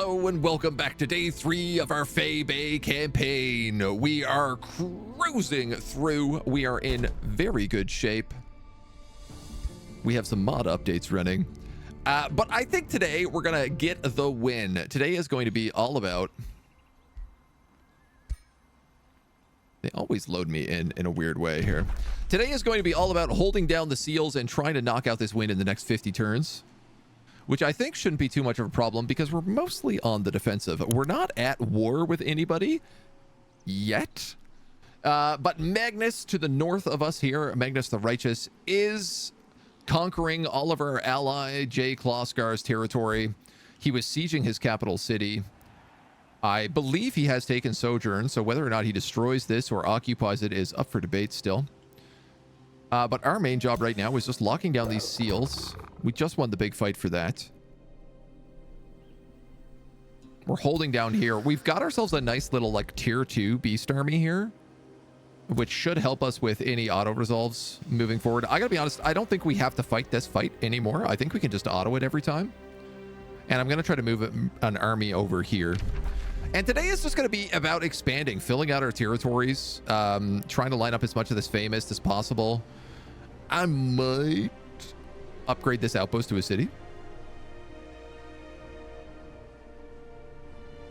Hello and welcome back to day 3 of our Fey Bay campaign. We are cruising through. We are in very good shape. We have some mod updates running. But I think today we're going to get the win. Today is going to be all about... They always load me in a weird way here. Today is going to be all about holding down the seals and trying to knock out this win in the next 50 turns. Which I think shouldn't be too much of a problem because we're mostly on the defensive. We're not at war with anybody yet. But Magnus to the north of us here, Magnus the Righteous, is conquering all of our ally Jay Kloskar's territory. He was sieging his capital city. I believe he has taken Sojourn, so whether or not he destroys this or occupies it is up for debate still. But our main job right now is just locking down these seals. We just won the big fight for that. We're holding down here. We've got ourselves a nice little like tier 2 beast army here, which should help us with any auto resolves moving forward. I gotta be honest, I don't think we have to fight this fight anymore. I think we can just auto it every time. And I'm gonna try to move an army over here. And today is just going to be about expanding, filling out our territories, trying to line up as much of this famous as possible. I might upgrade this outpost to a city.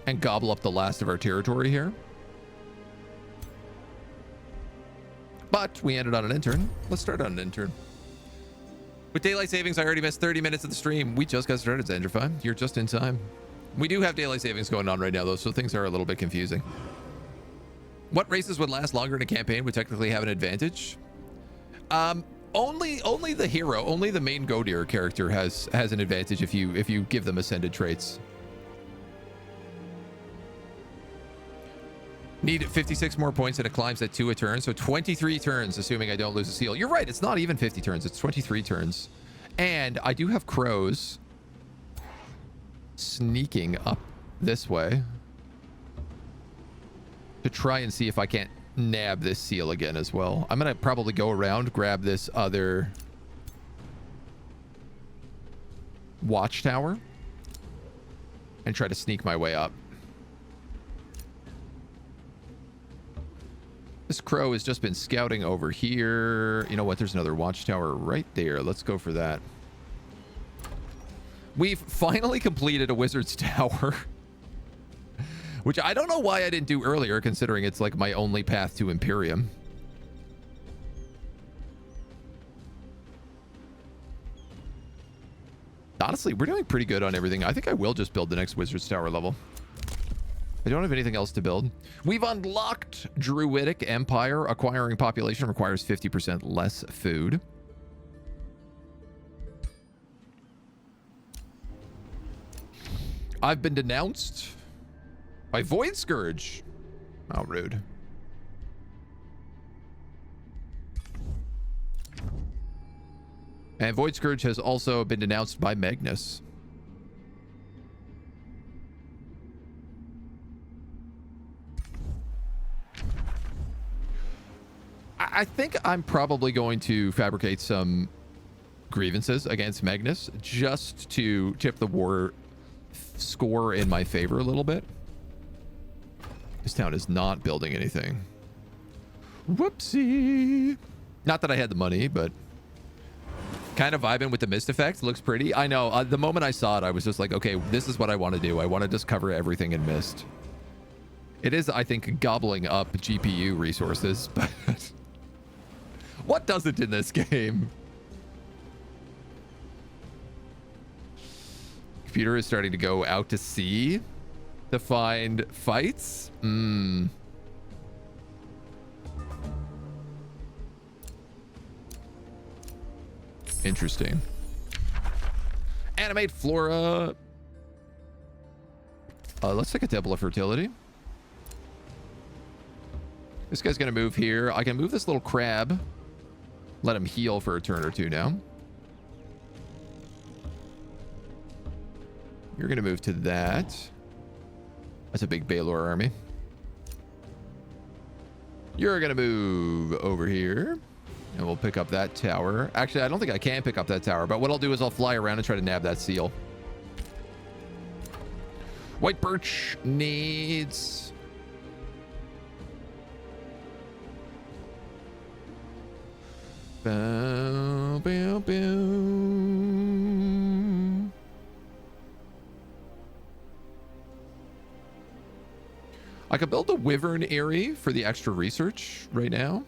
And gobble up the last of our territory here. But we ended on an intern. Let's start on an intern. With daylight savings, I already missed 30 minutes of the stream. We just got started, Xandrify. You're just in time. We do have daylight savings going on right now, though, so things are a little bit confusing. What races would last longer in a campaign would technically have an advantage? Only the hero, only the main Godir character has an advantage if you give them ascended traits. Need 56 more points and it climbs at 2 a turn, so 23 turns, assuming I don't lose a seal. You're right, it's not even 50 turns, it's 23 turns. And I do have crows sneaking up this way to try and see if I can't nab this seal again as well. I'm gonna probably go around, grab this other watchtower and try to sneak my way up. This crow has just been scouting over here. You know what, there's another watchtower right there. Let's go for that. We've finally completed a wizard's tower, which I don't know why I didn't do earlier, considering it's like my only path to Imperium. Honestly, we're doing pretty good on everything. I think I will just build the next wizard's tower level. I don't have anything else to build. We've unlocked Druidic Empire. Acquiring population requires 50% less food. I've been denounced by Void Scourge. How rude. And Void Scourge has also been denounced by Magnus. I think I'm probably going to fabricate some grievances against Magnus just to tip the war score in my favor a little bit. This town is not building anything. Whoopsie. Not that I had the money, but kind of vibing with the mist effect. Looks pretty. I know. The moment I saw it, I was just like, okay, this is what I want to do. I want to just cover everything in mist. It is, I think, gobbling up GPU resources, but what doesn't in this game? Computer is starting to go out to sea to find fights. Interesting. Animate flora. Let's take a Temple of Fertility. This guy's gonna move here. I can move this little crab. Let him heal for a turn or two now. You're going to move to that. That's a big Baelor army. You're going to move over here. And we'll pick up that tower. Actually, I don't think I can pick up that tower. But what I'll do is I'll fly around and try to nab that seal. White birch needs... Bow, bow, bow. I could build a wyvern eyrie for the extra research right now.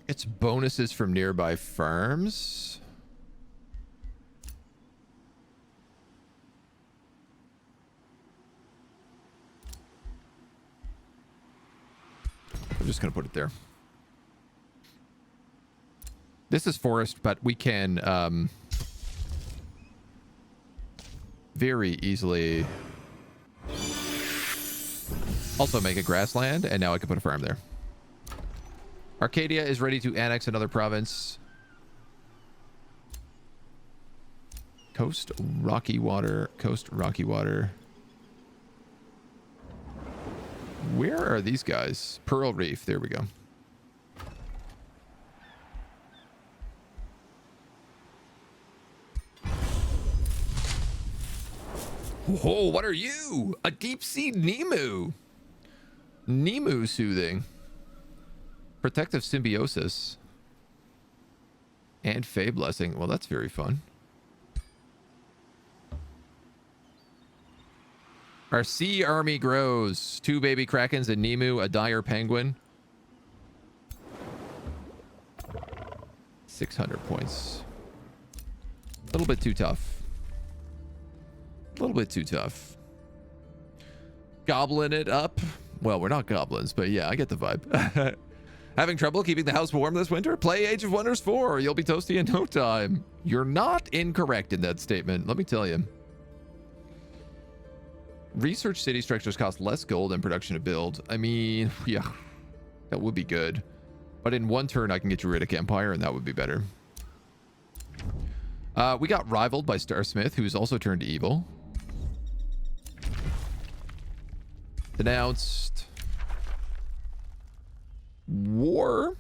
It's bonuses from nearby farms. I'm just going to put it there. This is forest, but we can very easily also make a grassland, and now I can put a farm there. Arcadia is ready to annex another province. Coast, rocky water. Coast, rocky water. Where are these guys? Pearl Reef. There we go. Whoa, what are you? A deep sea Nemu. Nemu soothing. Protective symbiosis. And Fey blessing. Well, that's very fun. Our sea army grows. 2 baby krakens, a Nemu, a dire penguin. 600 points. A little bit too tough. A little bit too tough. Goblin it up. Well, we're not goblins, but yeah, I get the vibe. Having trouble keeping the house warm this winter? Play Age of Wonders 4. You'll be toasty in no time. You're not incorrect in that statement, let me tell you. Research city structures cost less gold than production to build. I mean, yeah, that would be good. But in one turn, I can get Druidic Empire, and that would be better. We got rivaled by Starsmith, who's also turned evil. Denounced. War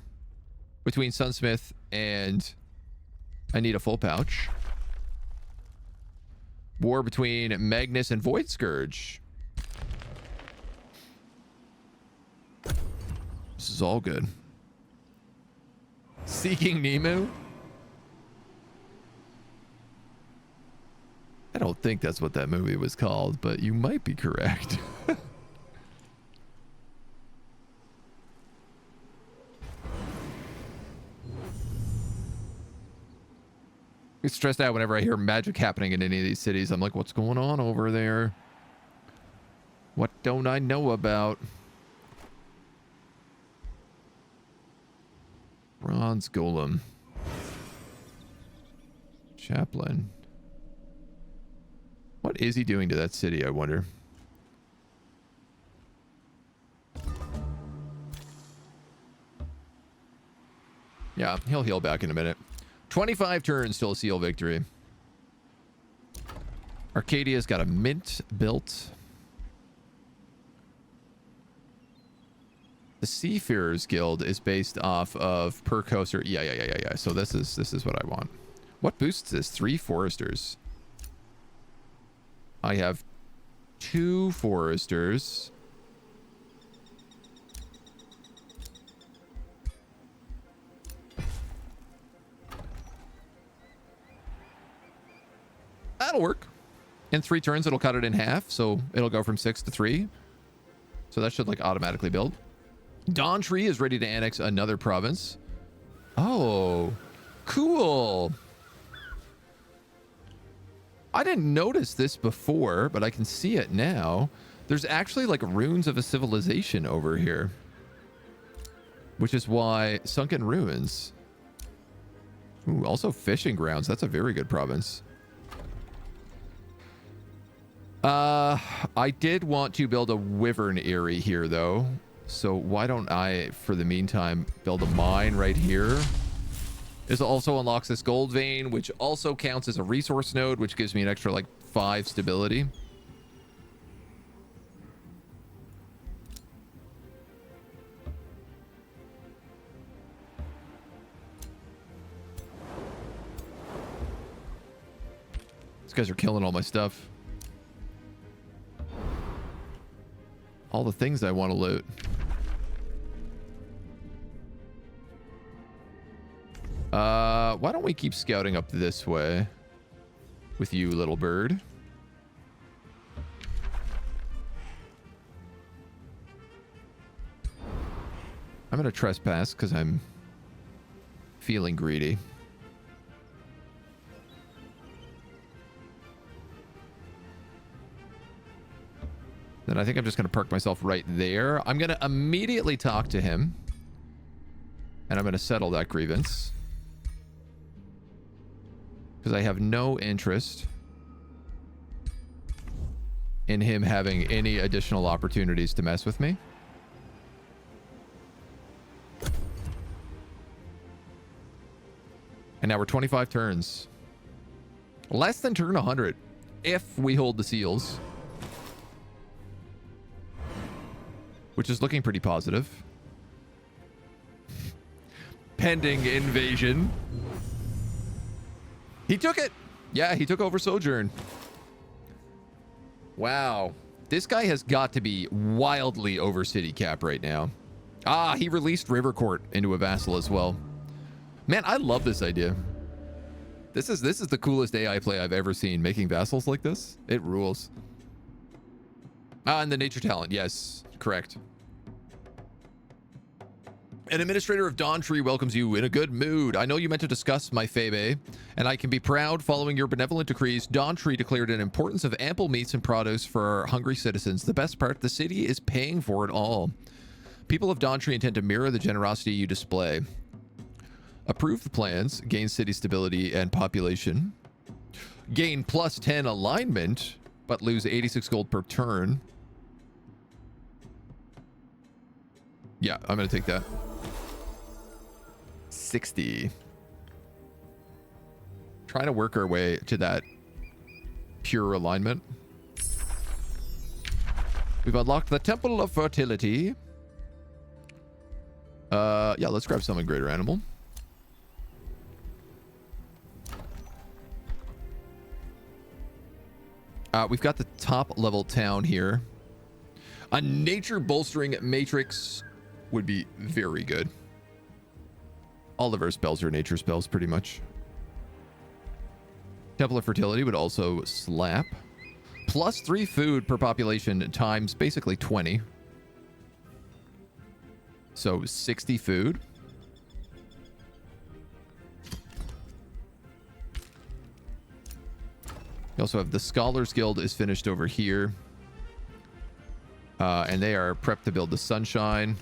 between Sunsmith and I need a full pouch. War between Magnus and Void Scourge. This is all good. Seeking Nemu? I don't think that's what that movie was called, but you might be correct. I get stressed out whenever I hear magic happening in any of these cities. I'm like, what's going on over there? What don't I know about? Bronze Golem. Chaplain. What is he doing to that city, I wonder? Yeah, he'll heal back in a minute. 25 turns till a seal victory. Arcadia's got a mint built. The Seafarers Guild is based off of per coaster. Yeah. So this is what I want. What boosts this? 3 foresters. I have 2 foresters. That'll work. In 3 turns, it'll cut it in half, so it'll go from 6 to 3. So that should like automatically build. Dawn Tree is ready to annex another province. Oh, cool. I didn't notice this before, but I can see it now. There's actually like ruins of a civilization over here, which is why Sunken Ruins. Ooh, also fishing grounds. That's a very good province. I did want to build a wyvern eyrie here though. So why don't I, for the meantime, build a mine right here? This also unlocks this gold vein, which also counts as a resource node, which gives me an extra like 5 stability. These guys are killing all my stuff. All the things I want to loot. Why don't we keep scouting up this way with you, little bird? I'm going to trespass because I'm feeling greedy. Then I think I'm just going to park myself right there. I'm going to immediately talk to him. And I'm going to settle that grievance. Because I have no interest in him having any additional opportunities to mess with me. And now we're 25 turns. Less than turn 100 if we hold the seals. Which is looking pretty positive. Pending invasion. He took it. Yeah, he took over Sojourn. Wow. This guy has got to be wildly over city cap right now. Ah, he released River Court into a vassal as well. Man, I love this idea. This is the coolest AI play I've ever seen, making vassals like this. It rules. Ah, and the nature talent. Yes, correct. An administrator of Dawntree welcomes you in a good mood. I know you meant to discuss my Febe, and I can be proud following your benevolent decrees. Dawntree declared an importance of ample meats and produce for our hungry citizens. The best part, the city is paying for it all. People of Dawntree intend to mirror the generosity you display. Approve the plans, gain city stability and population. Gain plus 10 alignment, but lose 86 gold per turn. Yeah, I'm going to take that. 60. Trying to work our way to that pure alignment. We've unlocked the Temple of Fertility. Yeah, let's grab something greater animal. We've got the top level town here. A nature bolstering matrix would be very good. All of our spells are nature spells, pretty much. Temple of Fertility would also slap. Plus 3 food per population times basically 20. So 60 food. We also have the Scholars Guild is finished over here. And they are prepped to build the Sunshine.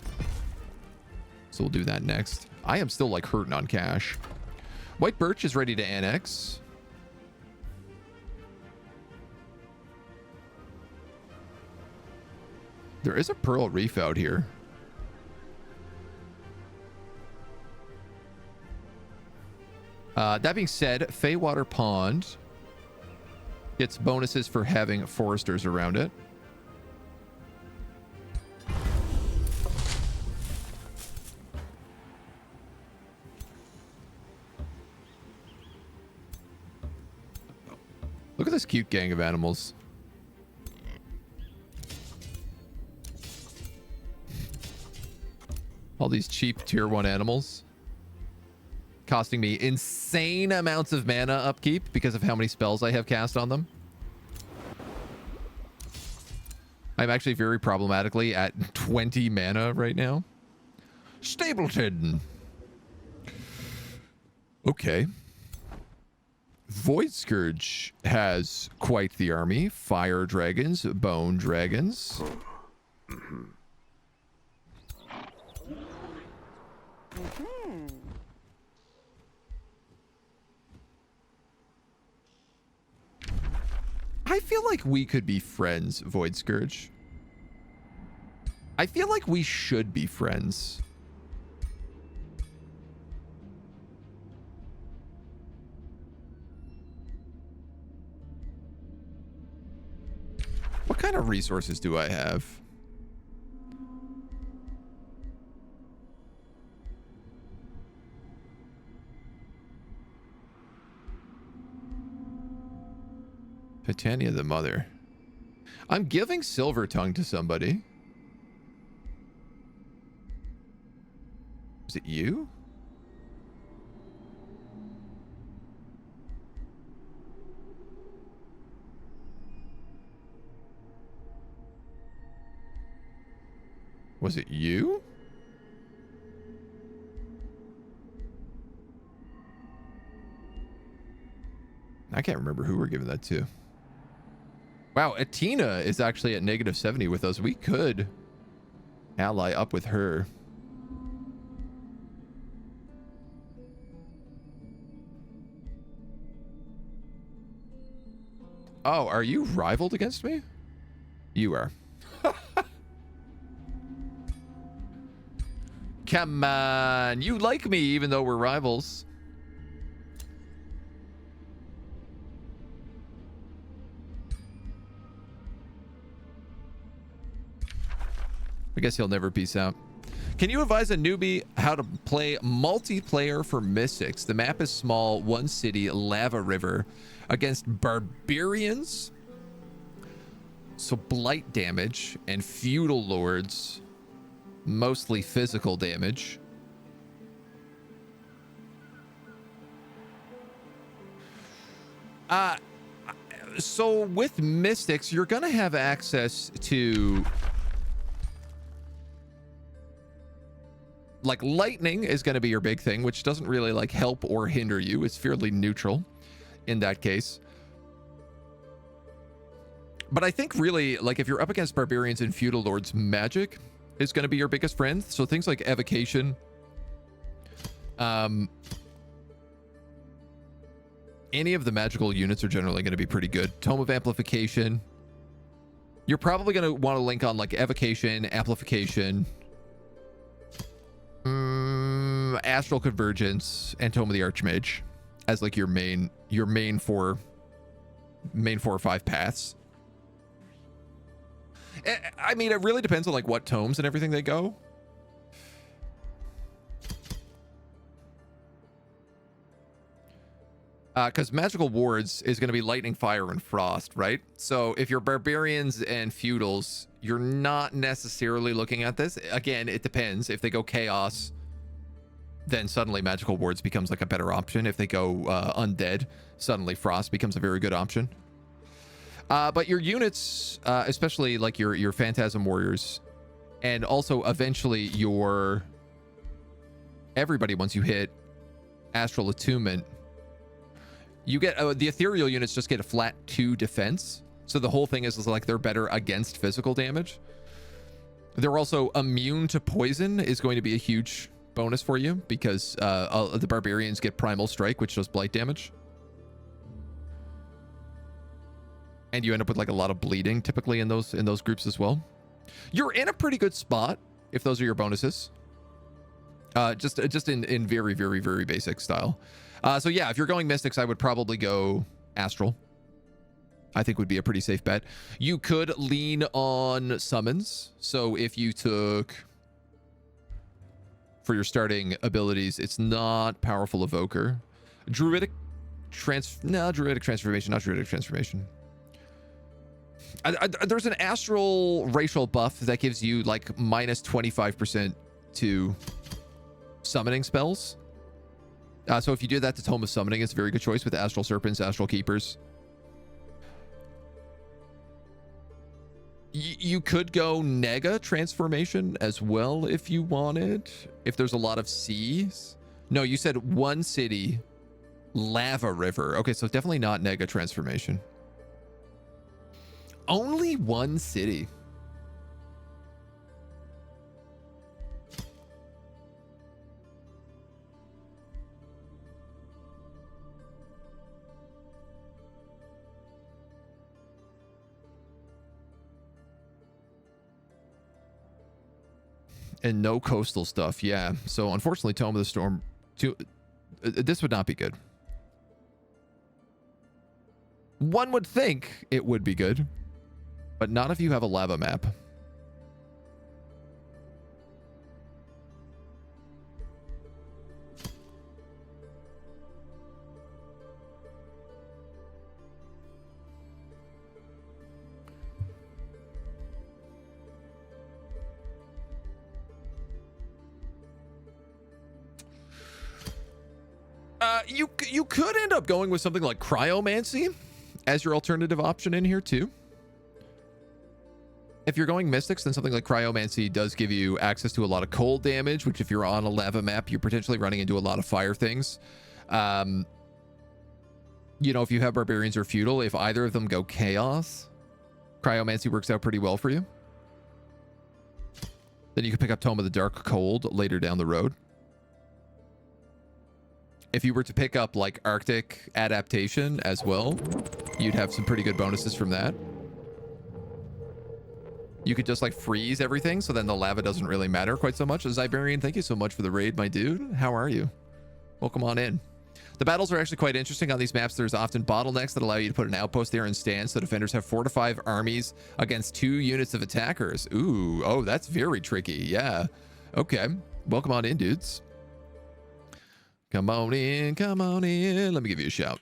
So we'll do that next. I am still like hurting on cash. White Birch is ready to annex. There is a Pearl Reef out here. That being said, Feywater Pond gets bonuses for having foresters around it. Look at this cute gang of animals. All these cheap tier 1 animals. Costing me insane amounts of mana upkeep because of how many spells I have cast on them. I'm actually very problematically at 20 mana right now. Stapleton. Okay. Void Scourge has quite the army. Fire dragons, bone dragons. I feel like we could be friends, Void Scourge. I feel like we should be friends. What kind of resources do I have? Titania the Mother. I'm giving Silver Tongue to somebody. Is it you? Was it you? I can't remember who we're giving that to. Wow, Atina is actually at -70 with us. We could ally up with her. Oh, are you rivaled against me? You are. Come on. You like me even though we're rivals. I guess he'll never peace out. Can you advise a newbie how to play multiplayer for Mystics? The map is small, one city, lava river, against barbarians. So blight damage and feudal lords, mostly physical damage. So with Mystics, you're gonna have access to, like, lightning is going to be your big thing, which doesn't really like help or hinder you. It's fairly neutral in that case. But I think really, like, if you're up against barbarians and feudal lords, magic is going to be your biggest friend. So things like evocation, any of the magical units are generally going to be pretty good. Tome of Amplification. You're probably going to want to link on like evocation, amplification, Astral Convergence, and Tome of the Archmage as like your main 4 or 5 paths. I mean, it really depends on like what tomes and everything they go. Because magical wards is going to be lightning, fire, and frost, right? So if you're barbarians and feudals, you're not necessarily looking at this. Again, it depends. If they go chaos, then suddenly magical wards becomes like a better option. If they go undead, suddenly frost becomes a very good option. But your units, especially like your phantasm warriors, and also eventually your everybody, once you hit astral attunement, you get the ethereal units just get a flat 2 defense. So the whole thing is like they're better against physical damage. They're also immune to poison is going to be a huge bonus for you because the barbarians get primal strike, which does blight damage. And you end up with like a lot of bleeding typically in those groups as well. You're in a pretty good spot if those are your bonuses. Just in very, very, very basic style. So yeah, if you're going Mystics, I would probably go Astral. I think would be a pretty safe bet. You could lean on summons. So if you took, for your starting abilities, it's not Powerful Evoker. Druidic Transformation, not Druidic Transformation. There's an Astral racial buff that gives you like minus 25% to summoning spells. So if you do that to Tome of Summoning, it's a very good choice with Astral Serpents, Astral Keepers. You could go Nega Transformation as well if you wanted. If there's a lot of seas. No, you said one city, Lava River. Okay, so definitely not Nega Transformation. Only one city. And no coastal stuff, yeah. So unfortunately, Tome of the Storm, this would not be good. One would think it would be good, but not if you have a lava map. You could end up going with something like cryomancy as your alternative option in here too. If you're going mystics, then something like cryomancy does give you access to a lot of cold damage, which if you're on a lava map, you're potentially running into a lot of fire things. You know, if you have barbarians or feudal, if either of them go chaos, cryomancy works out pretty well for you. Then you can pick up Tome of the Dark Cold later down the road. If you were to pick up like Arctic Adaptation as well, you'd have some pretty good bonuses from that. You could just like freeze everything, so then the lava doesn't really matter quite so much. Zyberian, thank you so much for the raid, my dude. How are you? Welcome on in. The battles are actually quite interesting on these maps. There's often bottlenecks that allow you to put an outpost there and stand, so defenders have 4 to 5 armies against 2 units of attackers. Ooh, oh, that's very tricky. Yeah. Okay. Welcome on in, dudes. Come on in, come on in. Let me give you a shout.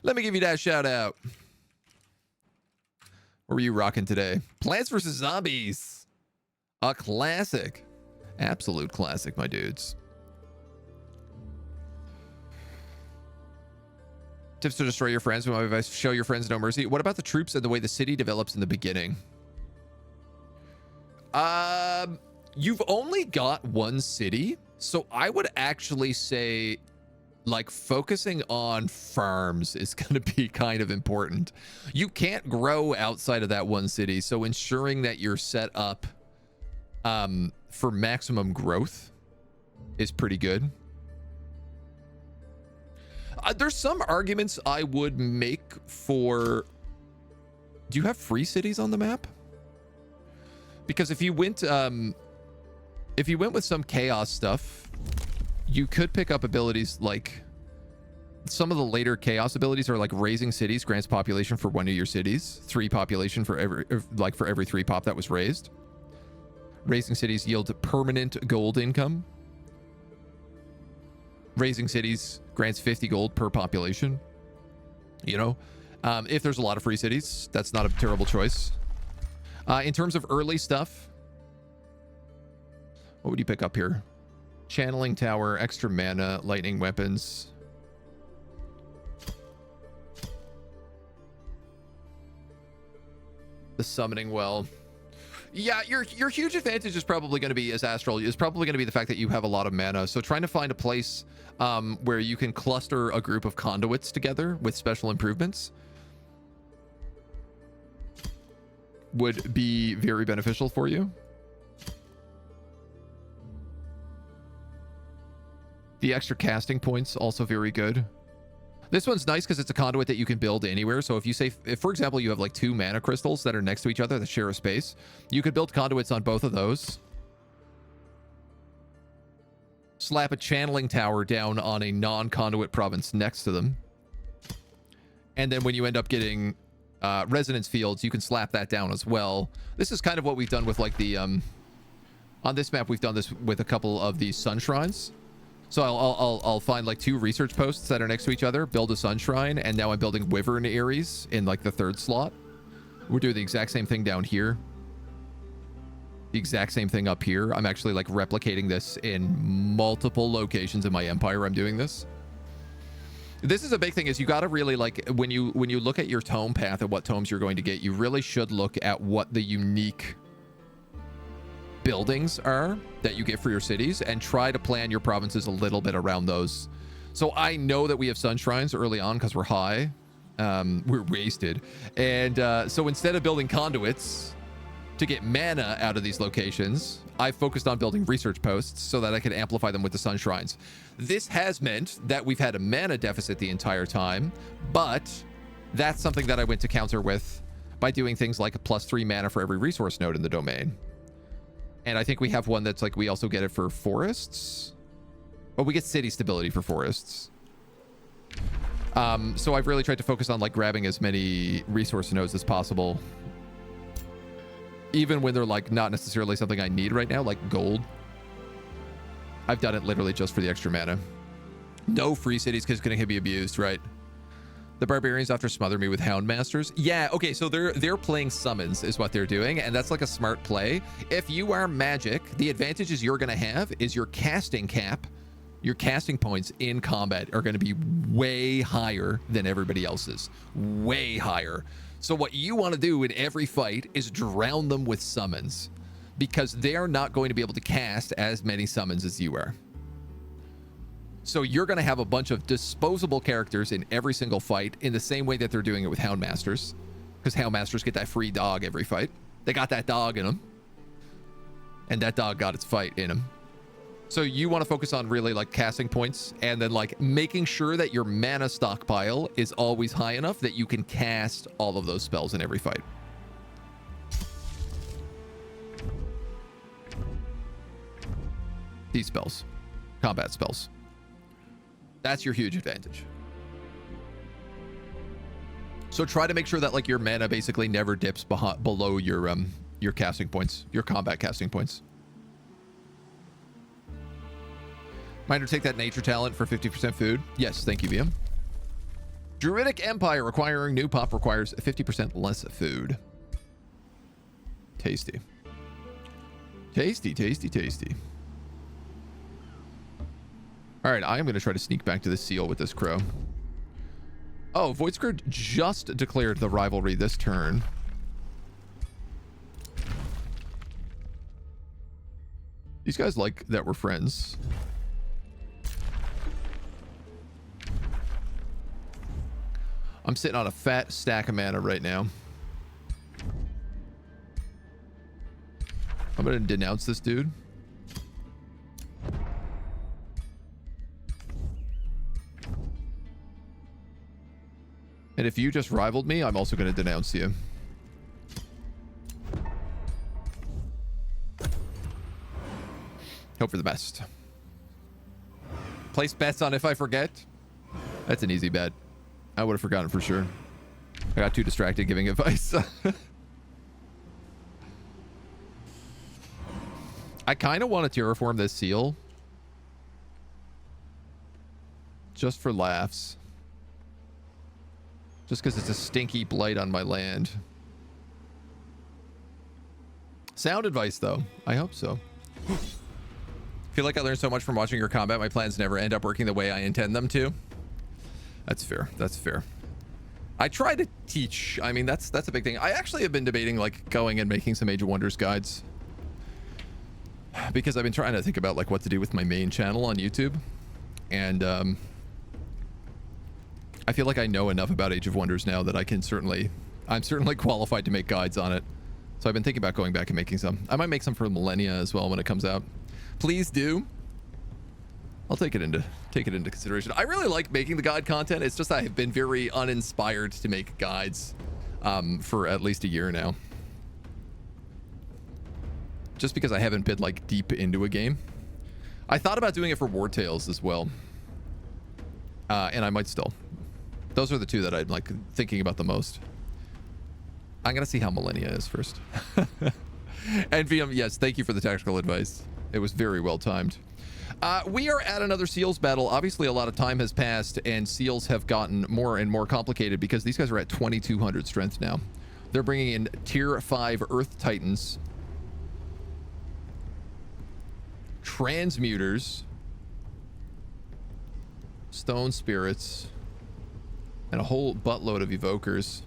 Let me give you that shout out. What were you rocking today? Plants vs. Zombies. A classic. Absolute classic, my dudes. Tips to destroy your friends. My advice, show your friends no mercy. What about the troops and the way the city develops in the beginning? You've only got one city, so I would actually say like focusing on farms is going to be kind of important. You can't grow outside of that one city, so ensuring that you're set up for maximum growth is pretty good. There's some arguments I would make for... Do you have free cities on the map? Because if you went with some chaos stuff, you could pick up abilities like... Some of the later chaos abilities are like raising cities grants population for one of your cities. 3 population for every 3 pop that was raised. Raising cities yield permanent gold income. Raising cities grants 50 gold per population. You know, if there's a lot of free cities, that's not a terrible choice. In terms of early stuff, what would you pick up here? Channeling tower, extra mana, lightning weapons. The summoning well. Yeah, your huge advantage is probably going to be, as Astral, is probably going to be the fact that you have a lot of mana. So trying to find a place where you can cluster a group of conduits together with special improvements would be very beneficial for you. The extra casting points also very good. This one's nice because it's a conduit that you can build anywhere. So if you say, if for example, you have like 2 mana crystals that are next to each other that share a space, you could build conduits on both of those. Slap a channeling tower down on a non-conduit province next to them. And then when you end up getting resonance fields, you can slap that down as well. This is kind of what we've done with like the, on this map, we've done this with a couple of these sun shrines. So I'll find like 2 research posts that are next to each other, build a sun shrine, and now I'm building wyvern aeries in like the 3rd slot. We're doing the exact same thing down here. The exact same thing up here. I'm actually like replicating this in multiple locations in my empire. I'm doing this. This is a big thing, is you got to really like, when you look at your tome path and what tomes you're going to get, you really should look at what the unique buildings are that you get for your cities and try to plan your provinces a little bit around those. So I know that we have sun shrines early on because we're high. We're wasted. And so instead of building conduits to get mana out of these locations, I focused on building research posts so that I could amplify them with the sun shrines. This has meant that we've had a mana deficit the entire time, but that's something that I went to counter with by doing things like a +3 mana for every resource node in the domain. And I think we have one that's like, we also get it for forests. Well, we get city stability for forests. So I've really tried to focus on like grabbing as many resource nodes as possible. Even when they're like not necessarily something I need right now, like gold. I've done it literally just for the extra mana. No free cities because it's going to be abused, right? The barbarians after smother me with Houndmasters. Yeah, okay, so they're playing summons is what they're doing, and that's like a smart play. If you are magic, the advantages you're going to have is your casting cap Your casting points in combat are going to be way higher than everybody else's. Way higher. So what you want to do in every fight is drown them with summons, because they're not going to be able to cast as many summons as you are. So you're going to have a bunch of disposable characters in every single fight, in the same way that they're doing it with Houndmasters, because Houndmasters get that free dog every fight. They got that dog in them, and that dog got its fight in them. So you want to focus on really like casting points, and then like making sure that your mana stockpile is always high enough that you can cast all of those spells in every fight. These spells, combat spells. That's your huge advantage. So try to make sure that like your mana basically never dips below your casting points, your combat casting points. Mind to take that nature talent for 50% food. Yes, thank you, VM. Druidic Empire requiring new pop requires 50% less food. Tasty. Tasty, tasty, tasty. All right, I am going to try to sneak back to the seal with this crow. Oh, Voidscourge just declared the rivalry this turn. These guys like that we're friends. I'm sitting on a fat stack of mana right now. I'm going to denounce this dude. And if you just rivaled me, I'm also going to denounce you. Hope for the best. Place bets on if I forget. That's an easy bet. I would have forgotten for sure. I got too distracted giving advice. I kind of want to terraform this seal. Just for laughs. Just because it's a stinky blight on my land. Sound advice, though. I hope so. Feel like I learned so much from watching your combat. My plans never end up working the way I intend them to. That's fair. That's fair. I try to teach. I mean, that's a big thing. I actually have been debating like going and making some Age of Wonders guides, because I've been trying to think about like what to do with my main channel on YouTube, and I feel like I know enough about Age of Wonders now that I'm certainly qualified to make guides on it. So I've been thinking about going back and making some. I might make some for Millennia as well when it comes out. Please do. I'll take it into consideration. I really like making the guide content. It's just I have been very uninspired to make guides for at least a year now. Just because I haven't been like deep into a game. I thought about doing it for War Tales as well. And I might still. Those are the two that I'm like thinking about the most. I'm gonna see how Millennia is first. And VM, yes, thank you for the tactical advice. It was very well timed. We are at another Seals battle. Obviously, a lot of time has passed, and Seals have gotten more and more complicated because these guys are at 2,200 strength now. They're bringing in Tier 5 Earth Titans, Transmuters, Stone Spirits, and a whole buttload of Evokers.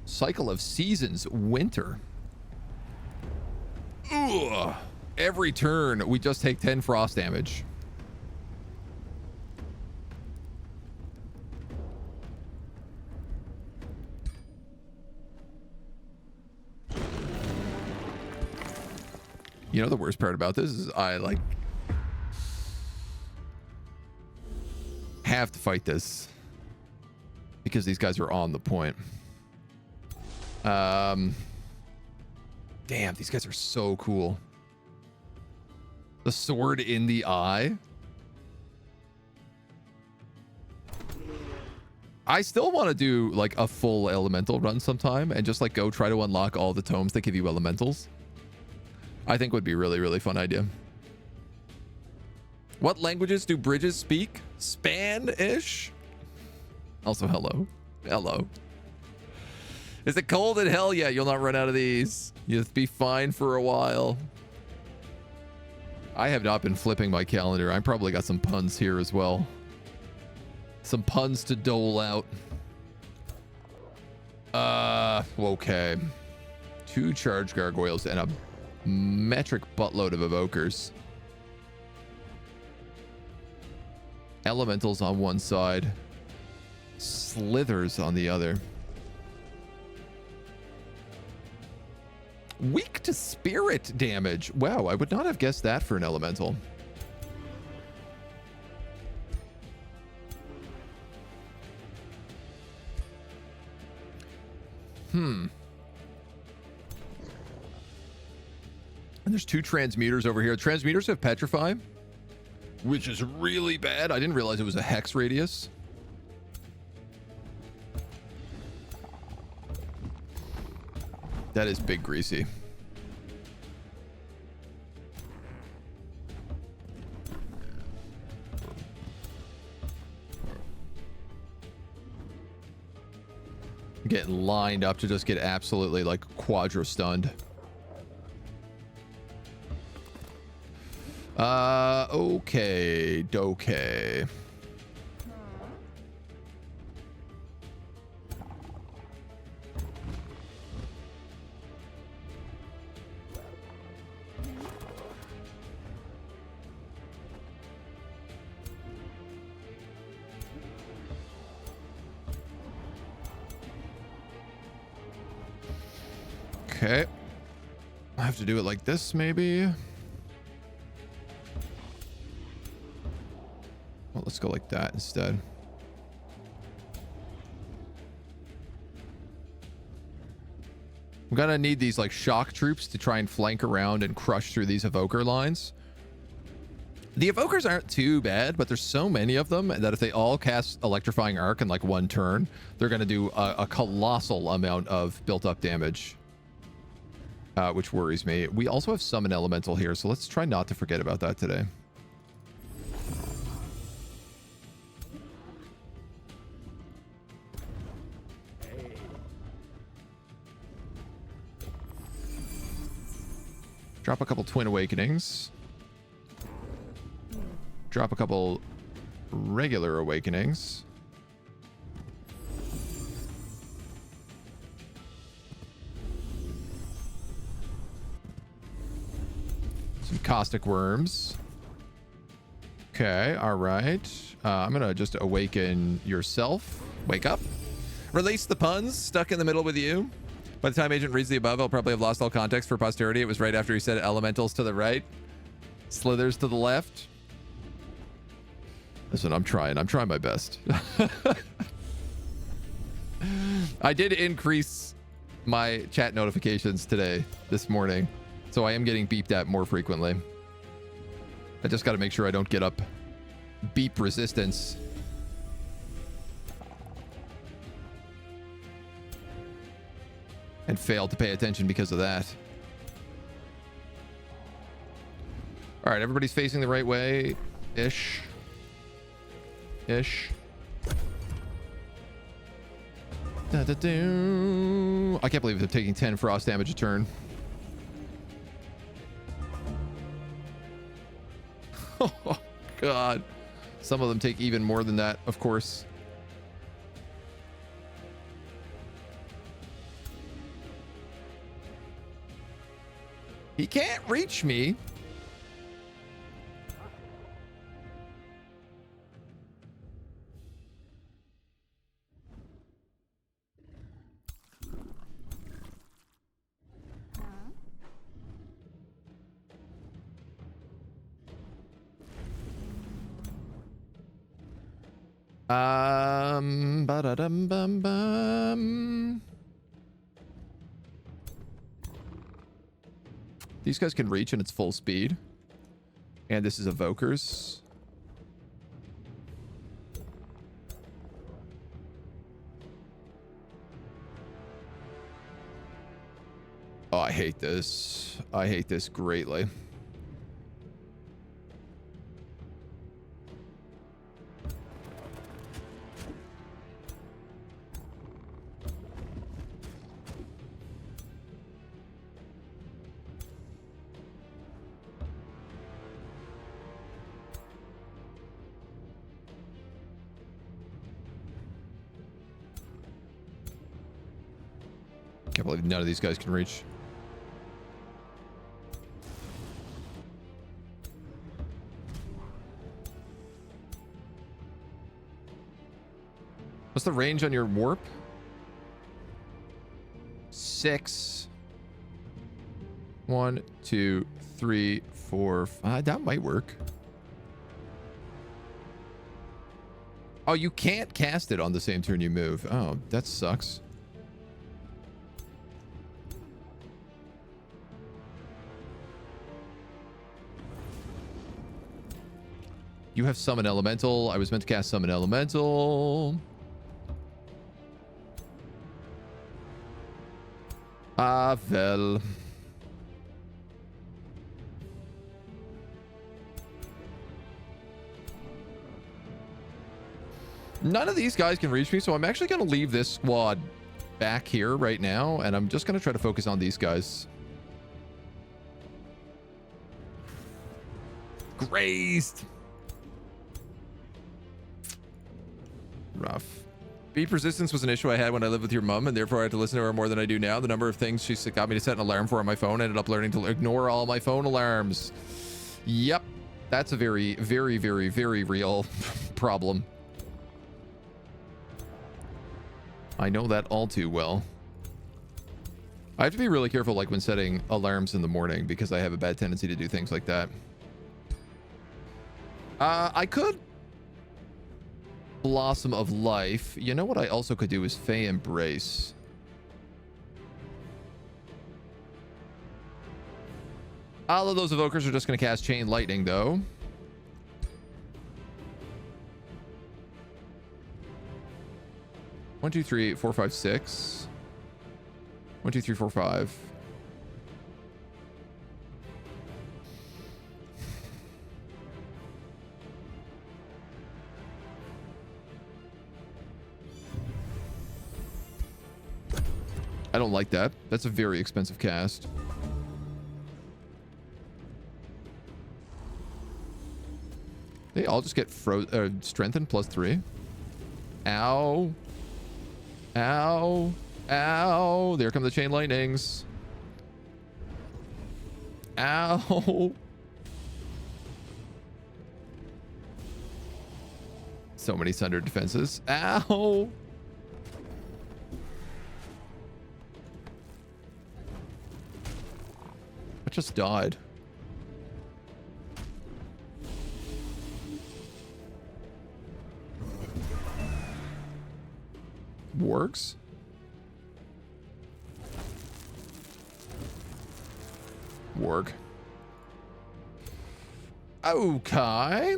Cycle of Seasons, Winter. Ugh. Every turn, we just take 10 frost damage. You know, the worst part about this is I like have to fight this because these guys are on the point. Damn, these guys are so cool. The sword in the eye. I still want to do like a full elemental run sometime and just like go try to unlock all the tomes that give you elementals. I think would be a really, really fun idea. What languages do bridges speak? Spanish? Also, hello. Hello. Is it cold in hell? Yeah, you'll not run out of these. You'll be fine for a while. I have not been flipping my calendar. I probably got some puns here as well. Some puns to dole out. Okay. 2 charge gargoyles and a metric buttload of evokers. Elementals on one side. Slithers on the other. Weak to spirit damage. Wow, I would not have guessed that for an elemental. And there's 2 transmuters over here. Transmuters have petrify, which is really bad. I didn't realize it was a hex radius. That is big greasy. Getting lined up to just get absolutely like quadra stunned. Okay, dokay. Okay. I have to do it like this, maybe. Well, let's go like that instead. I'm gonna need these like shock troops to try and flank around and crush through these evoker lines. The evokers aren't too bad, but there's so many of them that if they all cast electrifying arc in like one turn, they're gonna do a colossal amount of built up damage. Which worries me. We also have summon elemental here, so let's try not to forget about that today. Drop a couple Twin Awakenings. Drop a couple regular Awakenings. Some Caustic Worms. Okay, all right. I'm going to just awaken yourself. Wake up. Release the puns stuck in the middle with you. By the time Agent reads the above, I'll probably have lost all context for posterity. It was right after he said elementals to the right, slithers to the left. Listen, I'm trying my best. I did increase my chat notifications this morning, so I am getting beeped at more frequently. I just got to make sure I don't get up beep resistance. And failed to pay attention because of that. All right, everybody's facing the right way. Ish. Da-da-doo. I can't believe they're taking 10 frost damage a turn. Oh, God. Some of them take even more than that, of course. He can't reach me. Ba-da-dum-bum-bum. These guys can reach in its full speed. And this is evokers. Oh, I hate this. I hate this greatly. Can't believe none of these guys can reach. What's the range on your warp? 6. 1, 2, 3, 4, 5. That might work. Oh, you can't cast it on the same turn you move. Oh, that sucks. You have Summon Elemental. I was meant to cast Summon Elemental. Ah, well. None of these guys can reach me, so I'm actually going to leave this squad back here right now, and I'm just going to try to focus on these guys. Grazed. Rough. Beep resistance was an issue I had when I lived with your mom, and therefore I had to listen to her more than I do now. The number of things she got me to set an alarm for on my phone, ended up learning to ignore all my phone alarms. Yep. That's a very, very, very, very real problem. I know that all too well. I have to be really careful, like when setting alarms in the morning, because I have a bad tendency to do things like that. I could Blossom of Life. You know what I also could do is Fey Embrace. All of those evokers are just going to cast Chain Lightning, though. One, 2, 3, 4, 5, 6. 1, 2, 3, 4, 5. I don't like that. That's a very expensive cast. They all just get strengthened +3. Ow. Ow. Ow. There come the chain lightnings. Ow. So many sundered defenses. Ow. I just died. Works. Work. Okay.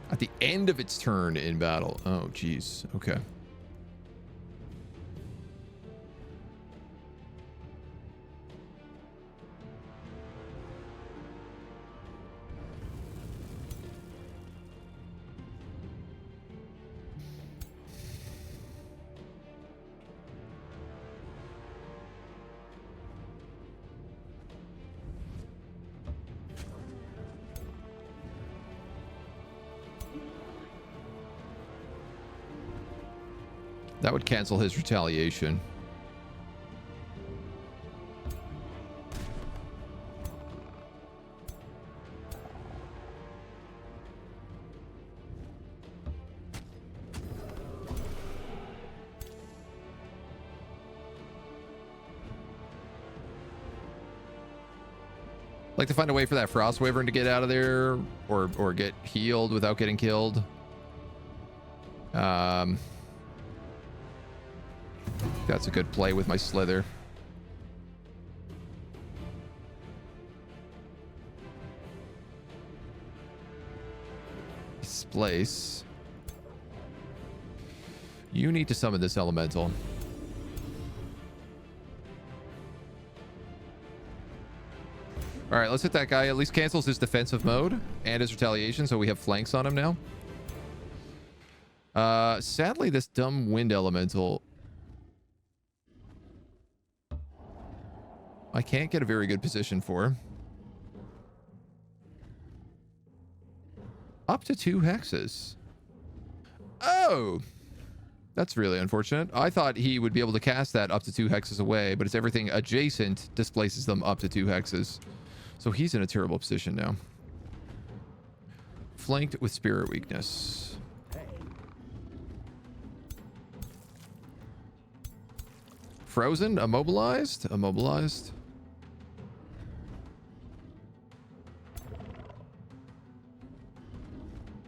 At the end of its turn in battle. Oh, geez. Okay. That would cancel his retaliation. Like to find a way for that Frost Wyvern to get out of there or get healed without getting killed. That's a good play with my Slither. Displace. You need to summon this elemental. All right, let's hit that guy. At least cancels his defensive mode and his retaliation, so we have flanks on him now. Sadly, this dumb wind elemental, I can't get a very good position for. Up to 2 hexes. Oh, that's really unfortunate. I thought he would be able to cast that up to 2 hexes away, but it's everything adjacent displaces them up to 2 hexes. So he's in a terrible position now. Flanked with spirit weakness. Frozen, immobilized, immobilized.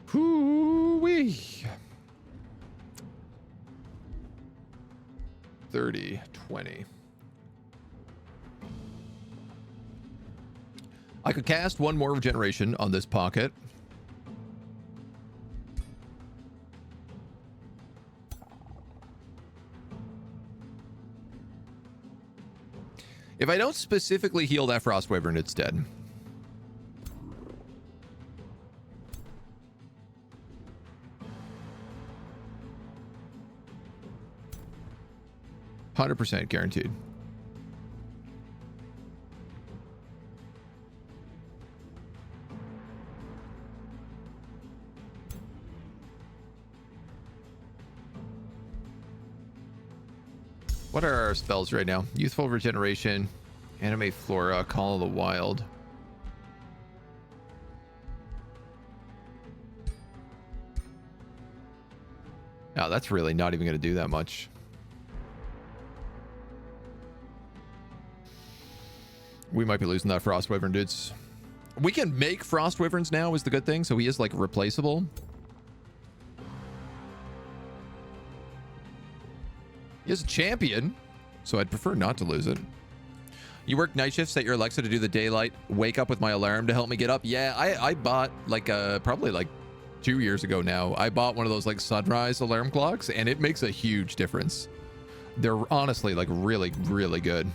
Hoo-wee. 30, 20. I could cast one more regeneration on this pocket. If I don't specifically heal that Frost Wyvern, it's dead. %, guaranteed. What are our spells right now? Youthful Regeneration, Animate Flora, Call of the Wild. Oh, that's really not even going to do that much. We might be losing that Frost Wyvern, dudes. We can make Frost Wyverns now is the good thing, so he is like replaceable. He is a champion, so I'd prefer not to lose it. You work night shifts, set your Alexa to do the daylight, wake up with my alarm to help me get up. Yeah, I bought like probably like 2 years ago now. I bought one of those like sunrise alarm clocks, and it makes a huge difference. They're honestly like really, really good.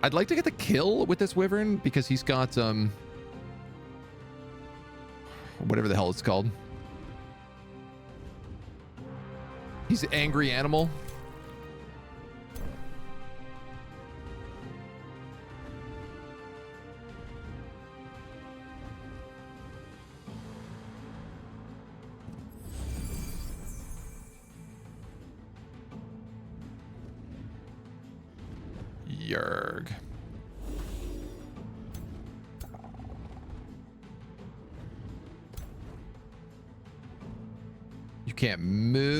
I'd like to get the kill with this Wyvern because he's got whatever the hell it's called. He's an angry animal. Yerg. You can't move.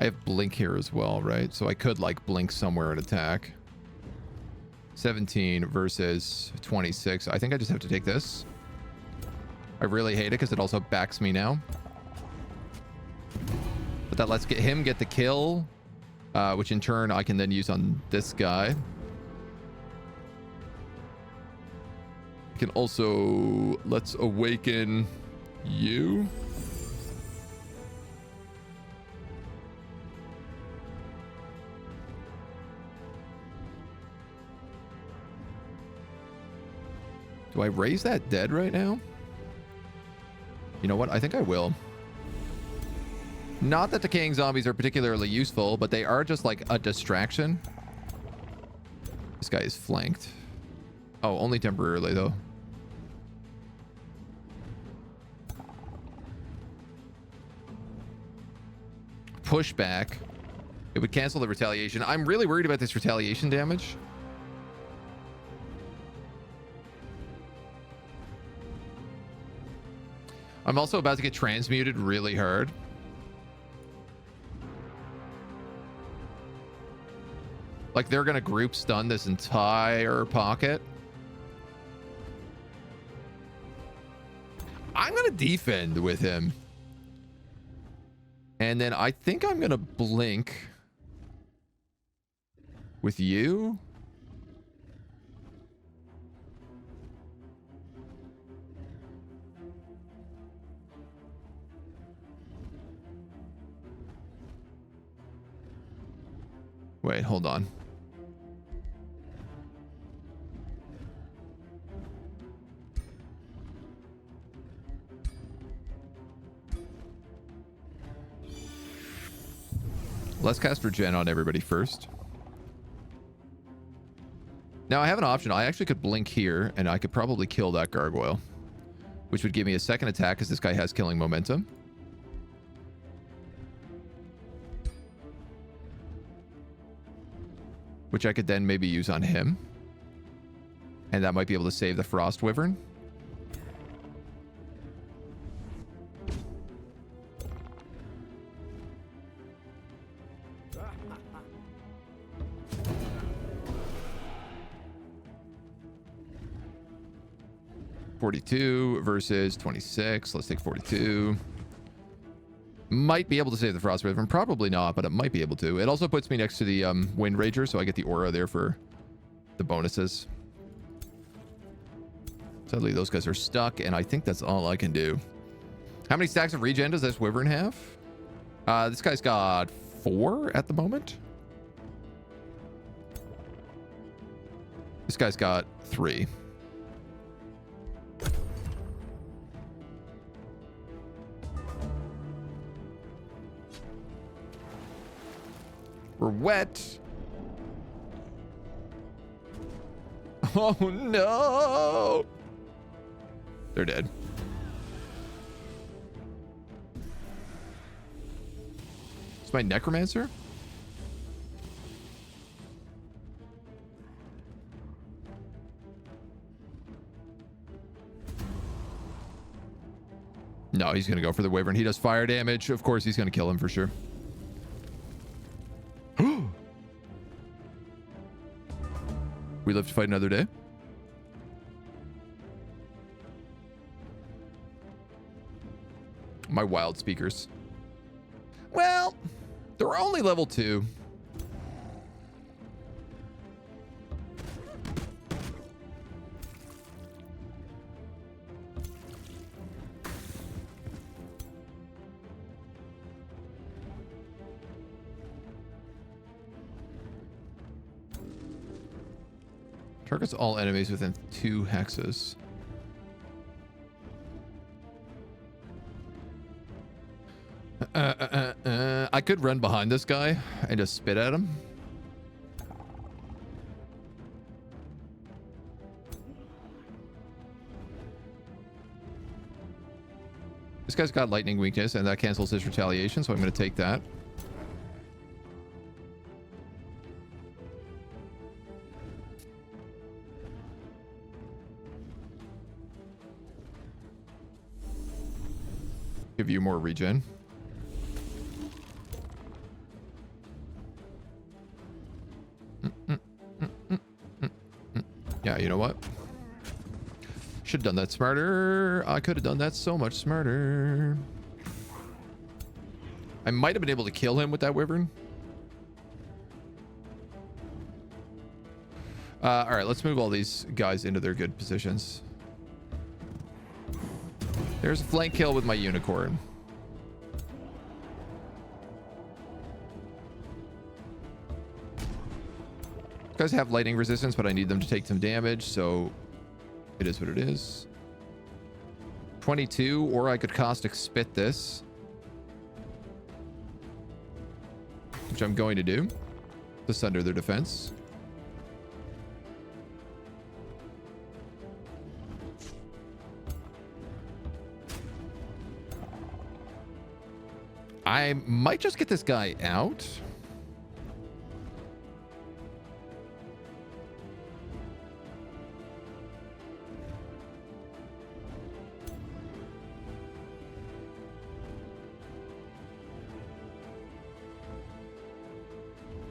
I have blink here as well, right? So I could like blink somewhere and attack. 17 versus 26. I think I just have to take this. I really hate it because it also backs me now. But that lets him get the kill, which in turn I can then use on this guy. I can also, let's awaken you. Do I raise that dead right now? You know what? I think I will. Not that decaying zombies are particularly useful, but they are just like a distraction. This guy is flanked. Oh, only temporarily though. Pushback. It would cancel the retaliation. I'm really worried about this retaliation damage. I'm also about to get transmuted really hard. Like they're gonna group stun this entire pocket. I'm gonna defend with him. And then I think I'm gonna blink with you. Wait, hold on. Let's cast Regen on everybody first. Now I have an option. I actually could blink here, and I could probably kill that gargoyle, which would give me a second attack because this guy has killing momentum. Which I could then maybe use on him. And that might be able to save the Frost Wyvern. $42 versus 26. Let's take 42. Might be able to save the Frost Wyvern. Probably not, but it might be able to. It also puts me next to the Wind Rager, so I get the aura there for the bonuses. Sadly, those guys are stuck, and I think that's all I can do. How many stacks of regen does this Wyvern have? This guy's got 4 at the moment. This guy's got 3. We're wet. Oh no! They're dead. It's my necromancer? No, he's gonna go for the Wyvern. He does fire damage. Of course, he's gonna kill him for sure. We live to fight another day. My wild speakers. Well, they're only level 2. Targets all enemies within 2 hexes. I could run behind this guy and just spit at him. This guy's got lightning weakness, and that cancels his retaliation, so I'm going to take that. Give you more regen. Yeah, you know what? Should have done that smarter. I could have done that so much smarter. I might have been able to kill him with that Wyvern. All right, let's move all these guys into their good positions. There's a flank kill with my unicorn. Guys have lightning resistance, but I need them to take some damage, so it is what it is. 22, or I could caustic spit this, which I'm going to do to sunder their defense. I might just get this guy out.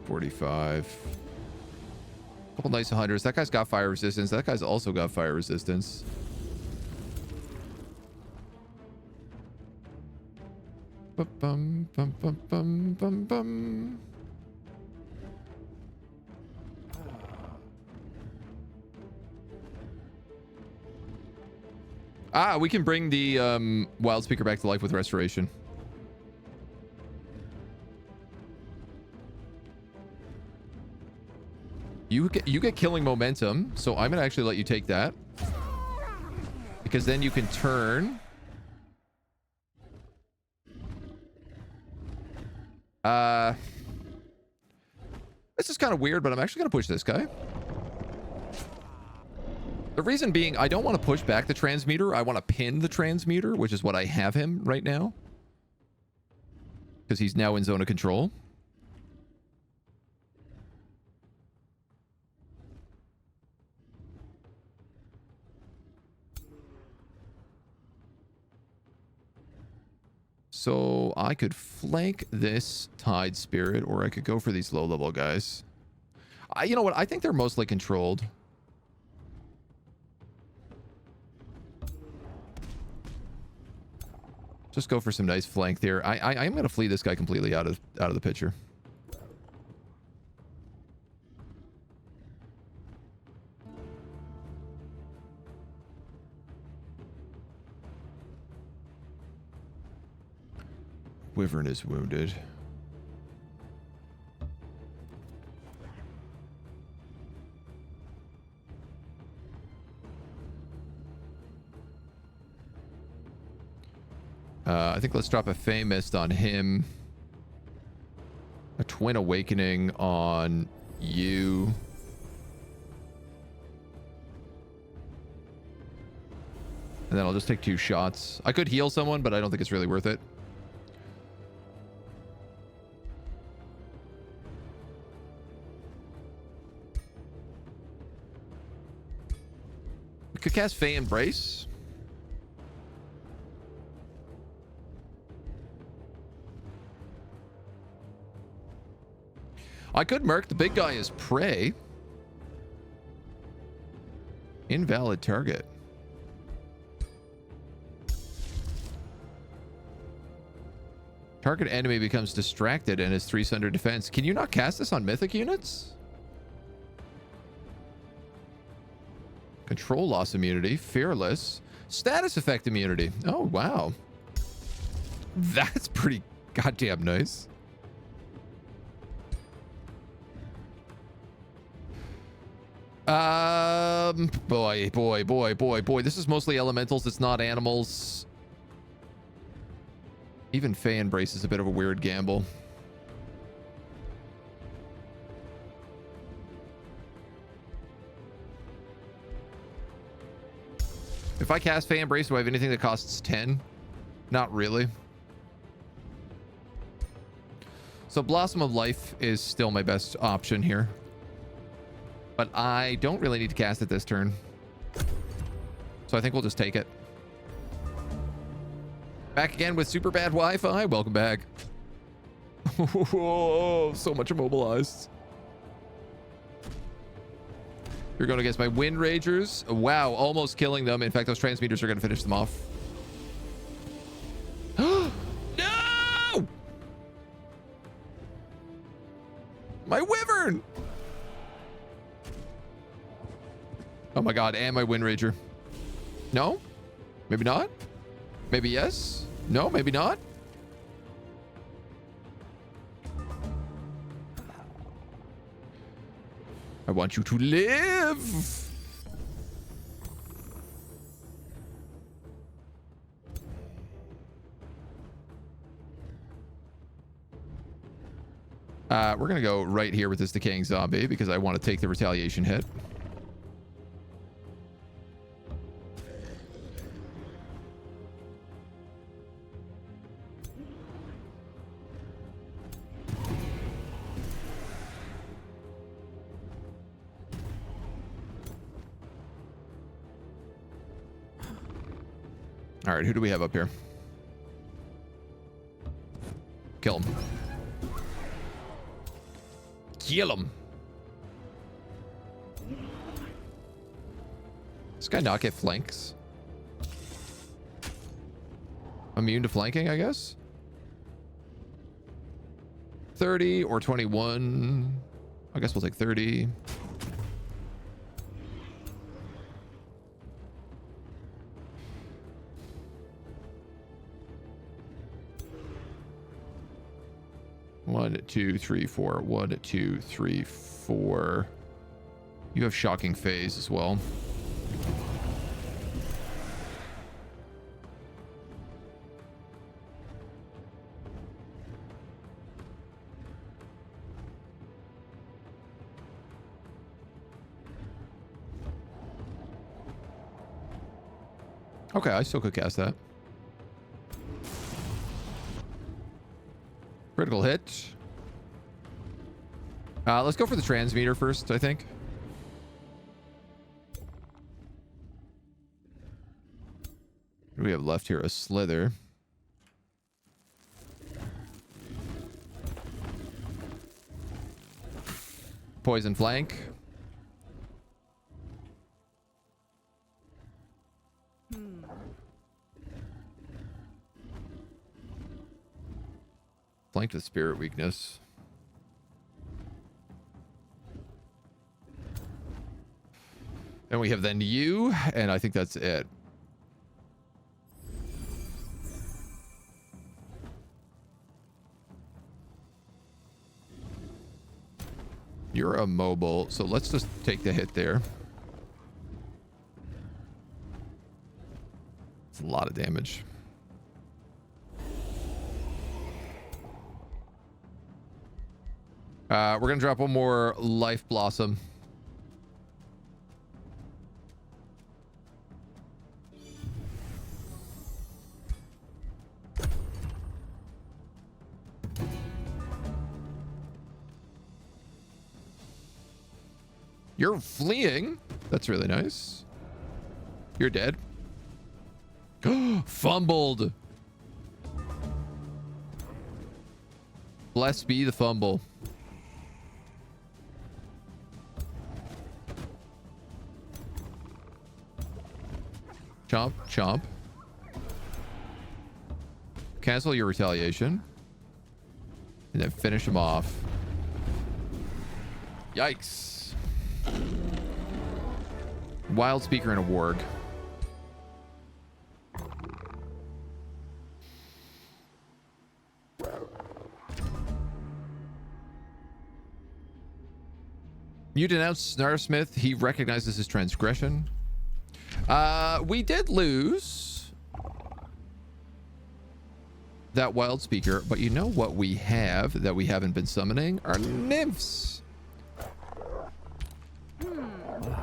$45. Couple nice 100s. That guy's got fire resistance. That guy's also got fire resistance. Bum, bum, bum, bum, bum, bum. Ah, we can bring the wild speaker back to life with restoration. You get killing momentum, so I'm gonna actually let you take that, because then you can turn. This is kind of weird, but I'm actually gonna push this guy. The reason being, I don't want to push back the transmuter. I want to pin the transmuter, which is what I have him right now. Because he's now in zone of control. So I could flank this Tide Spirit, or I could go for these low-level guys. You know what? I think they're mostly controlled. Just go for some nice flank there. I am going to flee this guy completely out of the picture. Wyvern is wounded. I think let's drop a Fey Mist on him. A Twin Awakening on you. And then I'll just take 2 shots. I could heal someone, but I don't think it's really worth it. We could cast Fey Embrace. I could Merc. The big guy is Prey. Invalid target. Target enemy becomes distracted and is 300 defense. Can you not cast this on mythic units? Control loss immunity. Fearless. Status effect immunity. Oh, wow. That's pretty goddamn nice. Boy. This is mostly elementals. It's not animals. Even Fey Embrace is a bit of a weird gamble. If I cast Fey Embrace, do I have anything that costs 10? Not really. So Blossom of Life is still my best option here. But I don't really need to cast it this turn. So I think we'll just take it. Back again with super bad Wi-Fi. Welcome back. Oh, so much immobilized. You're going against my Wind Ragers. Wow, almost killing them. In fact, those transmitters are going to finish them off. No! My Wyvern! Oh my god, and my Wind Rager. No? Maybe not? Maybe yes? No, maybe not? I want you to live! We're gonna go right here with this decaying zombie because I want to take the retaliation hit. All right, who do we have up here? Kill him. Kill him. This guy not get flanks? Immune to flanking, I guess? 30 or 21. I guess we'll take 30. One, two, three, four. 1, 2, 3, 4. You have shocking phase as well. Okay, I still could cast that. Critical hit. Let's go for the transmuter first, I think. What do we have left here? A slither. Poison flank. Flanked with spirit weakness. And we have then you, and I think that's it. You're a mobile, so let's just take the hit there. It's a lot of damage. We're going to drop one more Life Blossom. You're fleeing. That's really nice. You're dead. Fumbled. Blessed be the fumble. Chomp, chomp. Cancel your retaliation. And then finish him off. Yikes. Wild Speaker and a Warg. You denounced Snaresmith. He recognizes his transgression. We did lose that Wild Speaker, but you know what we have that we haven't been summoning? Our nymphs.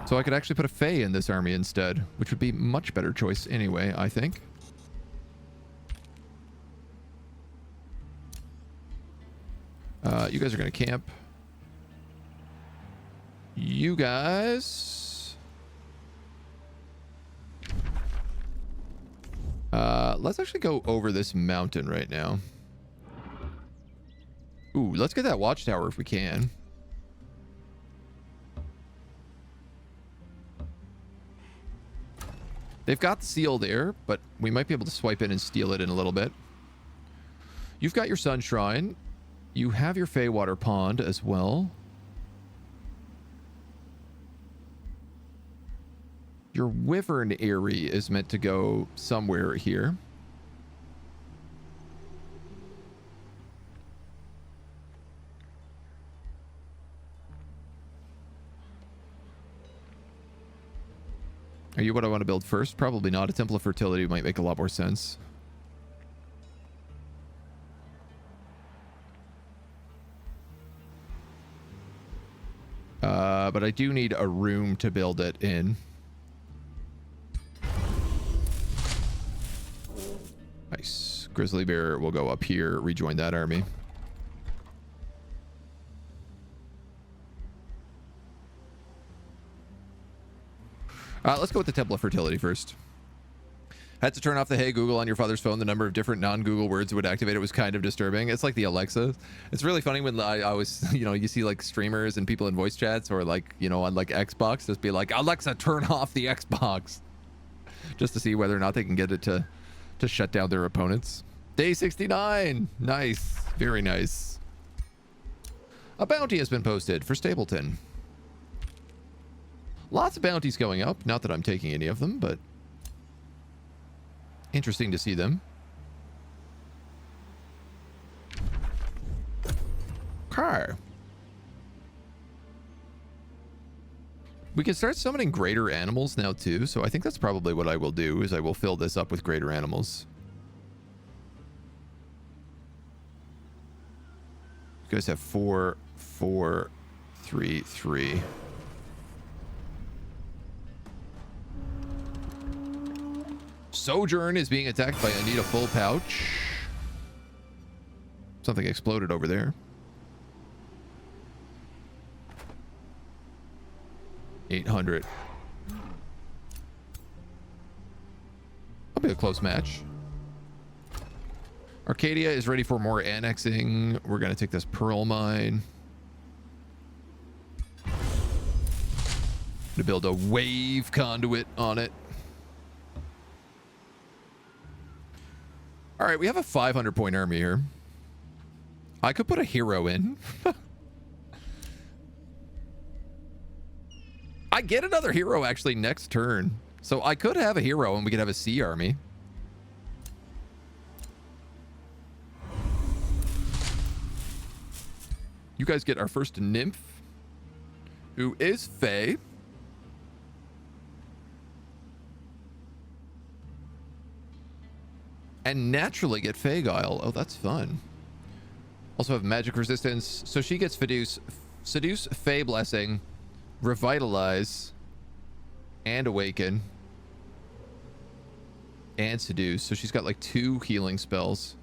So I could actually put a Fae in this army instead, which would be a much better choice anyway, I think. You guys are going to camp. You guys... let's actually go over this mountain right now. Ooh, let's get that watchtower if we can. They've got the seal there, but we might be able to swipe in and steal it in a little bit. You've got your Sun Shrine. You have your Feywater Pond as well. Your Wyvern Eyrie is meant to go somewhere here. Are you what I want to build first? Probably not. A Temple of Fertility might make a lot more sense. But I do need a room to build it in. Nice. Grizzly Bear will go up here, rejoin that army. Let's go with the Temple of Fertility first. Had to turn off the Hey Google on your father's phone. The number of different non-Google words it would activate it was kind of disturbing. It's like the Alexa. It's really funny when I always, you know, you see like streamers and people in voice chats or like, you know, on like Xbox, just be like, Alexa, turn off the Xbox. Just to see whether or not they can get it to shut down their opponents. Day 69. Nice. Very nice. A bounty has been posted for Stapleton. Lots of bounties going up. Not that I'm taking any of them, but interesting to see them. Car. We can start summoning greater animals now too, so I think that's probably what I will do, is I will fill this up with greater animals. You guys have 4, 4, 3, 3. Sojourn is being attacked by Anita Full Pouch. Something exploded over there. 800. That'll be a close match. Arcadia is ready for more annexing. We're going to take this pearl mine. To build a wave conduit on it. All right, we have a 500-point army here. I could put a hero in. I get another hero actually next turn. So I could have a hero and we could have a sea army. You guys get our first nymph, who is Fae. And naturally get Fagile. Oh, that's fun. Also have magic resistance. So she gets Seduce, Fae Blessing, Revitalize, and Awaken. And Seduce. So she's got like 2 healing spells.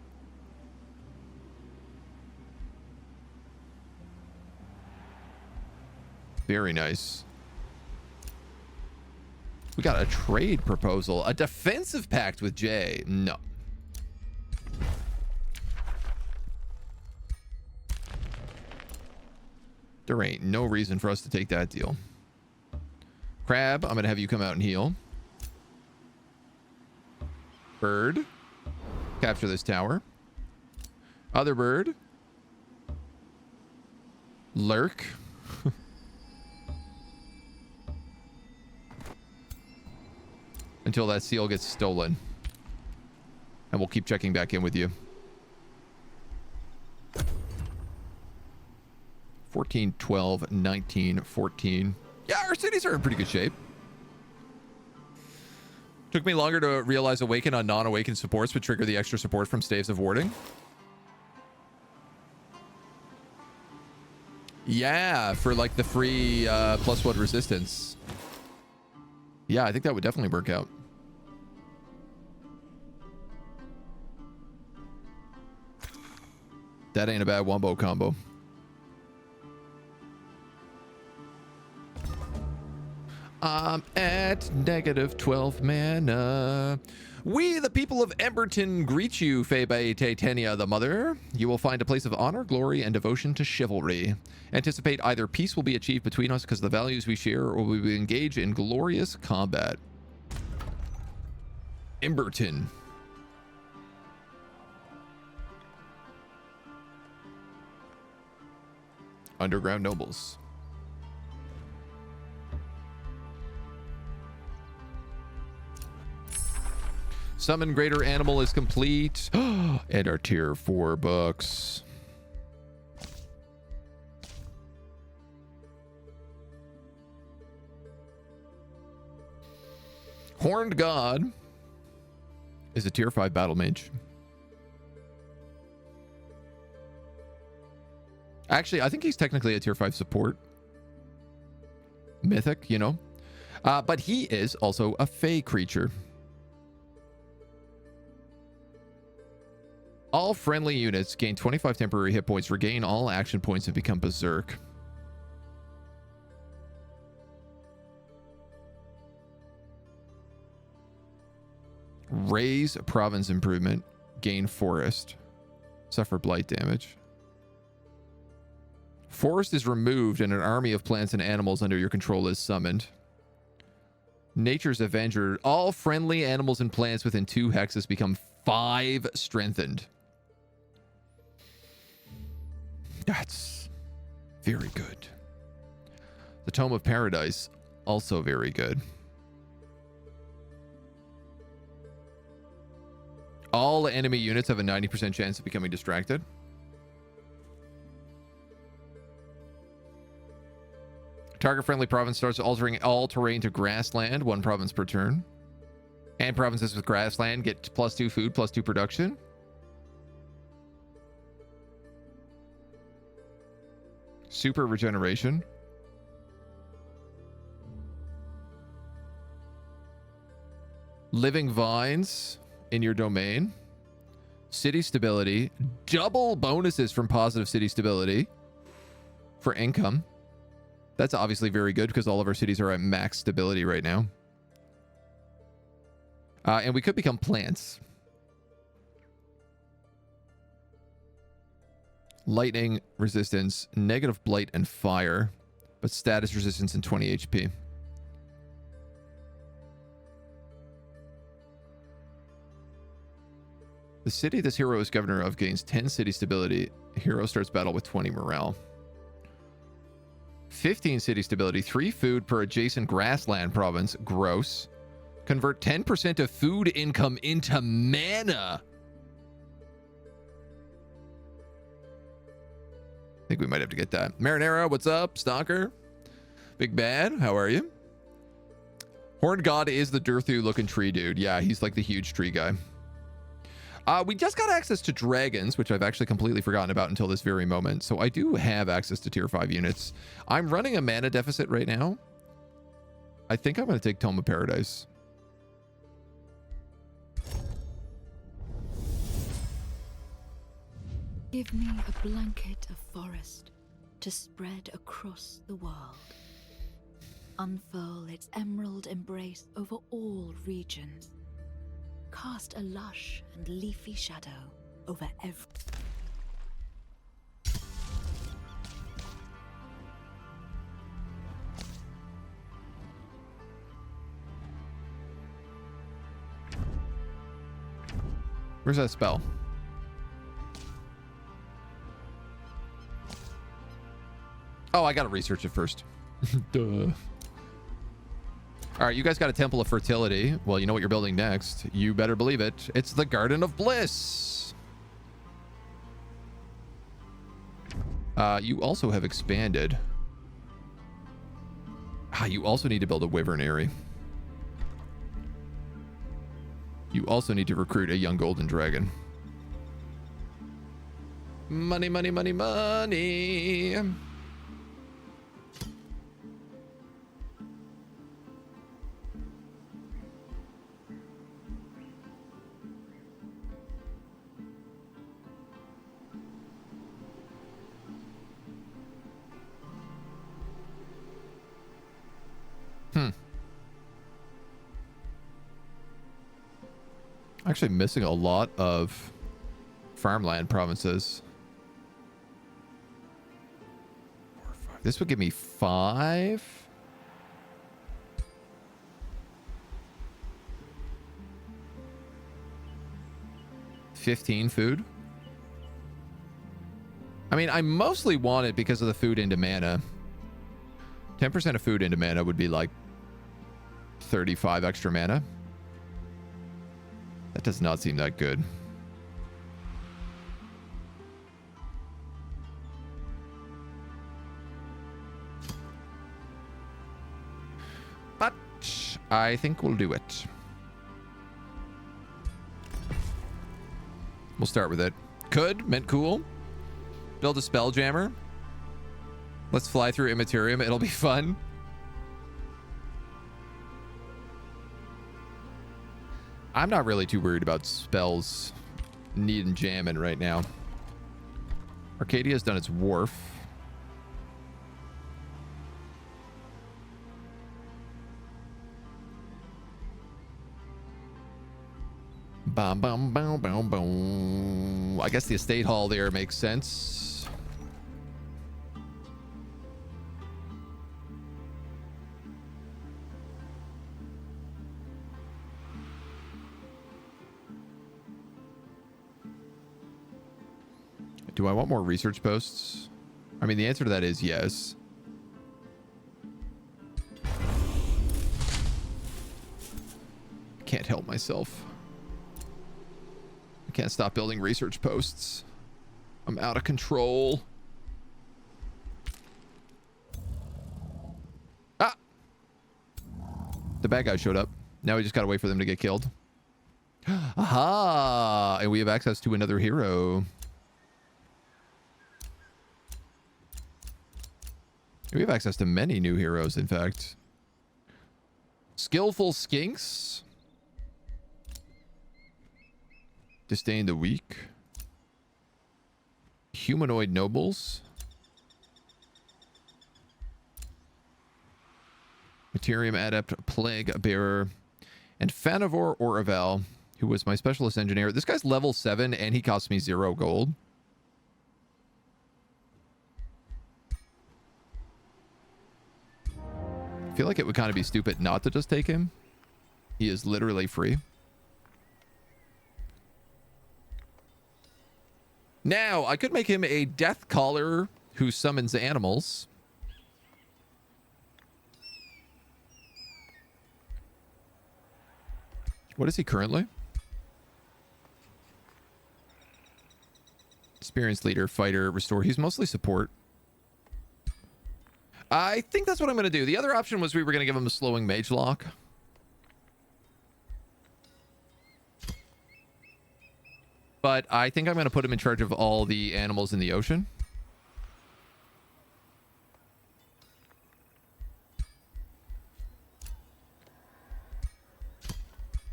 Very nice. We got a trade proposal. A defensive pact with Jay. No. There ain't no reason for us to take that deal. Crab, I'm going to have you come out and heal. Bird, capture this tower. Other bird. Lurk. Until that seal gets stolen. And we'll keep checking back in with you. 14, 12, 19, 14. Yeah, our cities are in pretty good shape. Took me longer to realize Awaken on non-Awakened supports would trigger the extra support from Staves of Warding. Yeah, for like the free +1 resistance. Yeah, I think that would definitely work out. That ain't a bad wombo combo. I'm at -12 mana. We, the people of Emberton, greet you, Febe Titania the Mother. You will find a place of honor, glory, and devotion to chivalry. Anticipate either peace will be achieved between us because of the values we share, or we will engage in glorious combat. Emberton. Underground nobles. Summon Greater Animal is complete. And our tier 4 books. Horned God is a tier 5 battle mage. Actually, I think he's technically a tier 5 support. Mythic, you know. But he is also a Fey creature. All friendly units gain 25 temporary hit points, regain all action points, and become berserk. Raise province improvement, gain forest, suffer blight damage. Forest is removed and an army of plants and animals under your control is summoned. Nature's Avenger. All friendly animals and plants within 2 hexes become 5 strengthened. That's very good. The Tome of Paradise, also very good. All enemy units have a 90% chance of becoming distracted. Target-friendly province starts altering all terrain to grassland, 1 province per turn. And provinces with grassland get +2 food, +2 production. Super regeneration. Living vines in your domain. City stability. Double bonuses from positive city stability for income. That's obviously very good because all of our cities are at max stability right now. And we could become plants. Lightning resistance, negative blight and fire, but status resistance and 20 HP. The city this hero is governor of gains 10 city stability. Hero starts battle with 20 morale. 15 city stability, 3 food per adjacent grassland province. Gross. Convert 10% of food income into mana. I think we might have to get that. Marinara, what's up? Stalker. Big Bad, how are you? Horned God is the Durthu looking tree dude. Yeah, he's like the huge tree guy. We just got access to dragons, which I've actually completely forgotten about until this very moment. So I do have access to tier 5 units. I'm running a mana deficit right now. I think I'm going to take Tome of Paradise. Give me a blanket of forest to spread across the world. Unfurl its emerald embrace over all regions. Cast a lush and leafy shadow over every... Where's that spell? Oh, I gotta research it first. Duh. All right, you guys got a Temple of Fertility. Well, you know what you're building next. You better believe it. It's the Garden of Bliss. You also have expanded. You also need to build a Wyvernary. You also need to recruit a young golden dragon. Money, money, money, money. Actually missing a lot of farmland provinces. 4, 5. This would give me 5. $15 food. I mean, I mostly want it because of the food into mana. 10% of food into mana would be like 35 extra mana. That does not seem that good. But I think we'll do it. We'll start with it. Could meant cool. Build a Spelljammer. Let's fly through Immaterium. It'll be fun. I'm not really too worried about spells needing jamming right now. Arcadia's done its wharf. Bum, bum, bum, bum, bum. I guess the estate hall there makes sense. Do I want more research posts? I mean, the answer to that is yes. I can't help myself. I can't stop building research posts. I'm out of control. Ah! The bad guy showed up. Now we just gotta wait for them to get killed. Aha! And we have access to another hero. We have access to many new heroes, in fact. Skillful Skinks. Disdain the weak. Humanoid nobles. Materium adept, plague bearer, and Fanivore Oravel, who was my specialist engineer. This guy's level 7 and he cost me 0 gold. I feel like it would kind of be stupid not to just take him. He is literally free. Now, I could make him a death caller who summons animals. What is he currently? Experienced leader, fighter, restore. He's mostly support. I think that's what I'm going to do. The other option was we were going to give him a slowing mage lock. But I think I'm going to put him in charge of all the animals in the ocean.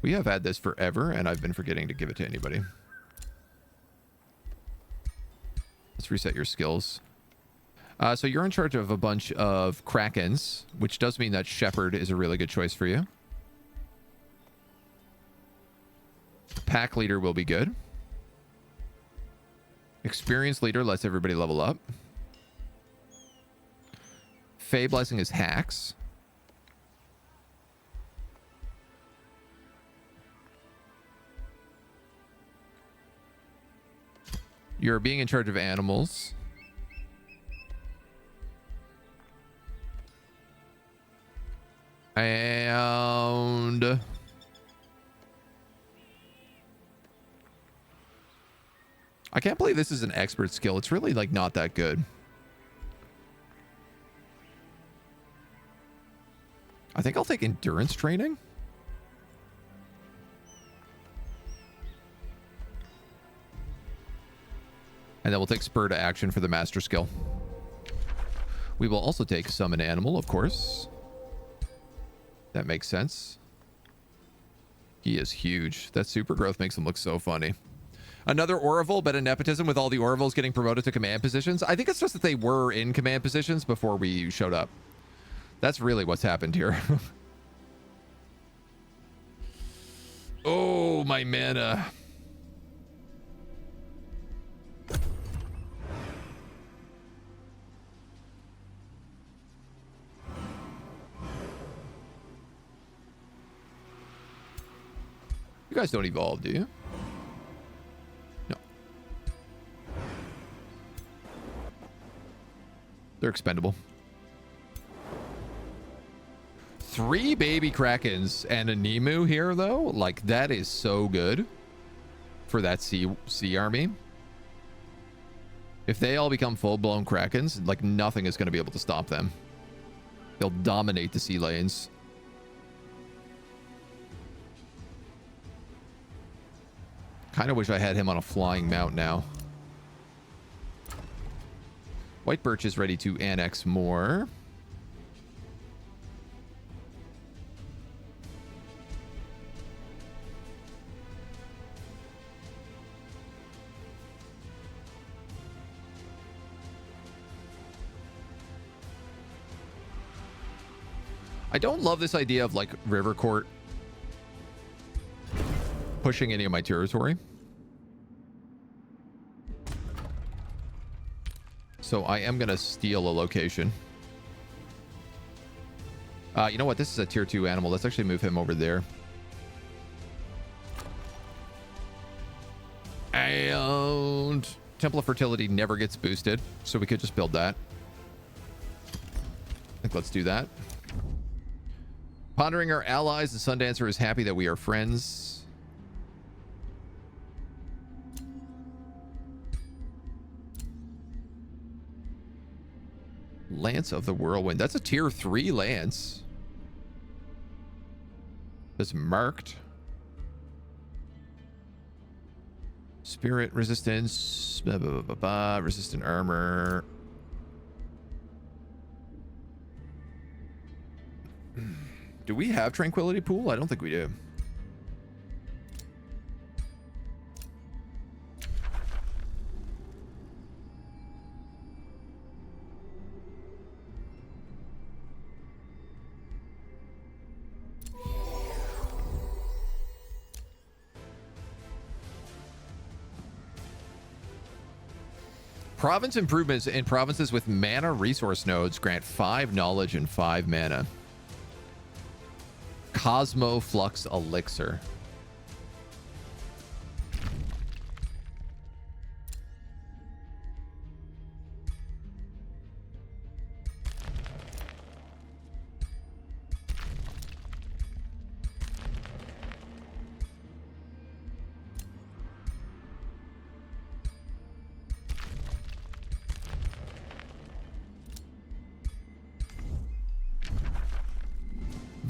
We have had this forever, and I've been forgetting to give it to anybody. Let's reset your skills. So you're in charge of a bunch of Krakens, which does mean that Shepherd is a really good choice for you. Pack leader will be good. Experienced leader lets everybody level up. Fey blessing is hacks. You're being in charge of animals. And I can't believe this is an expert skill. It's really like not that good. I think I'll take endurance training. And then we'll take spur to action for the master skill. We will also take summon animal, of course. That makes sense. He is huge. That super growth makes him look so funny. Another Oracle, but a nepotism with all the Oracles getting promoted to command positions. I think it's just that they were in command positions before we showed up. That's really what's happened here. Oh, my mana. You guys don't evolve, do you? No. They're expendable. 3 baby Krakens and a Nemu here, though. Like, that is so good for that sea army. If they all become full-blown Krakens, like, nothing is going to be able to stop them. They'll dominate the sea lanes. Kind of wish I had him on a flying mount now. White Birch is ready to annex more. I don't love this idea of like River Court pushing any of my territory. So I am going to steal a location. You know what? This is a tier 2 animal. Let's actually move him over there. And Temple of Fertility never gets boosted, so we could just build that. I think let's do that. Pondering our allies, the Sundancer is happy that we are friends. Lance of the Whirlwind. That's a tier 3 lance. That's marked. Spirit resistance. Blah, blah, blah, blah, blah. Resistant armor. Do we have Tranquility Pool? I don't think we do. Province improvements in provinces with mana resource nodes grant 5 knowledge and 5 mana. Cosmo Flux Elixir.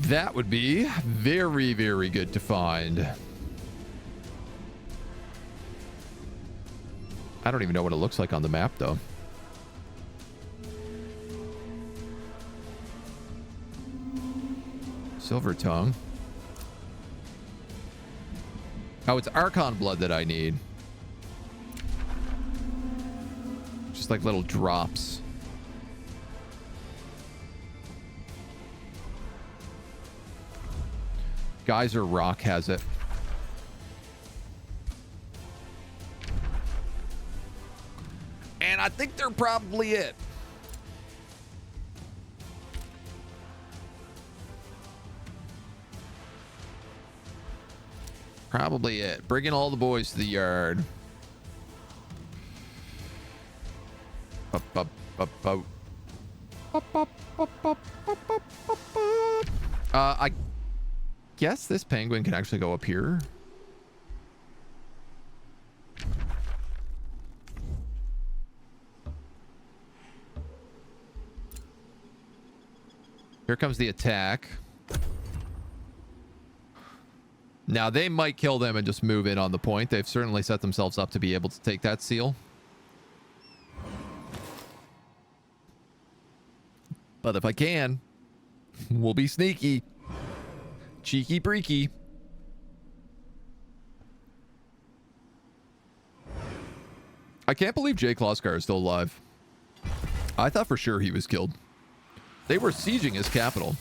That would be very, very good to find. I don't even know what it looks like on the map, though. Silver Tongue. Oh, it's Archon Blood that I need. Just like little drops. Geyser Rock has it. And I think they're probably it. Probably it. Bringing all the boys to the yard. Up, up, up, up. Up, up, up, up, up, up, up, up. I guess this penguin can actually go up here. Here comes the attack. Now, they might kill them and just move in on the point. They've certainly set themselves up to be able to take that seal. But if I can, we'll be sneaky. Cheeky breaky. I can't believe Jay Kloskar is still alive. I thought for sure he was killed. They were sieging his capital.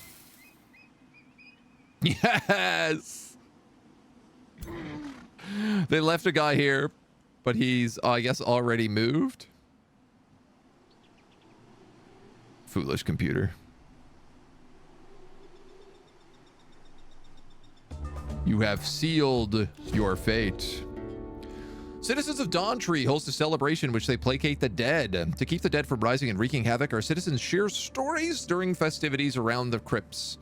Yes! They left a guy here, but he's, I guess, already moved. Foolish computer. You have sealed your fate. Citizens of Dawntree host a celebration in which they placate the dead. To keep the dead from rising and wreaking havoc, our citizens share stories during festivities around the crypts.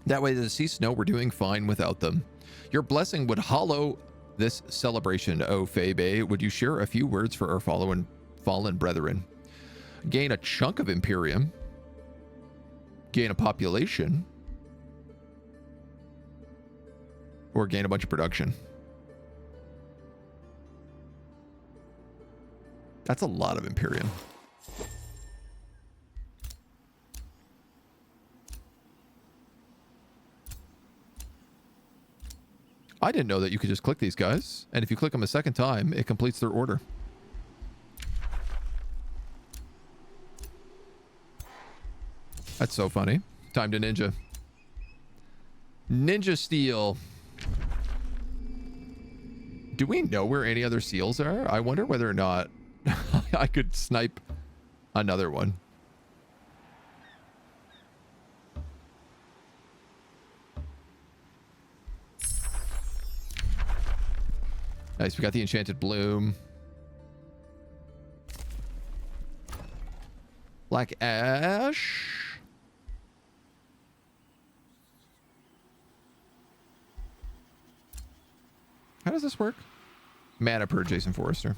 That way the deceased know we're doing fine without them. Your blessing would hallow this celebration, O Febe. Would you share a few words for our fallen brethren? Gain a chunk of Imperium. Gain a population. Or gain a bunch of production. That's a lot of Imperium. I didn't know that you could just click these guys, and if you click them a second time, it completes their order. That's so funny. Time to ninja. Ninja Steel. Do we know where any other seals are? I wonder whether or not I could snipe another one. Nice, we got the Enchanted Bloom. Black Ash. How does this work? Mana per Jason Forrester.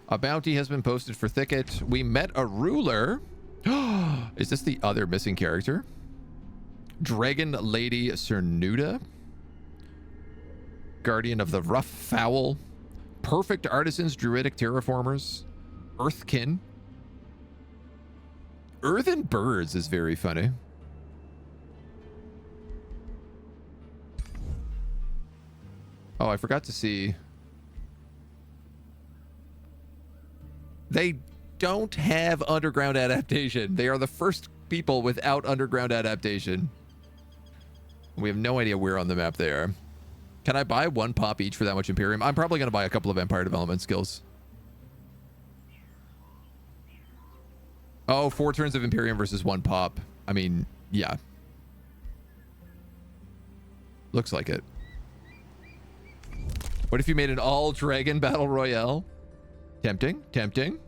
A bounty has been posted for Thicket. We met a ruler. Is this the other missing character? Dragon Lady Cernuda. Guardian of the Rough Fowl. Perfect Artisans, Druidic Terraformers. Earthkin. Earthen Birds is very funny. Oh, I forgot to see. They don't have underground adaptation. They are the first people without underground adaptation. We have no idea where on the map they are. Can I buy 1 pop each for that much Imperium? I'm probably going to buy a couple of Empire development skills. Oh, 4 turns of Imperium versus 1 pop. I mean, yeah. Looks like it. What if you made an all-dragon battle royale? Tempting, tempting.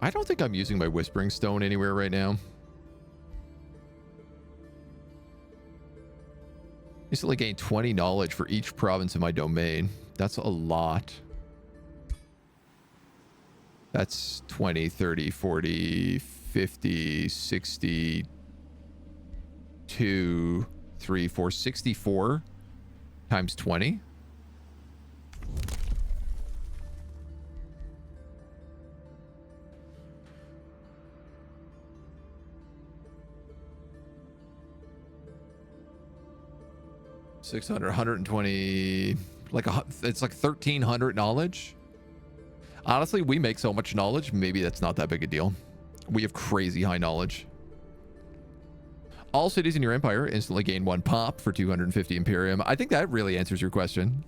I don't think I'm using my Whispering Stone anywhere right now. Instantly gain 20 knowledge for each province in my domain. That's a lot. That's 20, 30, 40, 50, 60, 2, 3, 4, 64 times 20. $600, 120, like it's like 1,300 knowledge. Honestly, we make so much knowledge, maybe that's not that big a deal. We have crazy high knowledge. All cities in your empire instantly gain 1 pop for 250 Imperium. I think that really answers your question.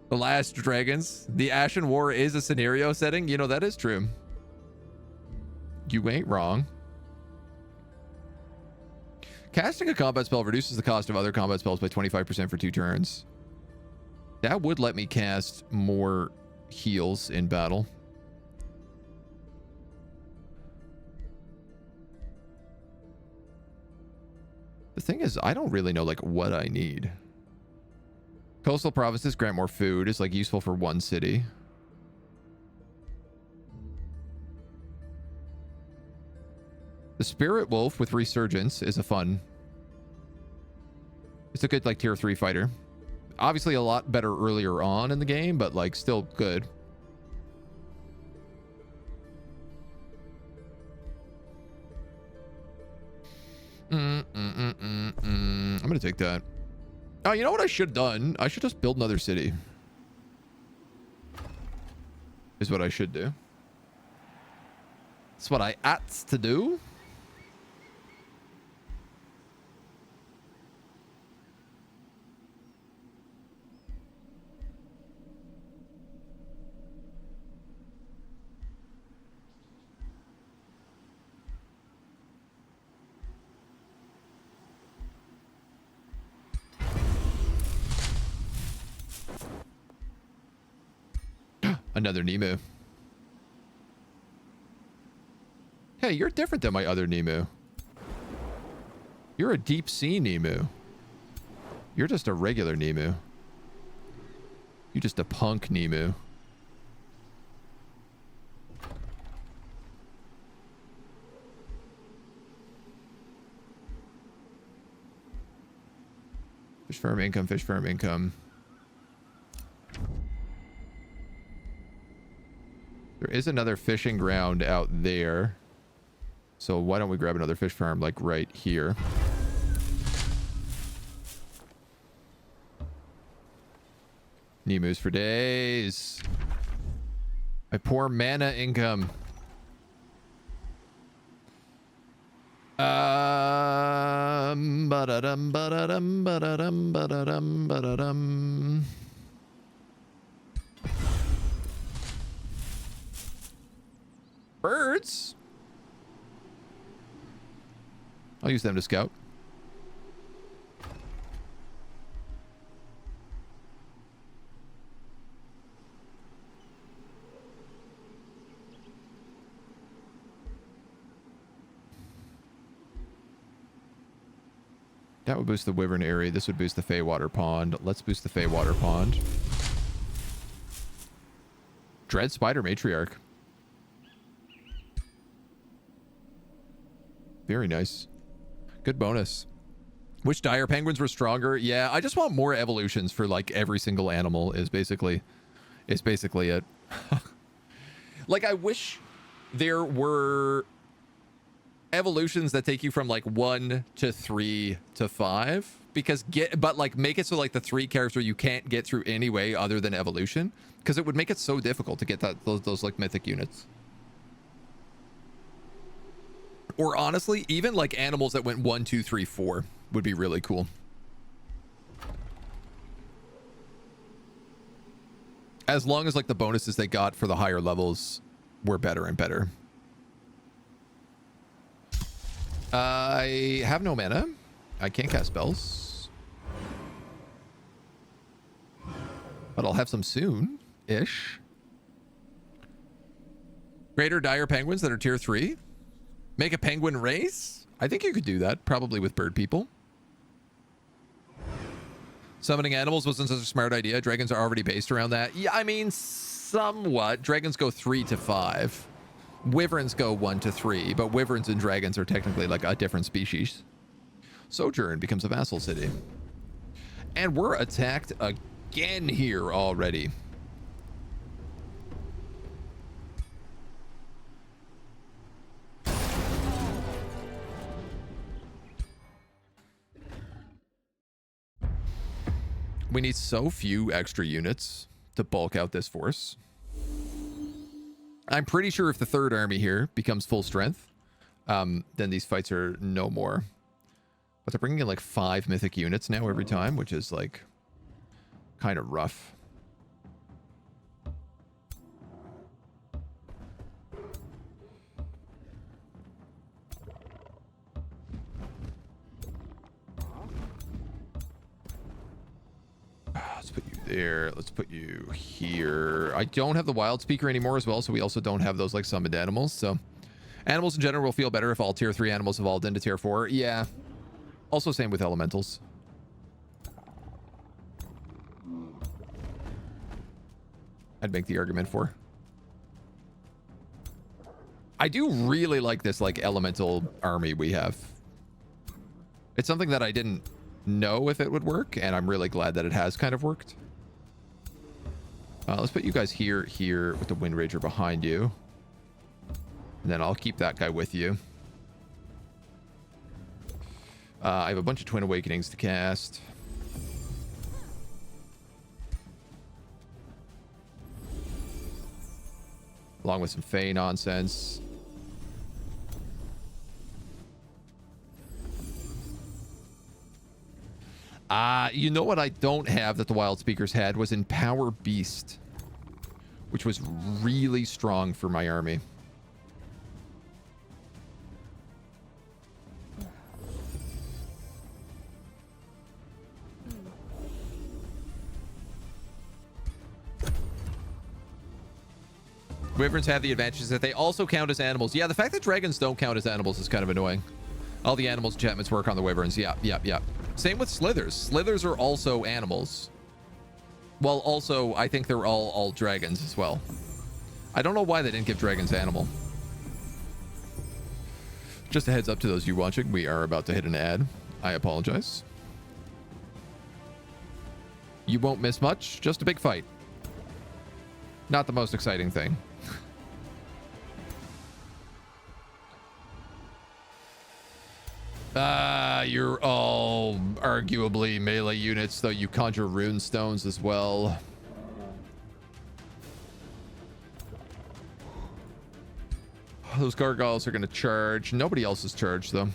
The Last Dragons. The Ashen War is a scenario setting. You know, that is true. You ain't wrong. Casting a combat spell reduces the cost of other combat spells by 25% for 2 turns. That would let me cast more heals in battle. The thing is, I don't really know like what I need. Coastal provinces grant more food is like useful for 1 city. The Spirit Wolf with Resurgence is a fun. It's a good like tier 3 fighter. Obviously a lot better earlier on in the game, but like still good. I'm gonna take that. Oh, you know what I should have done? I should just build another city. Is what I should do. That's what I ought to do. Another Nemu. Hey, you're different than my other Nemu. You're a deep sea Nemu. You're just a regular Nemu. You're just a punk Nemu. Fish farm income, fish farm income. There is another fishing ground out there. So why don't we grab another fish farm like right here? Nemus for days. My poor mana income. Ba-da-dum, ba-da-dum, ba-da-dum, ba-da-dum, ba-da-dum. Birds. I'll use them to scout. That would boost the Wyvern area. This would boost the Feywater Pond. Let's boost the Feywater Pond. Dread Spider Matriarch. Very nice. Good bonus. Which dire penguins were stronger? Yeah, I just want more evolutions for like every single animal is basically it. Like I wish there were evolutions that take you from like 1 to 3 to 5, because but like make it so like the 3 character you can't get through anyway other than evolution, because it would make it so difficult to get those like mythic units. Or honestly, even like animals that went 1, 2, 3, 4 would be really cool. As long as like the bonuses they got for the higher levels were better and better. I have no mana. I can't cast spells. But I'll have some soon-ish. Greater dire penguins that are tier 3. Make a penguin race? I think you could do that, probably with bird people. Summoning animals wasn't such a smart idea. Dragons are already based around that. Yeah, I mean, somewhat. Dragons go 3 to 5. Wyverns go 1 to 3, but wyverns and dragons are technically like a different species. Sojourn becomes a vassal city. And we're attacked again here already. We need so few extra units to bulk out this force. I'm pretty sure if the third army here becomes full strength, then these fights are no more. But they're bringing in like 5 mythic units now every time, which is like kind of rough. Let's put you there. Let's put you here. I don't have the wild speaker anymore as well, so we also don't have those like summoned animals. So animals in general will feel better if all tier 3 animals evolved into tier 4. Yeah. Also same with elementals. I'd make the argument for. I do really like this like elemental army we have. It's something that I didn't know if it would work, and I'm really glad that it has kind of worked. Let's put you guys here with the Wind Rager behind you, and then I'll keep that guy with you. I have a bunch of Twin Awakenings to cast. Along with some Fey nonsense. You know what I don't have that the Wild Speakers had was Empower Beast, which was really strong for my army. Wyverns have the advantages that they also count as animals. Yeah, the fact that dragons don't count as animals is kind of annoying. All the animals enchantments work on the wyverns. Yeah. Same with slithers. Slithers are also animals. Well, also, I think they're all dragons as well. I don't know why they didn't give dragons animal. Just a heads up to those of you watching, we are about to hit an ad. I apologize. You won't miss much, just a big fight. Not the most exciting thing. You're all arguably melee units, though you conjure rune stones as well. Those gargoyles are going to charge. Nobody else is charged, though.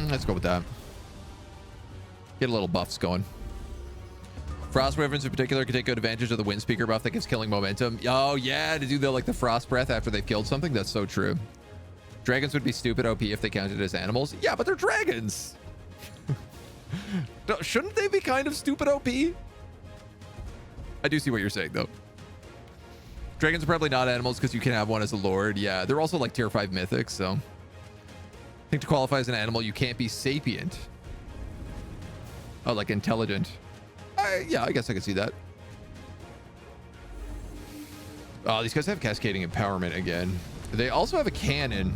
Let's go with that. Get a little buffs going. Frost Wyverns in particular can take good advantage of the wind speaker buff that gives killing momentum. Oh yeah, to do the frost breath after they've killed something. That's so true. Dragons would be stupid OP if they counted as animals. Yeah, but they're dragons. Shouldn't they be kind of stupid OP? I do see what you're saying though. Dragons are probably not animals because you can have one as a lord. Yeah, they're also like tier 5 mythics, so I think to qualify as an animal, you can't be sapient. Oh, like intelligent. Yeah, I guess I could see that. Oh, these guys have cascading empowerment again. They also have a cannon,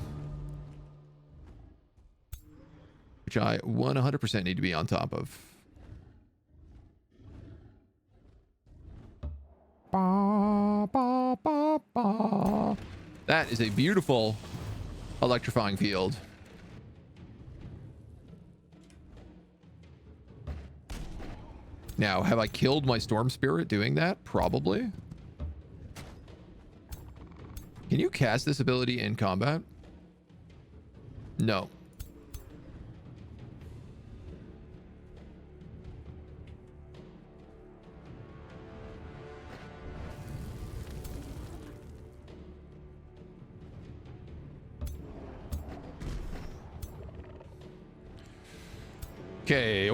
which I 100% need to be on top of. Ba, ba, ba, ba. That is a beautiful electrifying field. Now, have I killed my storm spirit doing that? Probably. Can you cast this ability in combat? No. Okay,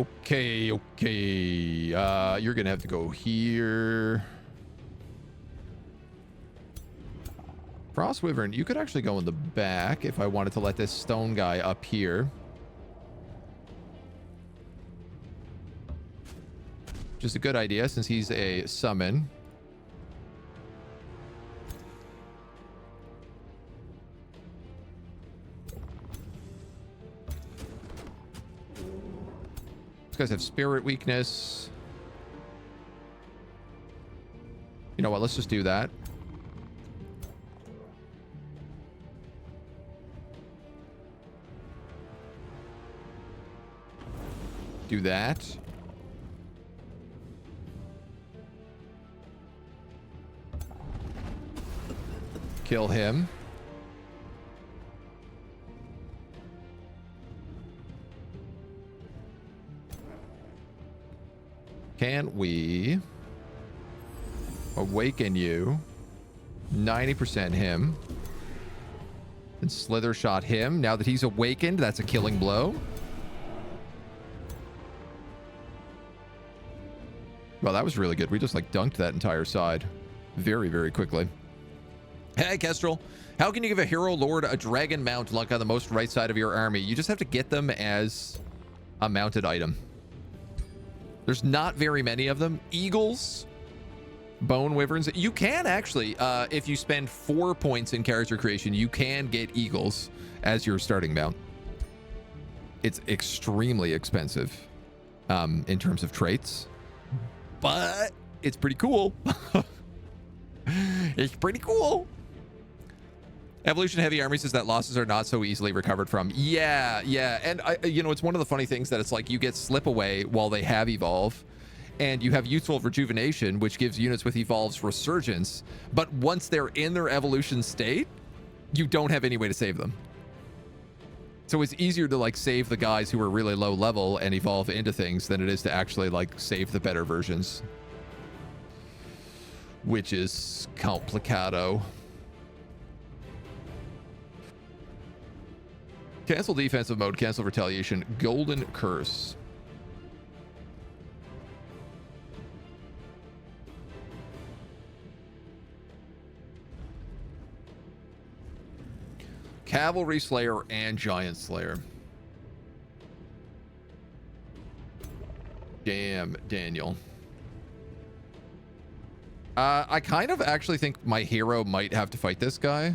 you're gonna have to go here. Frost Wyvern, you could actually go in the back if I wanted to let this stone guy up here. Which is a good idea since he's a summon. These guys have spirit weakness. You know what? Let's just do that. Do that. Kill him. Can we awaken you? 90% him. And Slither shot him. Now that he's awakened, that's a killing blow. Well, that was really good. We just like dunked that entire side very, very quickly. Hey, Kestrel. How can you give a hero lord a dragon mount luck on the most right side of your army? You just have to get them as a mounted item. There's not very many of them. Eagles, bone wyverns. You can actually, if you spend 4 points in character creation, you can get eagles as your starting mount. It's extremely expensive in terms of traits, but it's pretty cool. It's pretty cool. Evolution heavy army says that losses are not so easily recovered from. Yeah. And you know, it's one of the funny things that it's like you get slip away while they have evolve, and you have useful rejuvenation, which gives units with evolves resurgence. But once they're in their evolution state, you don't have any way to save them. So it's easier to like save the guys who are really low level and evolve into things than it is to actually like save the better versions, which is complicado. Cancel defensive mode, cancel retaliation, golden curse. Cavalry Slayer and Giant Slayer. Damn, Daniel. I kind of actually think my hero might have to fight this guy.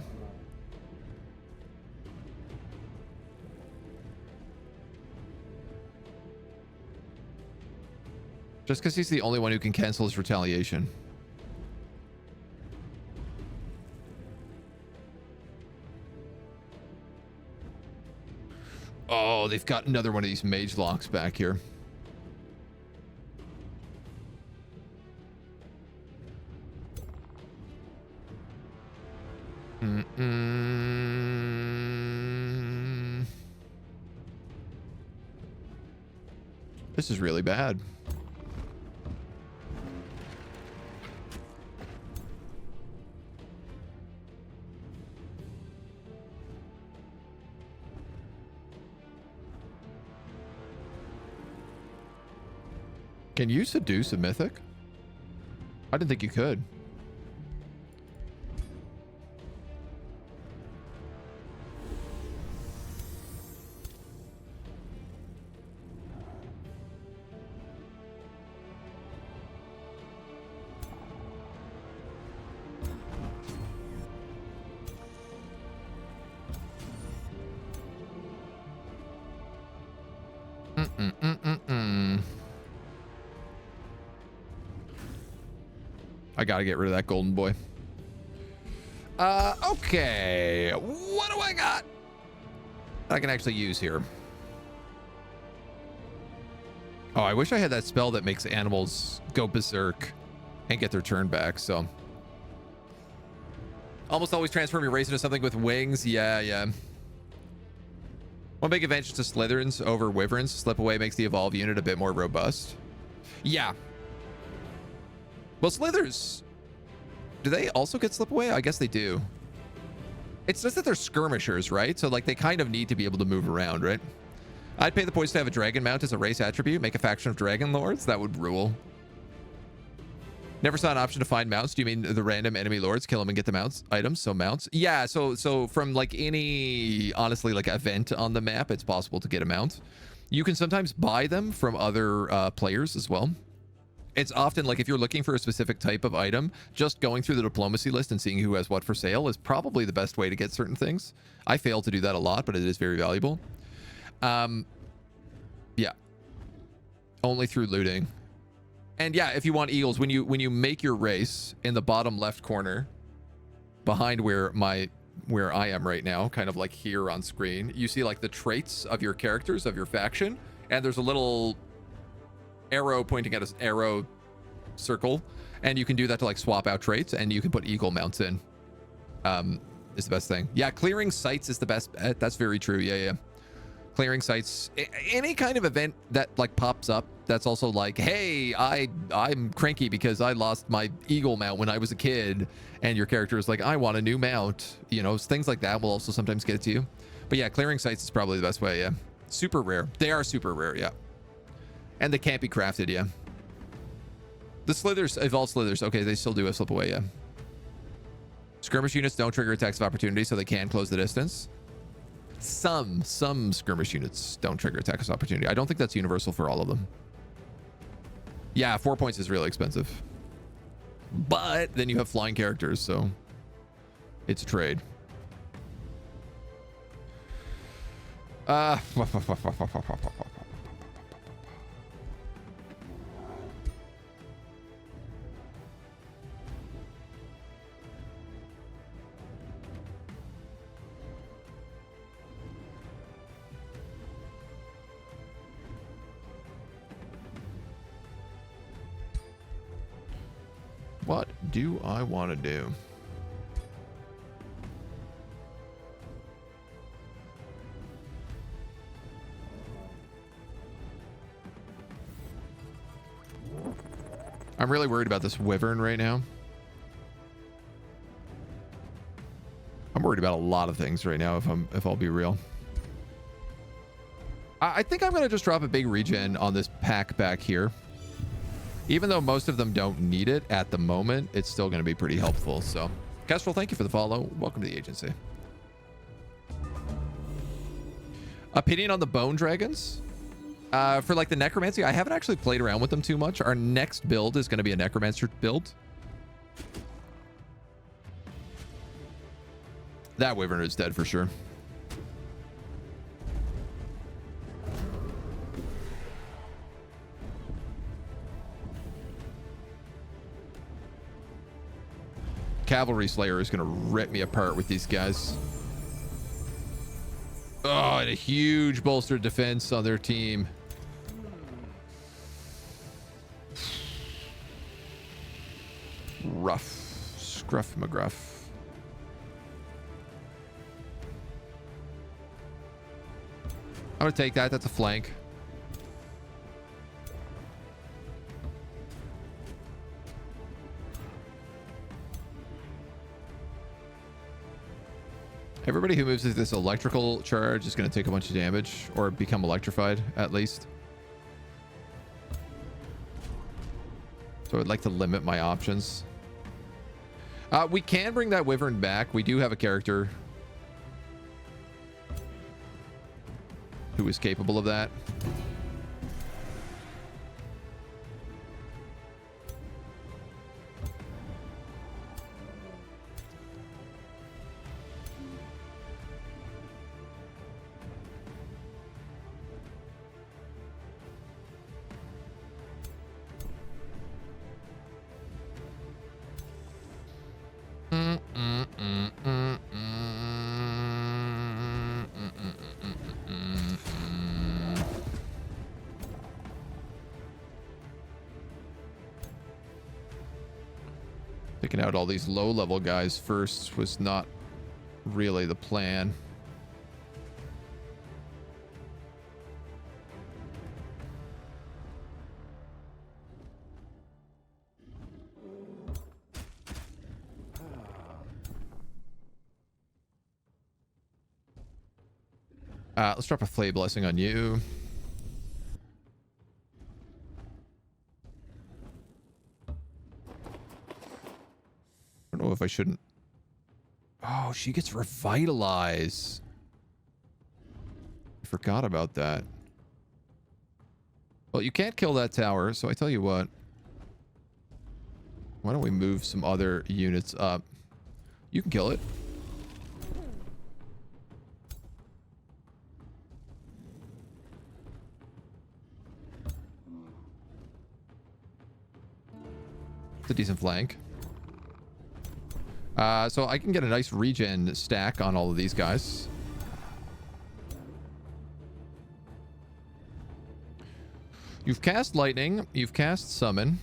Just because he's the only one who can cancel his retaliation. Oh, they've got another one of these mage locks back here. This is really bad. Can you seduce a mythic? I didn't think you could. I gotta get rid of that golden boy. Okay. What do I got I can actually use here? Oh, I wish I had that spell that makes animals go berserk and get their turn back, so. Almost always transform your race into something with wings. Yeah. One big advantage to Slytherins over Wyverns. Slip away makes the evolve unit a bit more robust. Yeah. Well, Slithers, do they also get slip away? I guess they do. It's just that they're skirmishers, right? So, like, they kind of need to be able to move around, right? I'd pay the points to have a dragon mount as a race attribute. Make a faction of dragon lords. That would rule. Never saw an option to find mounts. Do you mean the random enemy lords? Kill them and get the mounts items? So mounts. Yeah, so from like any, honestly, like event on the map, it's possible to get a mount. You can sometimes buy them from other players as well. It's often like if you're looking for a specific type of item, just going through the diplomacy list and seeing who has what for sale is probably the best way to get certain things. I fail to do that a lot, but it is very valuable. Yeah. Only through looting. And yeah, if you want eagles, when you make your race in the bottom left corner, behind where I am right now, kind of like here on screen, you see like the traits of your characters, of your faction, and there's a little arrow pointing at an arrow circle, and you can do that to like swap out traits, and you can put eagle mounts in. Is the best thing. Yeah, clearing sites is the best. That's very true. Yeah. Clearing sites, any kind of event that like pops up that's also like, hey, I'm cranky because I lost my eagle mount when I was a kid, and your character is like, I want a new mount. You know, things like that will also sometimes get to you. But yeah, clearing sites is probably the best way. Yeah, super rare. They are super rare. Yeah, and they can't be crafted. Yeah, the slithers, evolved slithers. Okay, they still do have slip away. Yeah, skirmish units don't trigger attacks of opportunity, so they can close the distance. Some skirmish units don't trigger attacks of opportunity. I don't think that's universal for all of them. Yeah, 4 points is really expensive. But then you have flying characters, so it's a trade. What do I want to do? I'm really worried about this wyvern right now. I'm worried about a lot of things right now, if I'll be real. I think I'm going to just drop a big regen on this pack back here. Even though most of them don't need it at the moment, it's still going to be pretty helpful. So, Kestrel, thank you for the follow. Welcome to the agency. Opinion on the bone dragons? For like the necromancy, I haven't actually played around with them too much. Our next build is going to be a necromancer build. That wyvern is dead for sure. Cavalry Slayer is going to rip me apart with these guys. Oh, and a huge bolstered defense on their team. Rough. Scruff McGruff. I'm going to take that. That's a flank. Everybody who moves with this electrical charge is going to take a bunch of damage or become electrified, at least. So I'd like to limit my options. We can bring that wyvern back. We do have a character who is capable of that. Picking out all these low-level guys first was not really the plan. Let's drop a Flay Blessing on you. I don't know if I shouldn't. Oh, she gets Revitalize. I forgot about that. Well, you can't kill that tower, so I tell you what. Why don't we move some other units up? You can kill it. It's a decent flank. So I can get a nice regen stack on all of these guys. You've cast lightning. You've cast summon.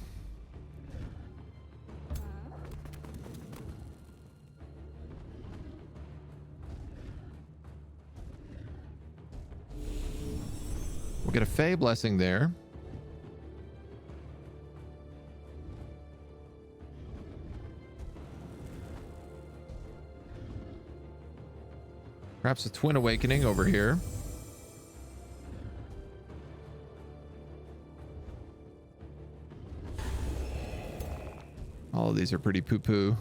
We'll get a Fey Blessing there. Perhaps a Twin Awakening over here. All of these are pretty poo-poo.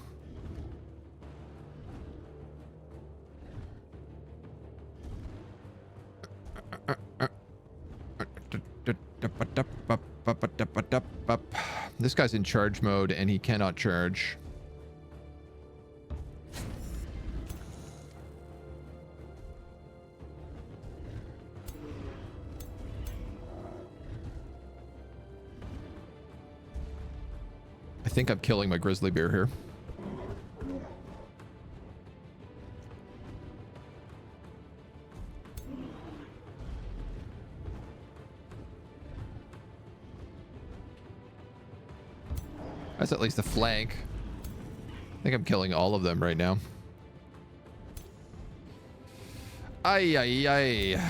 This guy's in charge mode and he cannot charge. I think I'm killing my grizzly bear here. That's at least a flank. I think I'm killing all of them right now. Ay, ay, ay.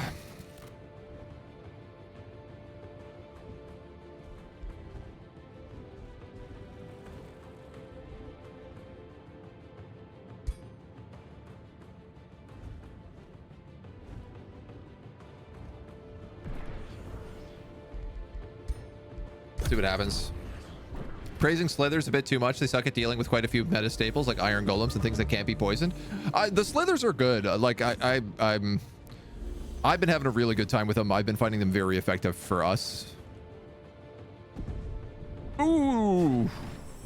See what happens. Praising Slithers a bit too much. They suck at dealing with quite a few meta staples like iron golems and things that can't be poisoned. The Slithers are good. Like I've been having a really good time with them. I've been finding them very effective for us. Ooh,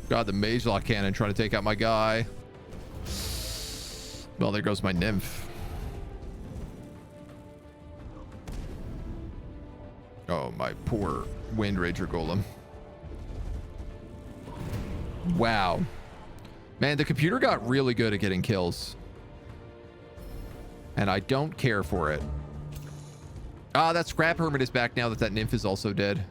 God, the Mage Lock Cannon trying to take out my guy. Well, there goes my nymph. Oh, my poor Wind Ranger Golem. Wow. Man, the computer got really good at getting kills. And I don't care for it. Ah, that Scrap Hermit is back now that that nymph is also dead.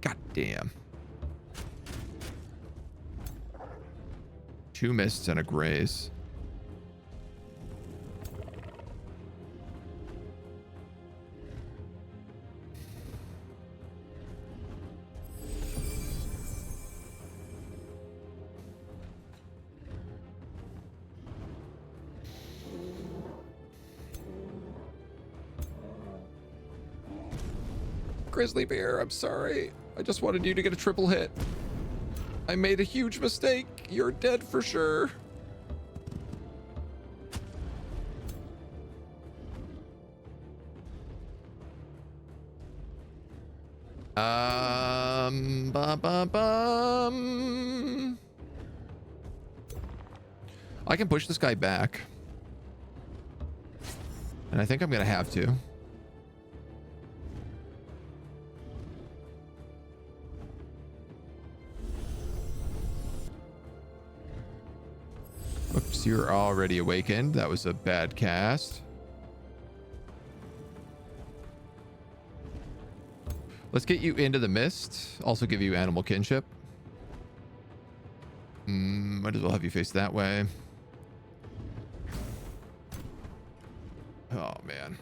God damn. 2 mists and a graze. Grizzly Bear. I'm sorry. I just wanted you to get a triple hit. I made a huge mistake. You're dead for sure. I can push this guy back. And I think I'm gonna have to. Oops, you're already awakened. That was a bad cast. Let's get you into the mist. Also give you animal kinship. Might as well have you face that way. Oh, man.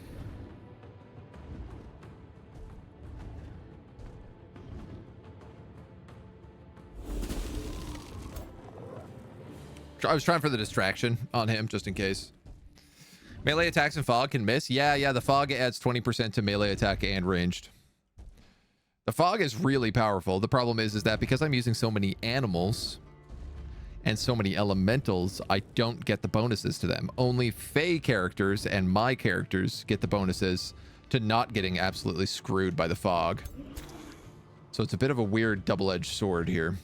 I was trying for the distraction on him, just in case. Melee attacks and fog can miss. Yeah, the fog adds 20% to melee attack and ranged. The fog is really powerful. The problem is that because I'm using so many animals and so many elementals, I don't get the bonuses to them. Only Fae characters and my characters get the bonuses to not getting absolutely screwed by the fog. So it's a bit of a weird double-edged sword here.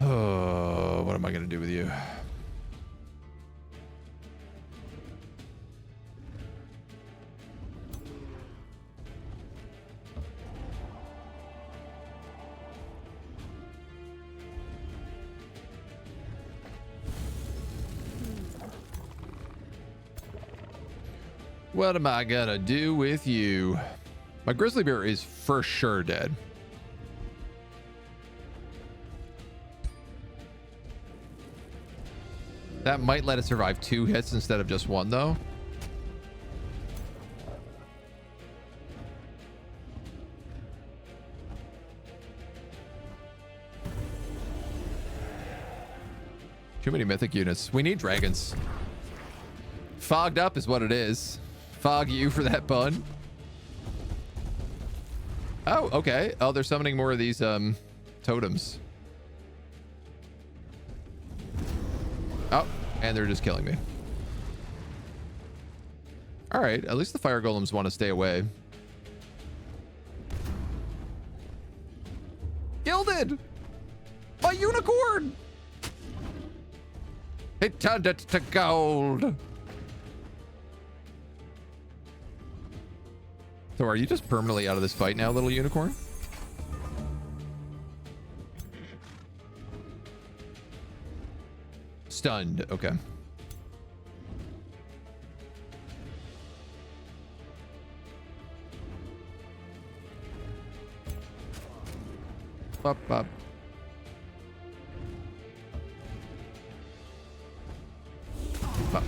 Oh, what am I going to do with you? What am I gonna do with you? My grizzly bear is for sure dead. That might let it survive 2 hits instead of just 1, though. Too many mythic units. We need dragons. Fogged up is what it is. Fog you for that pun. Oh, okay. Oh, they're summoning more of these totems. Oh, and they're just killing me. All right, at least the fire golems want to stay away. Gilded! My unicorn! It turned it to gold. So are you just permanently out of this fight now, little unicorn? Stunned. Okay. Up, up. Up.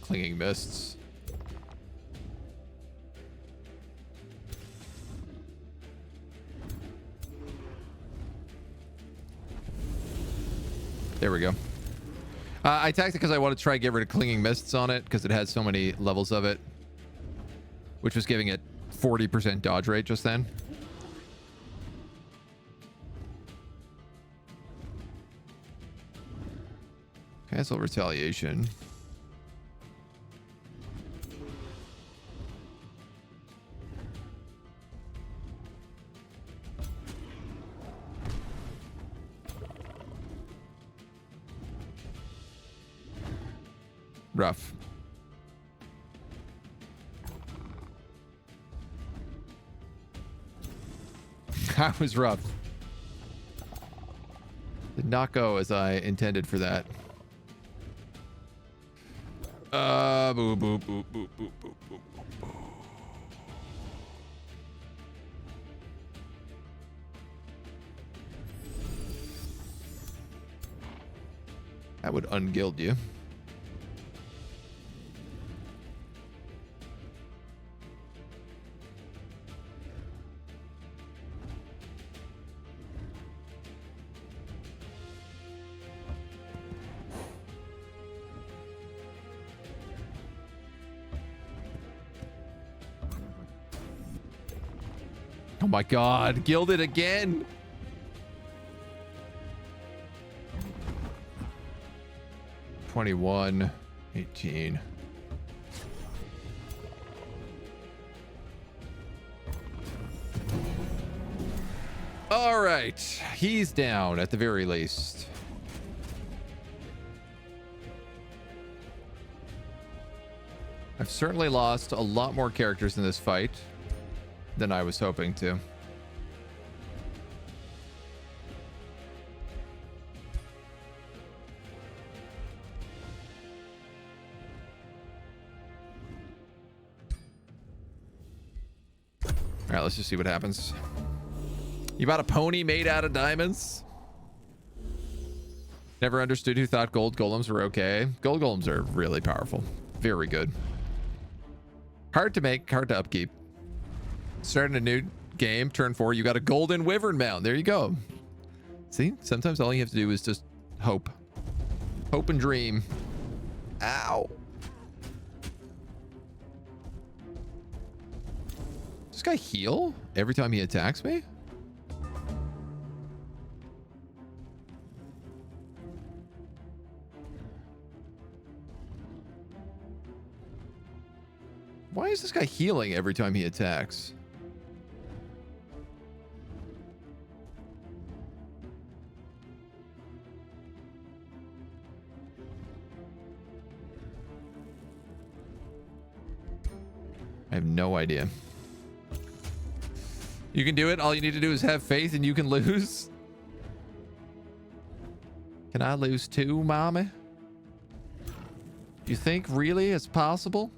Clinging mists. There we go. I attacked it because I want to try to get rid of clinging mists on it because it has so many levels of it, which was giving it 40% dodge rate just then. Cancel retaliation. Rough. That was rough. Did not go as I intended for that. Boop, boop, boop, boop, boop, boop, boop, boop. That would unguild you. Oh my god, gilded again. $21, $18. All right, he's down at the very least. I've certainly lost a lot more characters in this fight than I was hoping to. All right, let's just see what happens. You bought a pony made out of diamonds? Never understood who thought gold golems were okay. Gold golems are really powerful. Very good. Hard to make, hard to upkeep. Starting a new game, turn 4, you got a golden wyvern mount. There you go. See, sometimes all you have to do is just hope. Hope and dream. Ow. Does this guy heal every time he attacks me? Why is this guy healing every time he attacks? I have no idea. You can do it. All you need to do is have faith and you can lose. Can I lose too, mommy? You think really it's possible?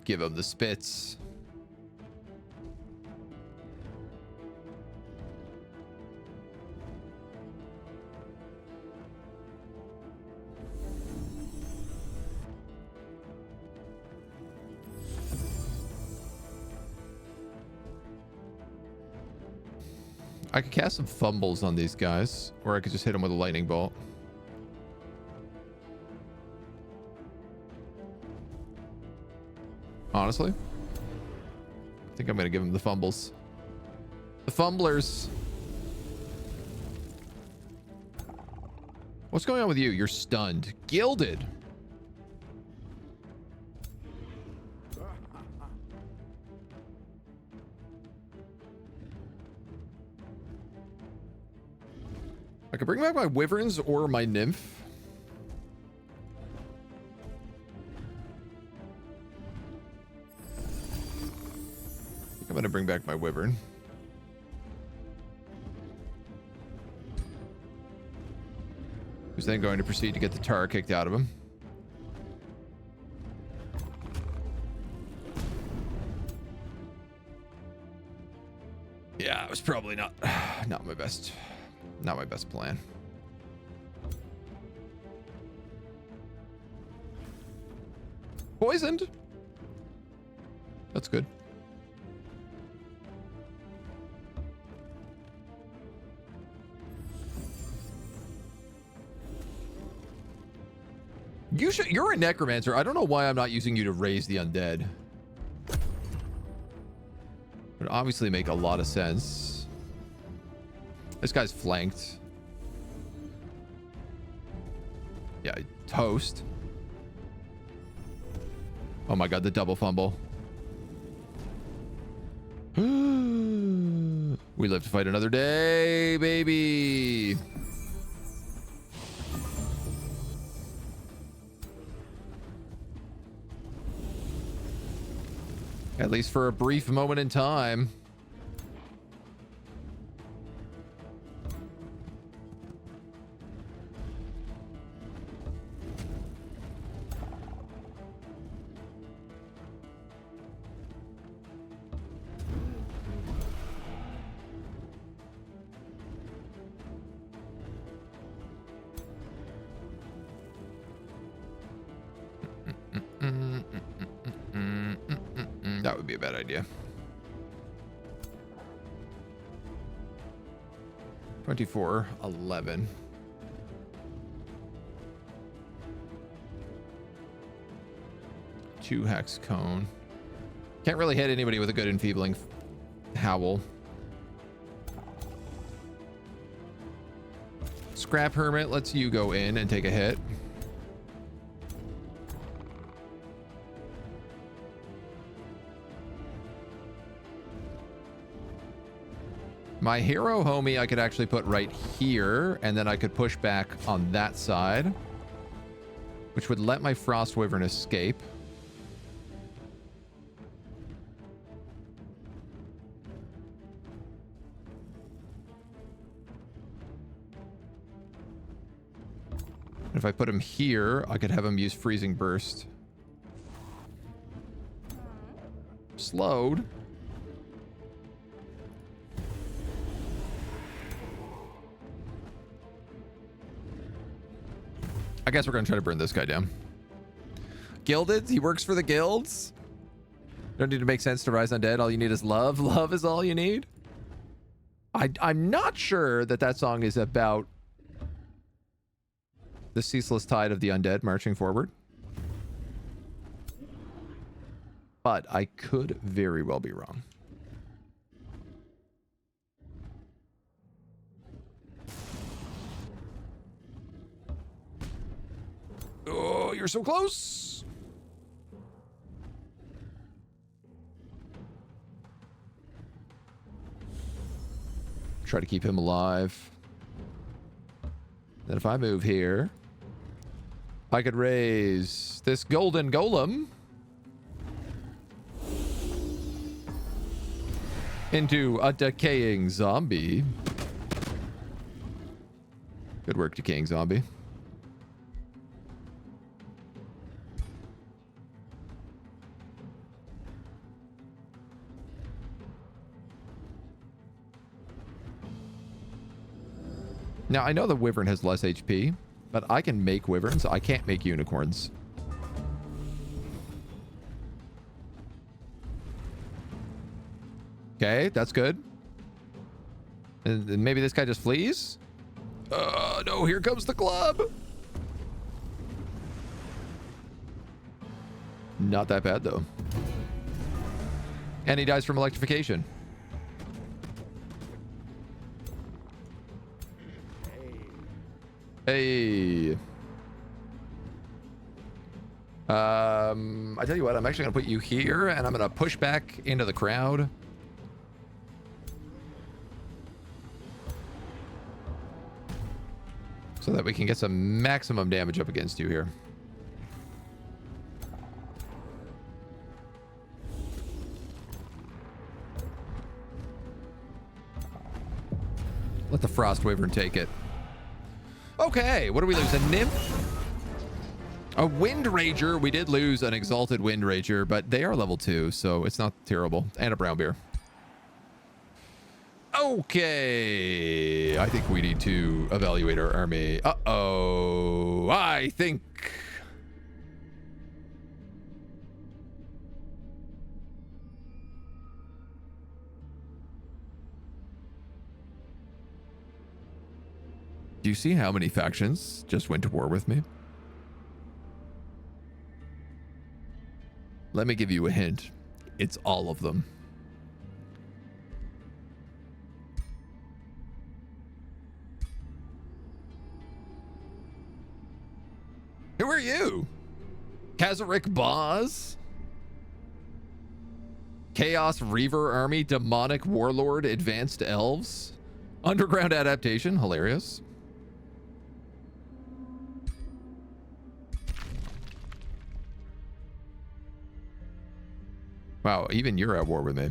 Give him the spits. I could cast some fumbles on these guys, or I could just hit them with a lightning bolt. Honestly, I think I'm going to give him the fumbles. The fumblers. What's going on with you? You're stunned. Gilded. I could bring back my wyverns or my nymph. I'm going to bring back my wyvern. Who's then going to proceed to get the tar kicked out of him. Yeah, it was probably not my best plan. Poisoned. That's good. You're a necromancer. I don't know why I'm not using you to raise the undead. Would obviously make a lot of sense. This guy's flanked. Yeah, toast. Oh my god, the double fumble. We live to fight another day, baby. At least for a brief moment in time. That would be a bad idea. 24-11. 2 hex cone. Can't really hit anybody with a good enfeebling howl. Scrap Hermit lets you go in and take a hit. My hero homie I could actually put right here, and then I could push back on that side, which would let my Frost Wyvern escape. If I put him here, I could have him use Freezing Burst. Slowed. I guess we're going to try to burn this guy down. Gilded? He works for the guilds? Don't need to make sense to rise undead. All you need is love. Love is all you need? I'm not sure that that song is about the ceaseless tide of the undead marching forward. But I could very well be wrong. Oh, you're so close. Try to keep him alive. Then if I move here, I could raise this golden golem into a decaying zombie. Good work, decaying zombie. Now, I know the wyvern has less HP, but I can make wyverns. I can't make unicorns. Okay, that's good. And maybe this guy just flees? No, here comes the club. Not that bad, though. And he dies from electrocution. Hey. I tell you what, I'm actually going to put you here, and I'm going to push back into the crowd. So that we can get some maximum damage up against you here. Let the Frost Wyvern take it. Okay, what do we lose? A Nymph? A Wind Rager. We did lose an Exalted Wind Rager, but they are level 2, so it's not terrible. And a Brown Bear. Okay, I think we need to evaluate our army. Uh-oh, I think... Do you see how many factions just went to war with me? Let me give you a hint. It's all of them. Who are you? Kazarik Boz? Chaos Reaver Army, Demonic Warlord, Advanced Elves? Underground Adaptation, hilarious. Wow, even you're at war with me.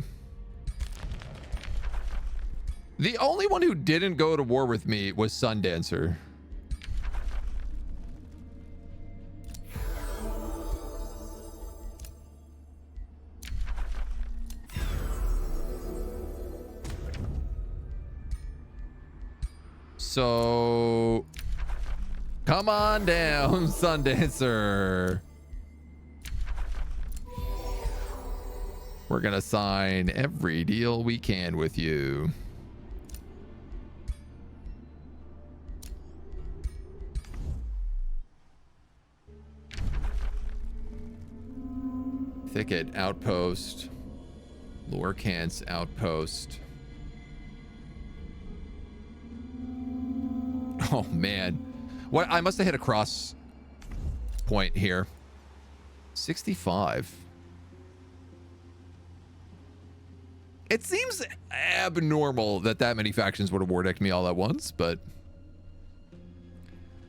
The only one who didn't go to war with me was Sundancer. So, come on down, Sundancer. We're gonna sign every deal we can with you. Thicket outpost. Lorcant's outpost. Oh man. What, I must have hit a cross point here. 65. It seems abnormal that many factions would have war decked me all at once, but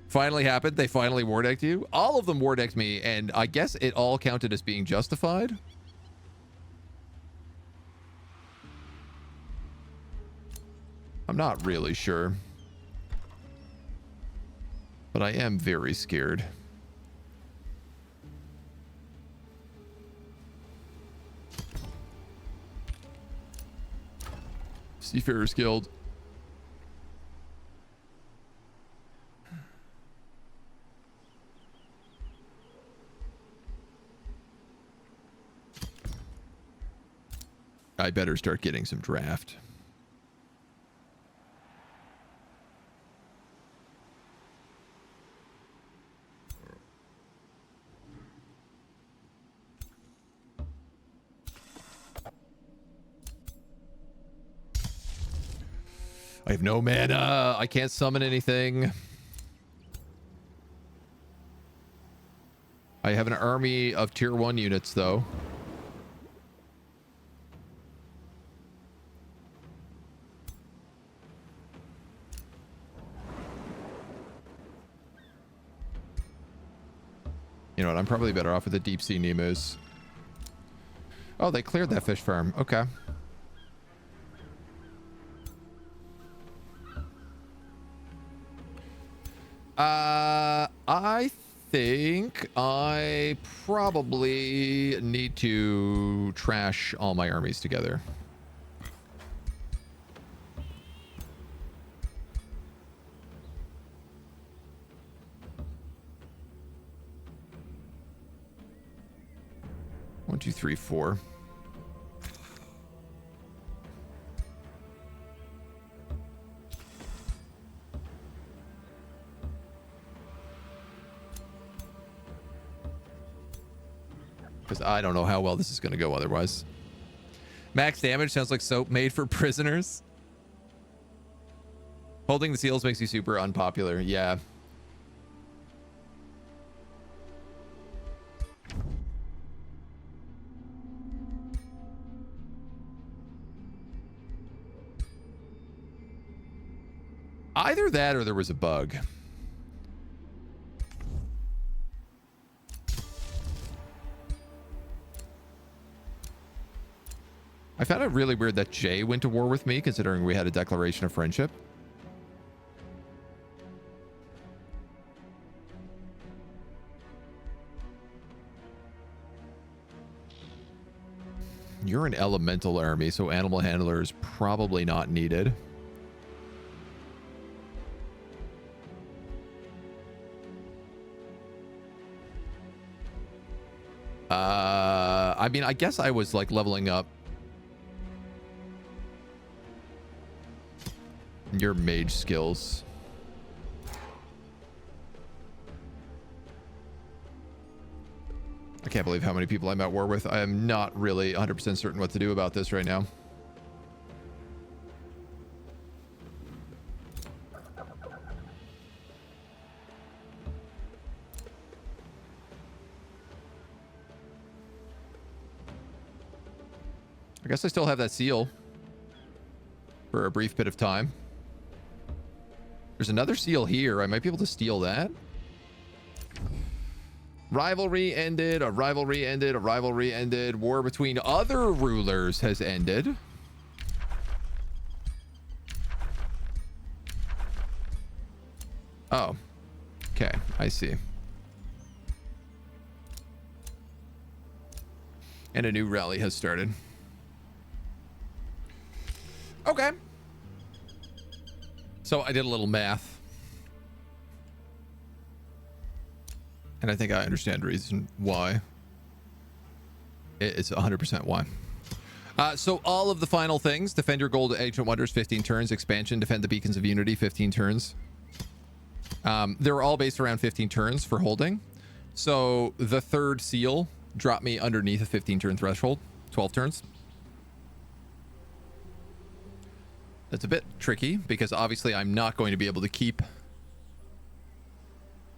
finally happened. They finally war decked you. All of them war decked me, and I guess it all counted as being justified. I'm not really sure, but I am very scared. Seafarers Guild. I better start getting some draft. I have no mana. I can't summon anything. I have an army of tier 1 units, though. You know what? I'm probably better off with the deep sea Nemus. Oh, they cleared that fish farm. Okay. I think I probably need to trash all my armies together. One, two, three, four. Because I don't know how well this is going to go otherwise. Max damage sounds like soap made for prisoners. Holding the seals makes you super unpopular. Yeah. Either that or there was a bug. I found it really weird that Jay went to war with me, considering we had a declaration of friendship. You're an elemental army, so animal handler is probably not needed. I mean, I guess I was like leveling up your mage skills. I can't believe how many people I'm at war with. I am not really 100% certain what to do about this right now. I guess I still have that seal for a brief bit of time. There's another seal here. I might be able to steal that. Rivalry ended. A rivalry ended. A rivalry ended. War between other rulers has ended. Oh. Okay. I see. And a new rally has started. Okay. So I did a little math. And I think I understand the reason why. It's 100% why. So all of the final things: defend your gold Ancient Wonders 15 turns, expansion, defend the Beacons of Unity 15 turns. They're all based around 15 turns for holding. So the third seal drop me underneath a 15 turn threshold, 12 turns. That's a bit tricky because obviously I'm not going to be able to keep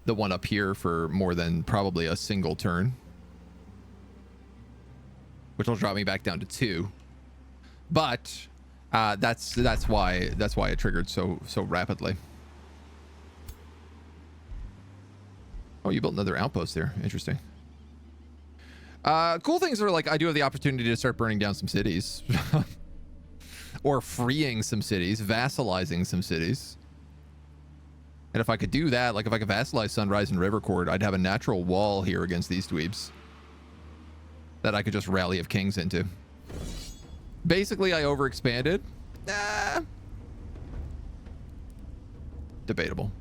the one up here for more than probably a single turn, which will drop me back down to 2. But that's why it triggered so rapidly. Oh, you built another outpost there. Interesting. Cool things are like I do have the opportunity to start burning down some cities. Or freeing some cities, vassalizing some cities. And if I could do that, like if I could vassalize Sunrise and Rivercourt, I'd have a natural wall here against these dweebs that I could just Rally of Kings into. Basically, I overexpanded. Debatable.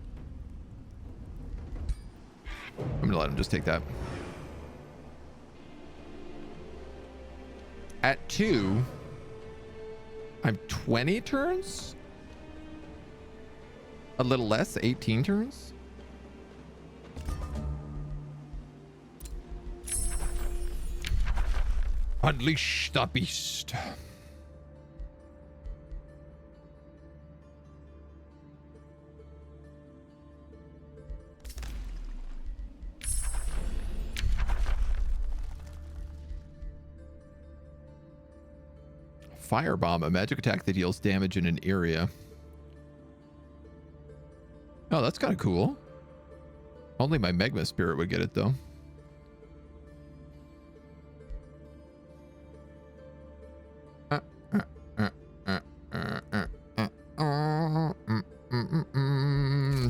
I'm gonna let him just take that. At 2, I'm 20 turns? A little less, 18 turns? Unleash the beast. Firebomb, a magic attack that deals damage in an area. Oh, that's kind of cool. Only my Magma Spirit would get it, though.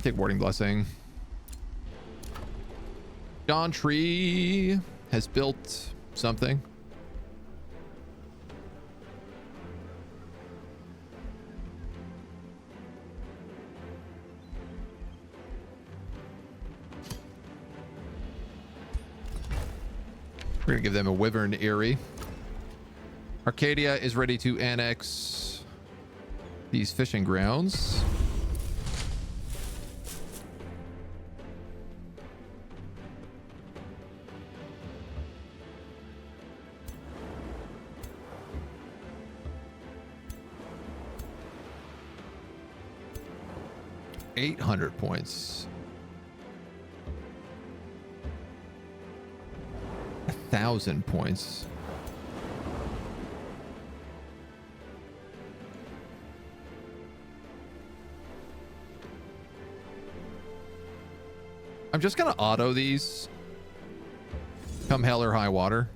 Take Warding Blessing. Dawn Tree has built something. We're gonna give them a Wyvern Eyrie. Arcadia is ready to annex these fishing grounds. $800 points. 1,000 points. I'm just gonna auto these come hell or high water.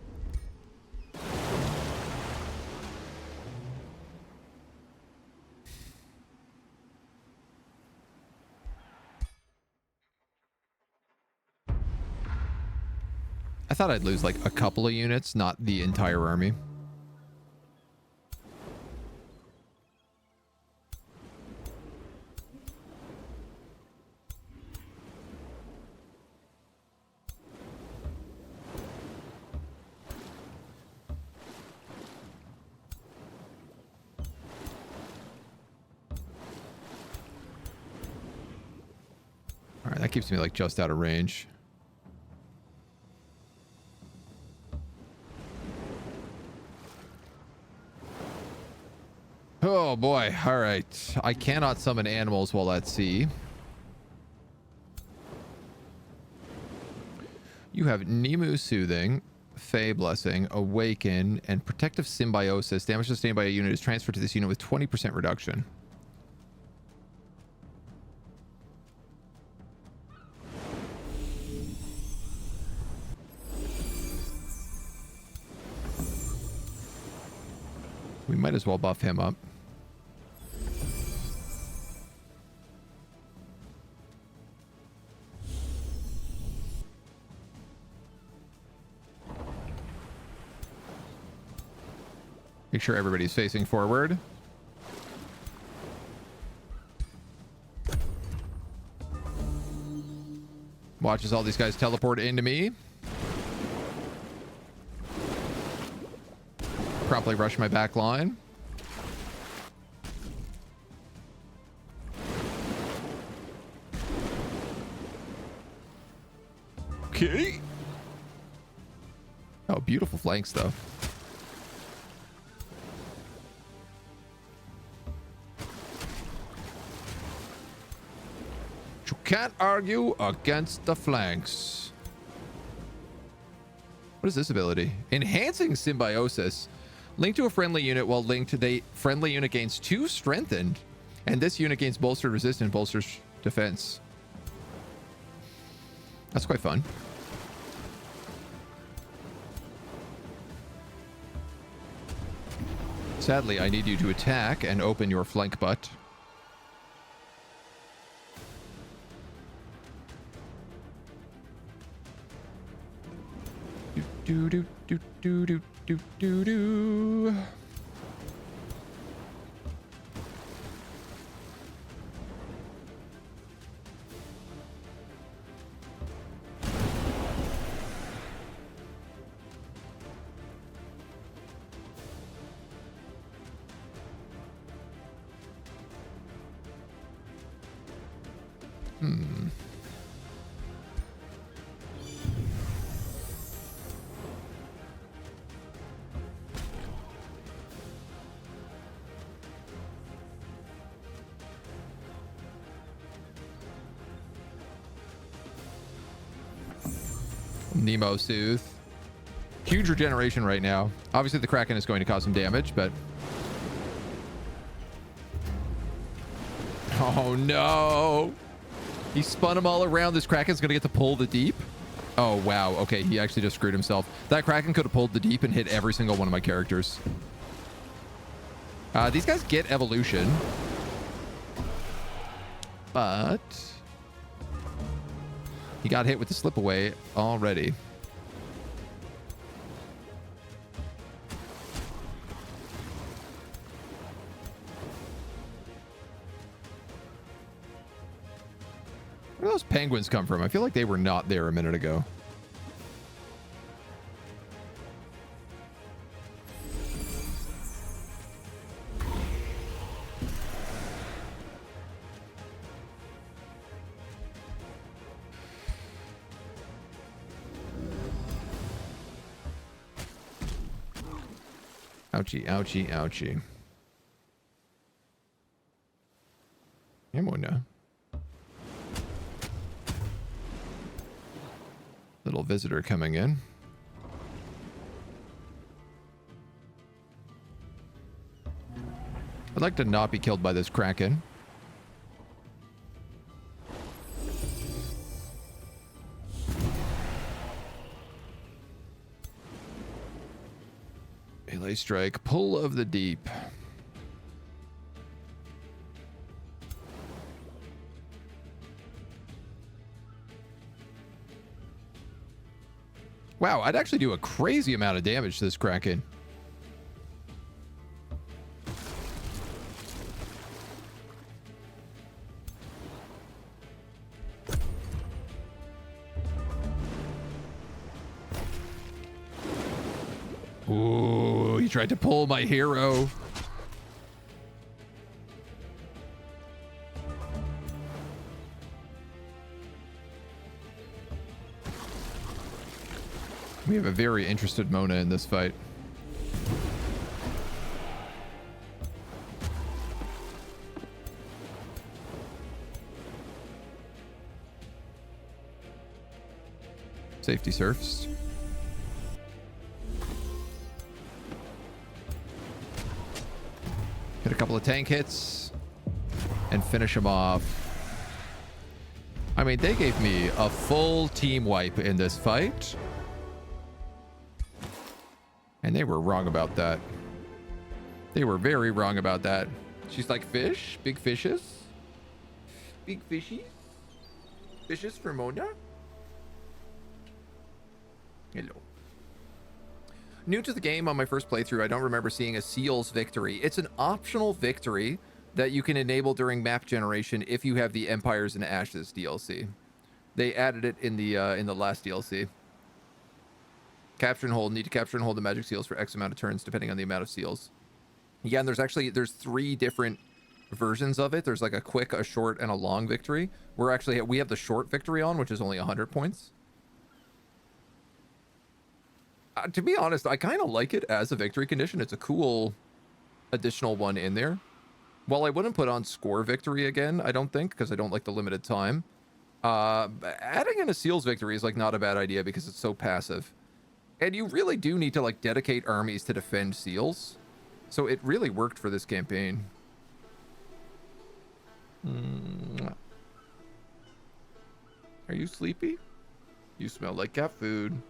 I thought I'd lose like a couple of units, not the entire army. All right, that keeps me like just out of range. Oh boy, all right. I cannot summon animals while at sea. You have Nemu Soothing, Fey Blessing, Awaken, and Protective Symbiosis. Damage sustained by a unit is transferred to this unit with 20% reduction. We might as well buff him up. Make sure everybody's facing forward. Watch as all these guys teleport into me. Promptly rush my back line. Okay. Oh, beautiful flanks, though. You can't argue against the flanks. What is this ability? Enhancing Symbiosis. Link to a friendly unit while linked to the friendly unit gains 2 strengthened. And this unit gains bolstered resistance, bolsters defense. That's quite fun. Sadly, I need you to attack and open your flank butt. Do do do do do do do do. Nemo Soothe. Huge regeneration right now. Obviously, the Kraken is going to cause some damage, but... Oh, no. He spun them all around. This Kraken's going to get to pull the deep. Oh, wow. Okay, he actually just screwed himself. That Kraken could have pulled the deep and hit every single one of my characters. These guys get evolution. But... he got hit with the slip away already. Where do those penguins come from? I feel like they were not there a minute ago. Ouchie, ouchie, ouchie. Amona. Little visitor coming in. I'd like to not be killed by this Kraken. Melee strike, pull of the deep. Wow, I'd actually do a crazy amount of damage to this Kraken. Ooh, he tried to pull my hero. We have a very interested Mona in this fight. Safety surfs. Hit a couple of tank hits and finish him off. I mean, they gave me a full team wipe in this fight. And they were wrong about that. They were very wrong about that. She's like, fish? Big fishes? Big fishies? Fishes for Mona? Hello. New to the game on my first playthrough, I don't remember seeing a Seals victory. It's an optional victory that you can enable during map generation if you have the Empires and Ashes DLC. They added it in the last DLC. Capture and hold. Need to capture and hold the magic seals for X amount of turns, depending on the amount of seals. Yeah, and there's 3 different versions of it. There's like a quick, a short, and a long victory. We have the short victory on, which is only 100 points. To be honest, I kind of like it as a victory condition. It's a cool additional one in there. While I wouldn't put on score victory again, I don't think, because I don't like the limited time. Adding in a seals victory is like not a bad idea because it's so passive. And you really do need to like dedicate armies to defend seals. So it really worked for this campaign. Are you sleepy? You smell like cat food.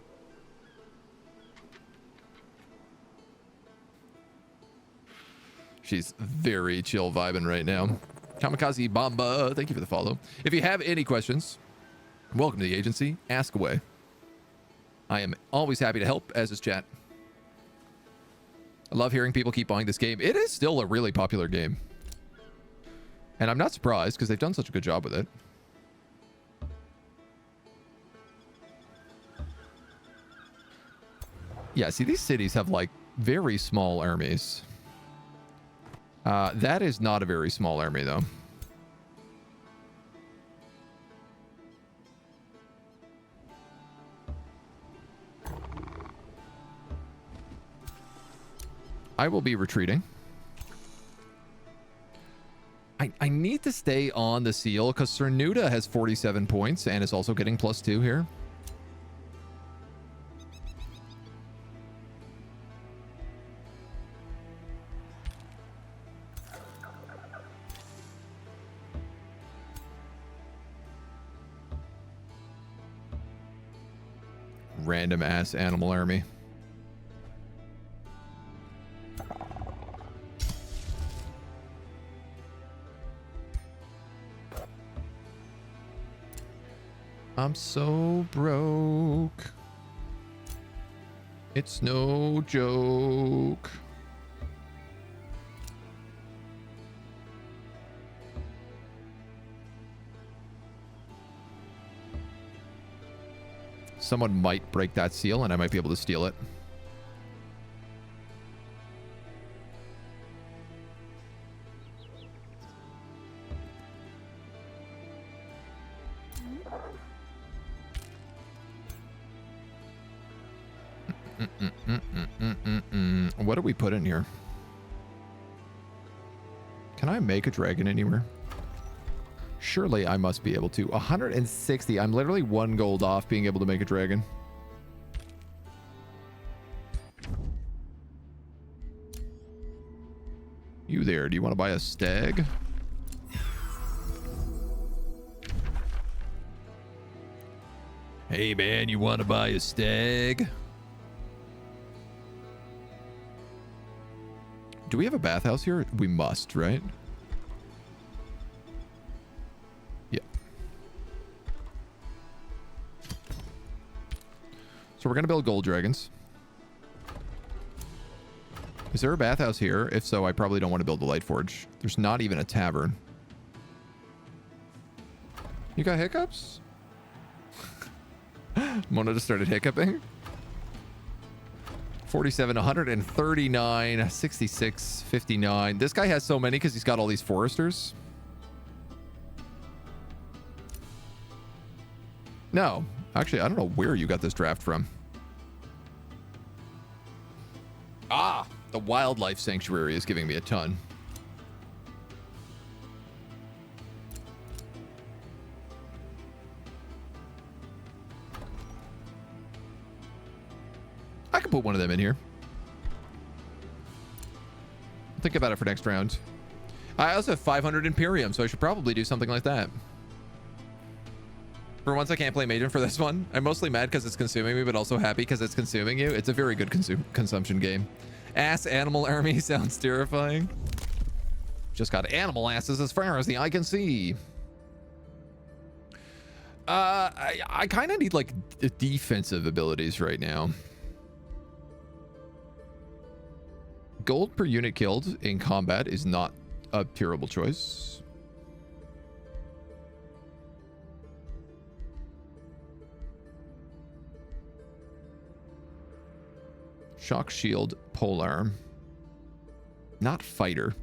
She's very chill vibing right now. Kamikaze Bomba, thank you for the follow. If you have any questions, welcome to the agency. Ask away. I am always happy to help, as is chat. I love hearing people keep buying this game. It is still a really popular game. And I'm not surprised because they've done such a good job with it. Yeah, see, these cities have like very small armies. That is not a very small army, though. I will be retreating. I need to stay on the seal because Cernuda has 47 points and is also getting +2 here. Random ass animal army. I'm so broke. It's no joke. Someone might break that seal and I might be able to steal it. What do we put in here? Can I make a dragon anywhere? Surely I must be able to. 160. I'm literally 1 gold off being able to make a dragon. You there, do you want to buy a stag? Hey man, you want to buy a stag? Do we have a bathhouse here? We must, right? Yeah. So we're going to build gold dragons. Is there a bathhouse here? If so, I probably don't want to build a light forge. There's not even a tavern. You got hiccups? Mona just started hiccuping. 47, 139, 66, 59. This guy has so many because he's got all these foresters. No, actually, I don't know where you got this draft from. Ah, the wildlife sanctuary is giving me a ton. I can put one of them in here. Think about it for next round. I also have 500 Imperium, so I should probably do something like that. For once, I can't play Maiden for this one. I'm mostly mad because it's consuming me, but also happy because it's consuming you. It's a very good consumption game. Ass animal army sounds terrifying. Just got animal asses as far as the eye can see. I kind of need like defensive abilities right now. Gold per unit killed in combat is not a terrible choice. Shock shield, polearm. Not fighter.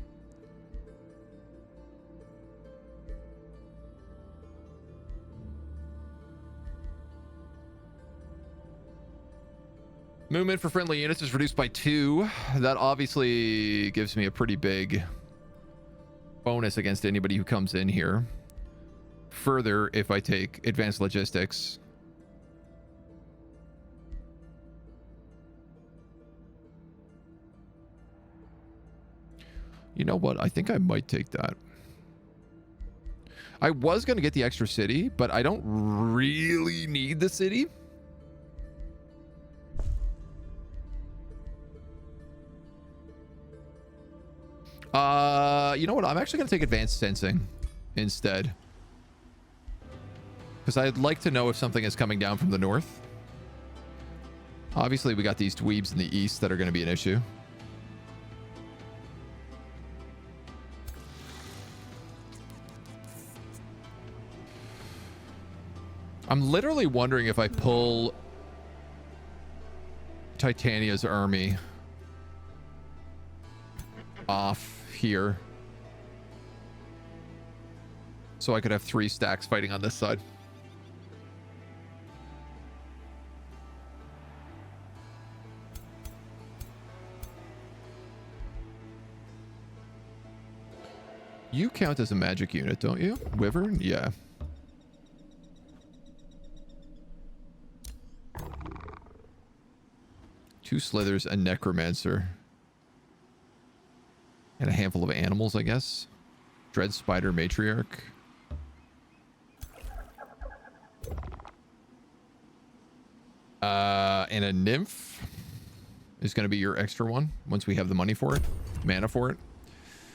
Movement for friendly units is reduced by 2. That obviously gives me a pretty big bonus against anybody who comes in here. Further, if I take advanced logistics. You know what? I think I might take that. I was going to get the extra city, but I don't really need the city. You know what? I'm actually going to take advanced sensing instead. Because I'd like to know if something is coming down from the north. Obviously, we got these dweebs in the east that are going to be an issue. I'm literally wondering if I pull Titania's army off here so I could have 3 stacks fighting on this side. You count as a magic unit, don't you? Wyvern? Yeah. Two slithers, a necromancer. And a handful of animals, I guess. Dread spider matriarch. And a nymph is going to be your extra one once we have the money for it. Mana for it.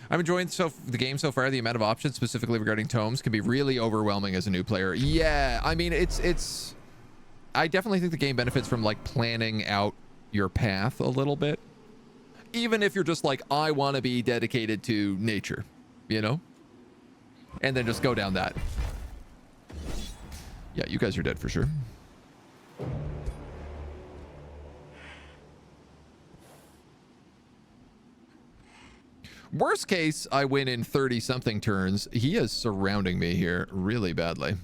I'm enjoying the game so far. The amount of options, specifically regarding tomes, can be really overwhelming as a new player. Yeah, I mean, it's... I definitely think the game benefits from, like, planning out your path a little bit. Even if you're just like, I want to be dedicated to nature, you know? And then just go down that. Yeah, you guys are dead for sure. Worst case, I win in 30-something turns. He is surrounding me here really badly.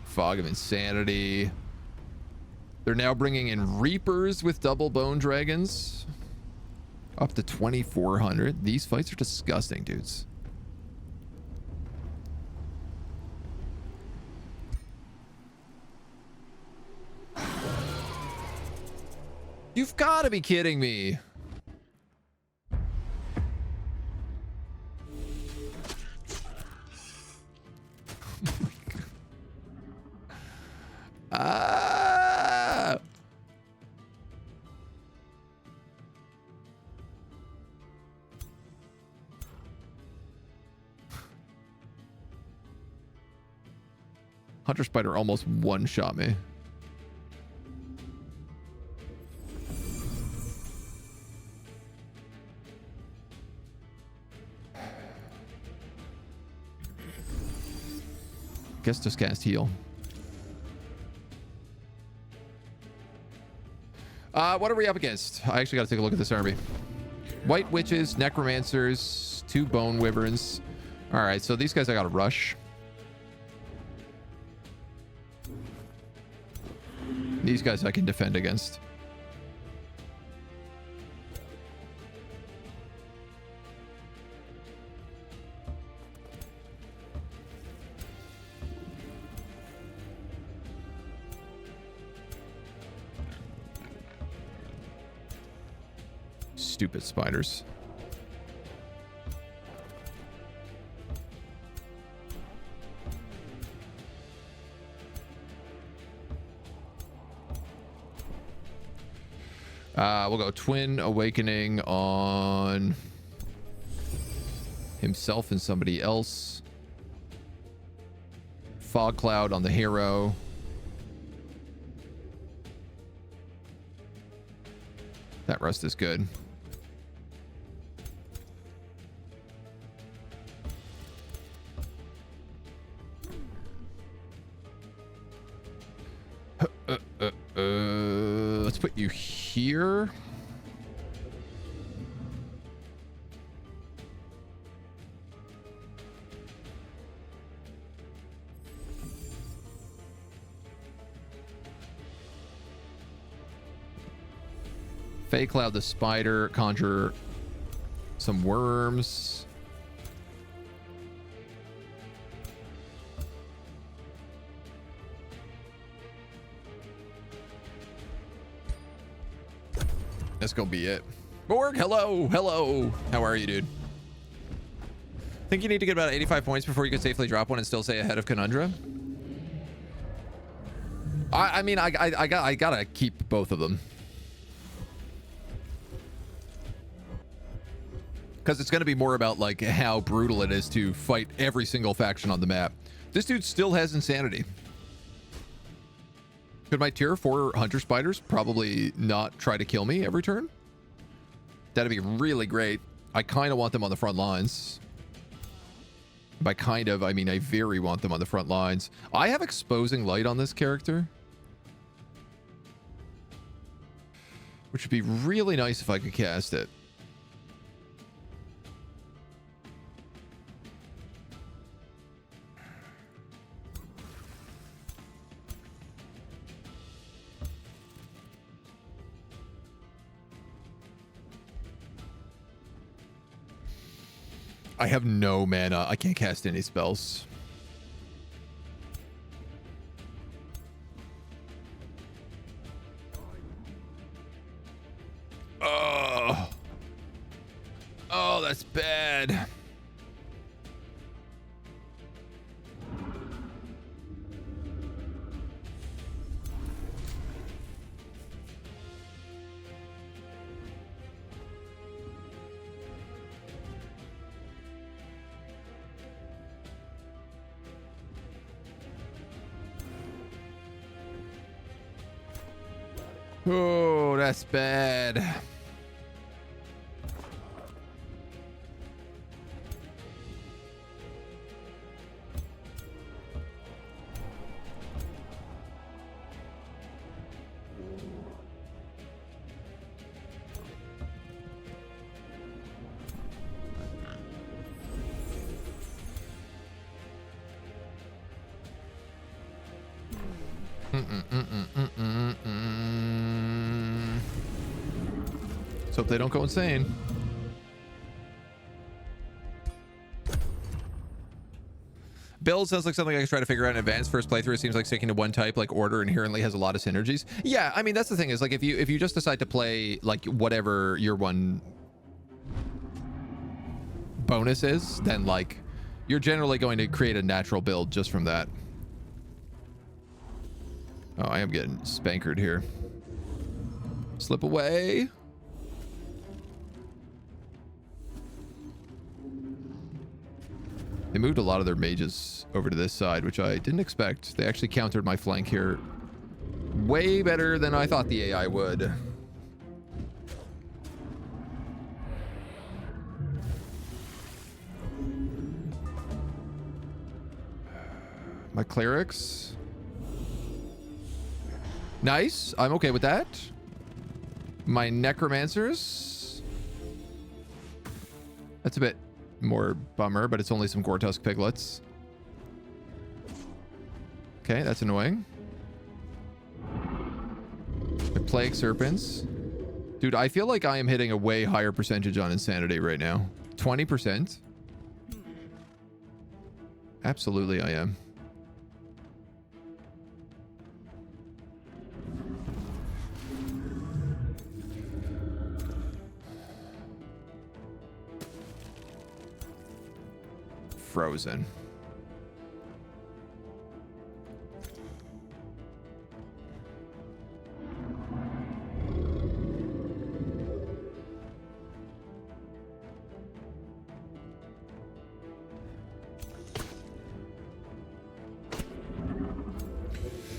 Fog of Insanity. They're now bringing in Reapers with double bone dragons. Up to 2,400. These fights are disgusting, dudes. You've got to be kidding me. Ah! Hunter Spider almost one-shot me. Guess just cast heal. What are we up against? I actually got to take a look at this army. White witches, necromancers, 2 bone wyverns. All right, so these guys I got to rush. These guys I can defend against. Stupid spiders. We'll go Twin Awakening on himself and somebody else. Fog Cloud on the hero. That rust is good. Let's put you here. Fey Cloud the spider, conjure some worms. That's gonna be it. Borg, hello, hello. How are you, dude? Think you need to get about 85 points before you can safely drop one and still stay ahead of Conundra? I mean, I gotta keep both of them. Because it's gonna be more about like how brutal it is to fight every single faction on the map. This dude still has insanity. Could my tier 4 hunter spiders probably not try to kill me every turn? That'd be really great. I kind of want them on the front lines. By kind of, I mean I very want them on the front lines. I have exposing light on this character, which would be really nice if I could cast it. I have no mana. I can't cast any spells. Oh. Oh, that's bad. Oh, that's bad. Let's hope they don't go insane. Build sounds like something I could try to figure out in advance. First playthrough seems like sticking to one type, like order, inherently has a lot of synergies. Yeah, I mean that's the thing is like if you just decide to play like whatever your one bonus is, then like you're generally going to create a natural build just from that. Oh, I am getting spankered here. Slip away. They moved a lot of their mages over to this side, which I didn't expect. They actually countered my flank here way better than I thought the AI would. My clerics. Nice. I'm okay with that. My necromancers. That's a bit more bummer, but it's only some Gortusk piglets. Okay, that's annoying. The plague serpents. Dude, I feel like I am hitting a way higher percentage on insanity right now. 20%. Absolutely I am. Frozen.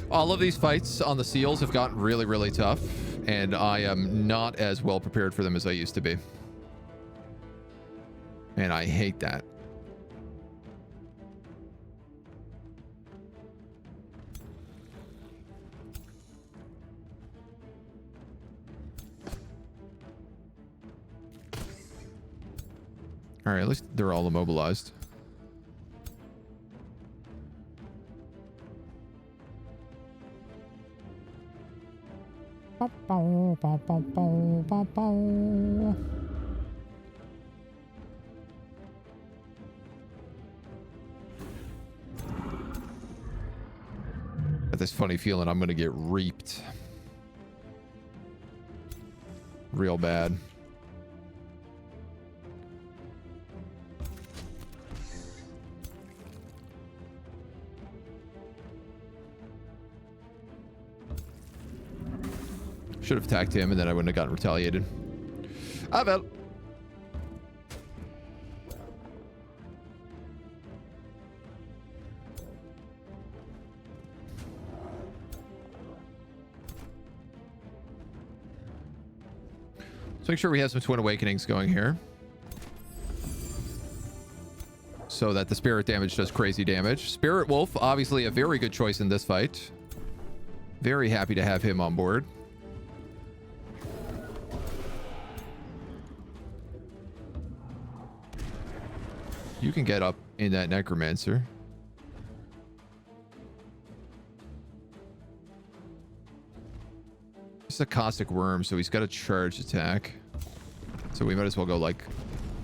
All of these fights on the seals have gotten really, really tough, and I am not as well prepared for them as I used to be. And I hate that. All right, at least they're all immobilized. Got this funny feeling I'm going to get reaped. Real bad. Should have attacked him and then I wouldn't have gotten retaliated. Ah, well. Let's make sure we have some Twin Awakenings going here. So that the spirit damage does crazy damage. Spirit Wolf, obviously a very good choice in this fight. Very happy to have him on board. You can get up in that Necromancer. It's a Caustic Worm, so he's got a charge attack. So we might as well go, like,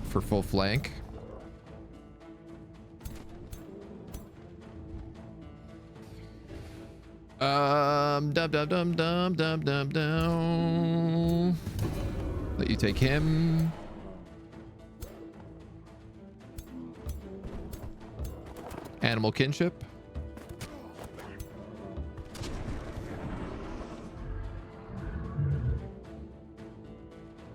for full flank. Dum dum dum dum dum dum dum. Let you take him. Animal Kinship.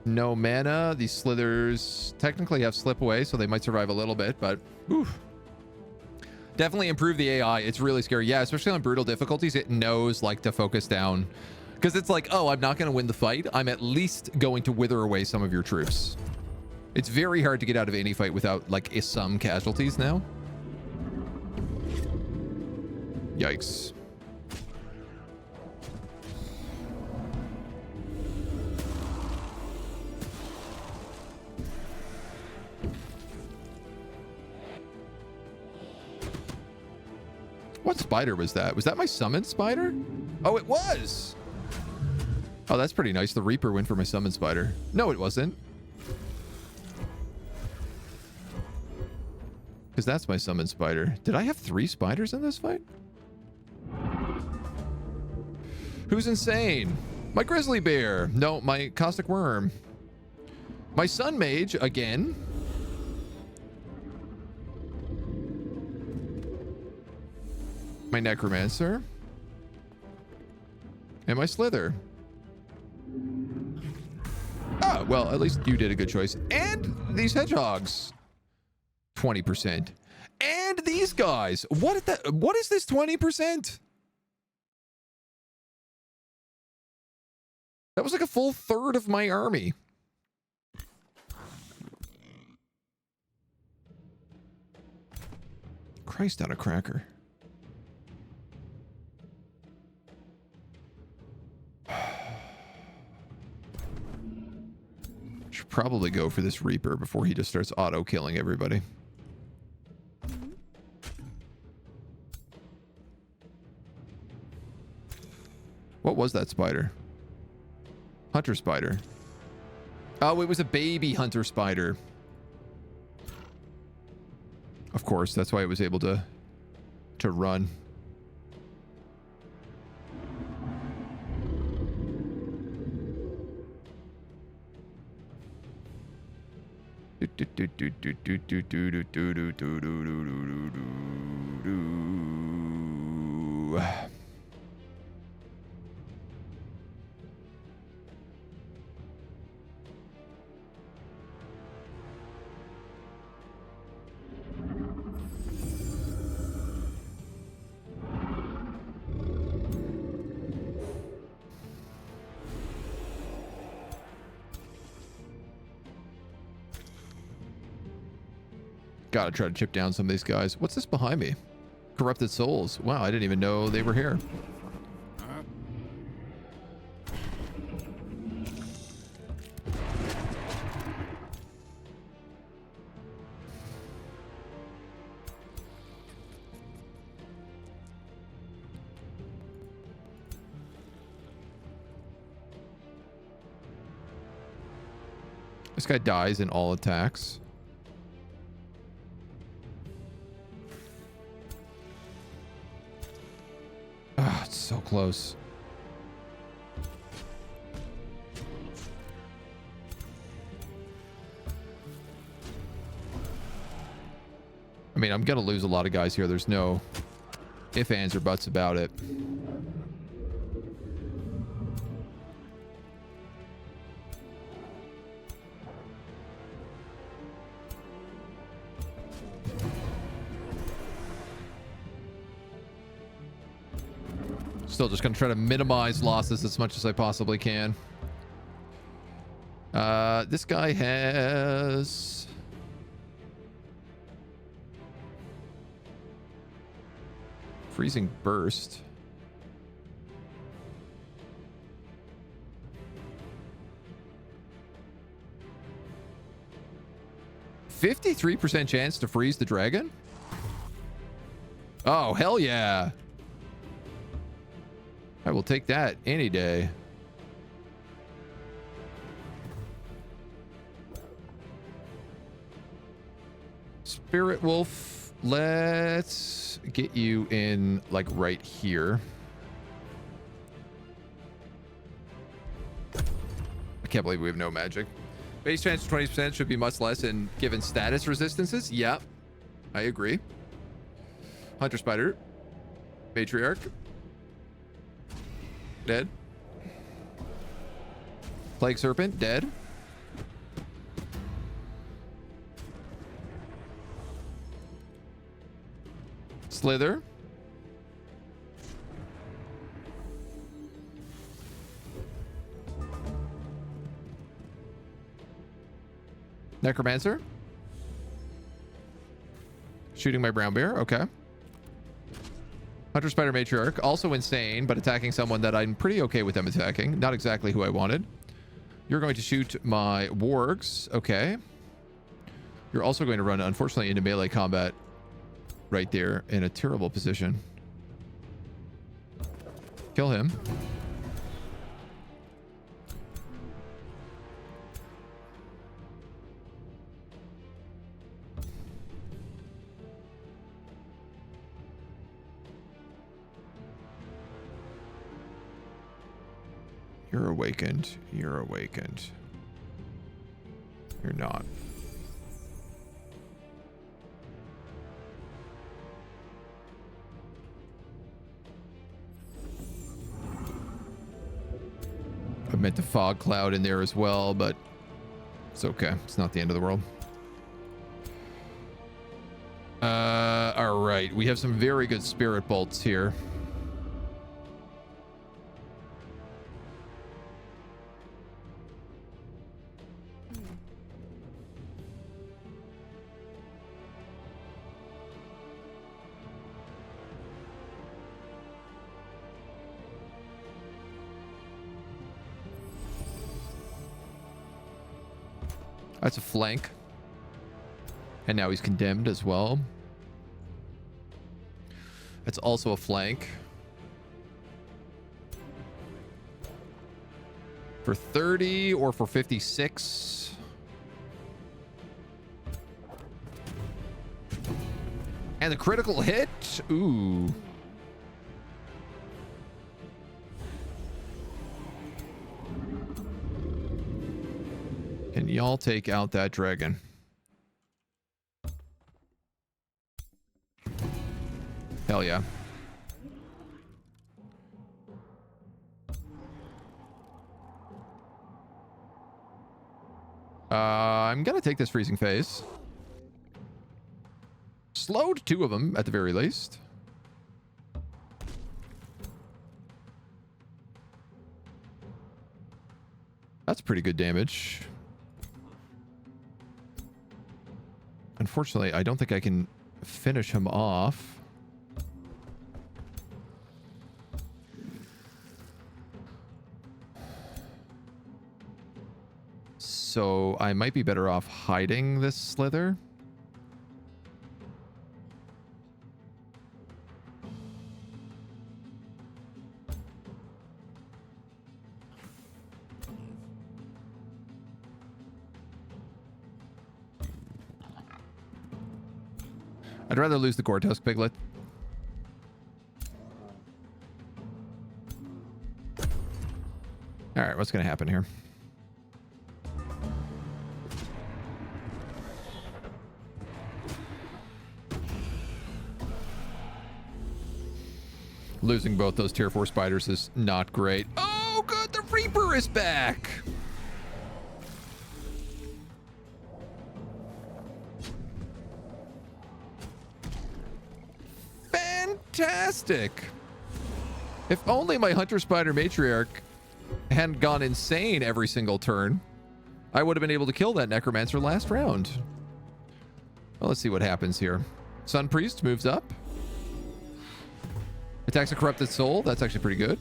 No mana. These slithers technically have slip away, so they might survive a little bit, but oof. Definitely improve the AI. It's really scary. Yeah, especially on brutal difficulties, it knows like to focus down. Because it's like, oh, I'm not going to win the fight. I'm at least going to wither away some of your troops. It's very hard to get out of any fight without like some casualties now. Yikes. What spider was that? Was that my summon spider? Oh, it was. Oh, that's pretty nice. The Reaper went for my summon spider. No, it wasn't. Because that's my summon spider. Did I have 3 spiders in this fight? Who's insane? My grizzly bear. No, my caustic worm. My sun mage again. My necromancer. And my slither. Ah, well, at least you did a good choice. And these hedgehogs. 20%. And these guys. What is this 20%? That was like a full third of my army. Christ on a cracker. Should probably go for this Reaper before he just starts auto-killing everybody. What was that spider? Hunter spider. Oh, it was a baby hunter spider. Of course, that's why it was able to run. Gotta try to chip down some of these guys. What's this behind me? Corrupted souls. Wow, I didn't even know they were here. This guy dies in all attacks. Ah, it's so close. I mean, I'm going to lose a lot of guys here. There's no ifs, ands, or buts about it. Still just going to try to minimize losses as much as I possibly can. This guy has... freezing burst. %53 chance to freeze the dragon? Oh, hell yeah. I will take that any day. Spirit Wolf, let's get you in like right here. I can't believe we have no magic. Base chance 20% should be much less and given status resistances. Yep, I agree. Hunter Spider, Matriarch, dead. Plague Serpent, dead. Slither. Necromancer. Shooting my brown bear. Okay. Hunter Spider Matriarch. Also insane, but attacking someone that I'm pretty okay with them attacking. Not exactly who I wanted. You're going to shoot my wargs. Okay. You're also going to run, unfortunately, into melee combat right there in a terrible position. Kill him. You're awakened. You're awakened. You're not. I meant the fog cloud in there as well, but it's okay. It's not the end of the world. All right. We have some very good spirit bolts here. That's a flank. And now he's condemned as well. That's also a flank. For 30 or for 56. And the critical hit. Ooh. Can y'all take out that dragon? Hell yeah. I'm gonna take this freezing phase. Slowed 2 of them at the very least. That's pretty good damage. Unfortunately, I don't think I can finish him off. So I might be better off hiding this slither. I'd rather lose the Gore-Tusk Piglet. All right, what's going to happen here? Losing both those tier 4 spiders is not great. Oh, good. The Reaper is back. Fantastic. If only my Hunter Spider Matriarch hadn't gone insane every single turn, I would have been able to kill that Necromancer last round. Well, let's see what happens here. Sun Priest moves up. Attacks a Corrupted Soul. That's actually pretty good.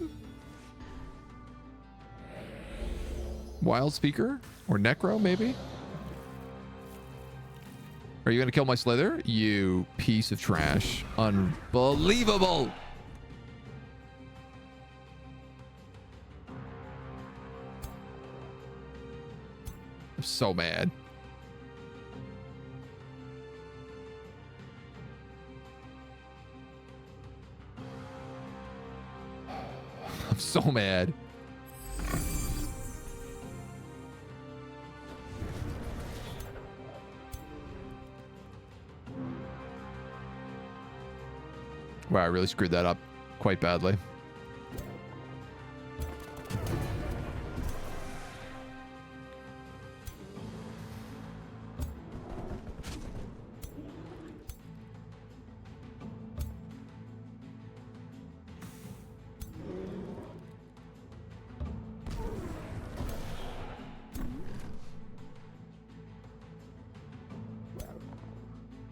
Wild Speaker? Or Necro, maybe? Are you going to kill my Slither? You piece of trash. Unbelievable! I'm so mad. I'm so mad. Wow, I really screwed that up quite badly.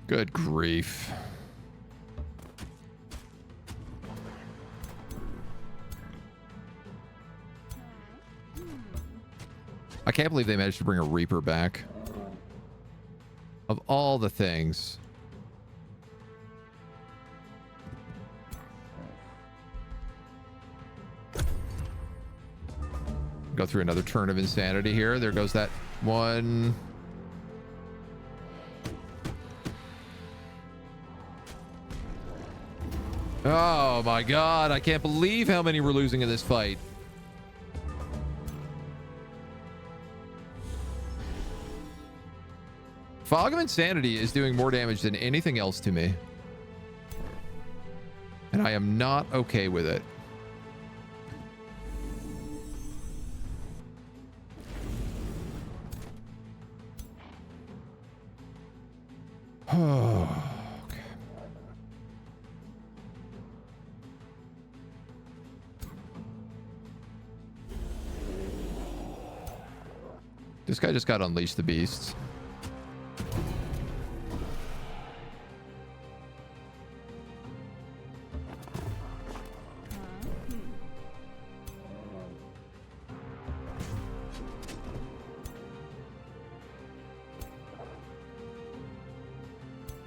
Good grief. I can't believe they managed to bring a Reaper back. Of all the things. Go through another turn of insanity here. There goes that one. Oh my god, I can't believe how many we're losing in this fight. Fog of Insanity is doing more damage than anything else to me. And I am not okay with it. Oh. This guy just got Unleash the Beasts.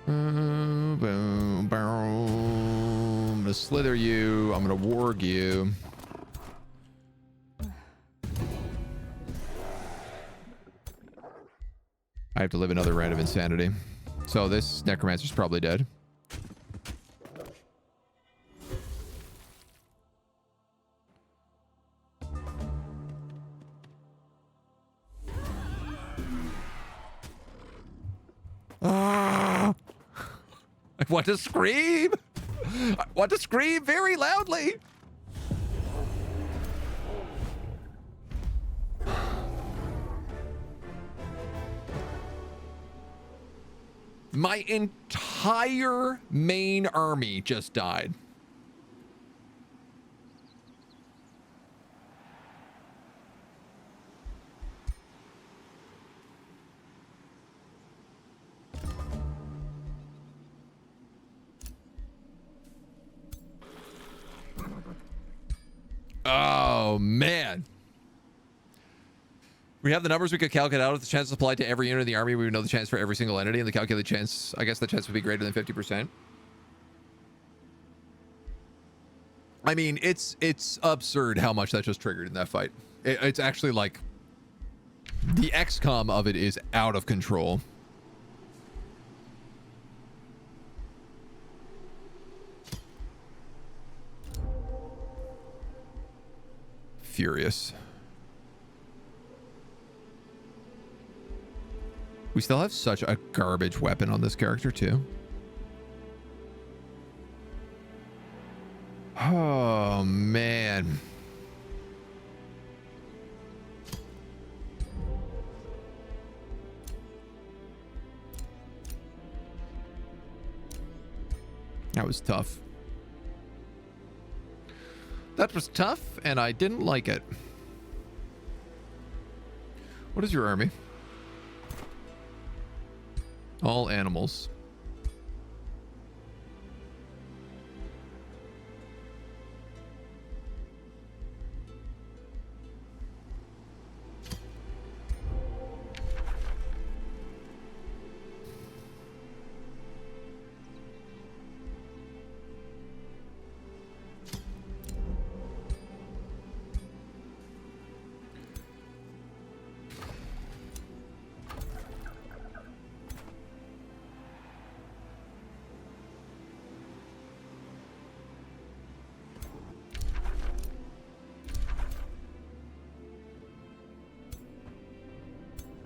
Boom, boom, boom. I'm gonna slither you. I'm gonna warg you. I have to live another round of insanity. So this Necromancer's probably dead. Ah! I want to scream! I want to scream very loudly! My entire main army just died. Oh, man. We have the numbers we could calculate out if the chance is applied to every unit in the army. We would know the chance for every single entity, and the calculated chance, I guess the chance would be greater than 50%. I mean, it's absurd how much that just triggered in that fight. It's actually like the XCOM of it is out of control. furious. We still have such a garbage weapon on this character, too. Oh, man. That was tough. That was tough, and I didn't like it. What is your army? All animals.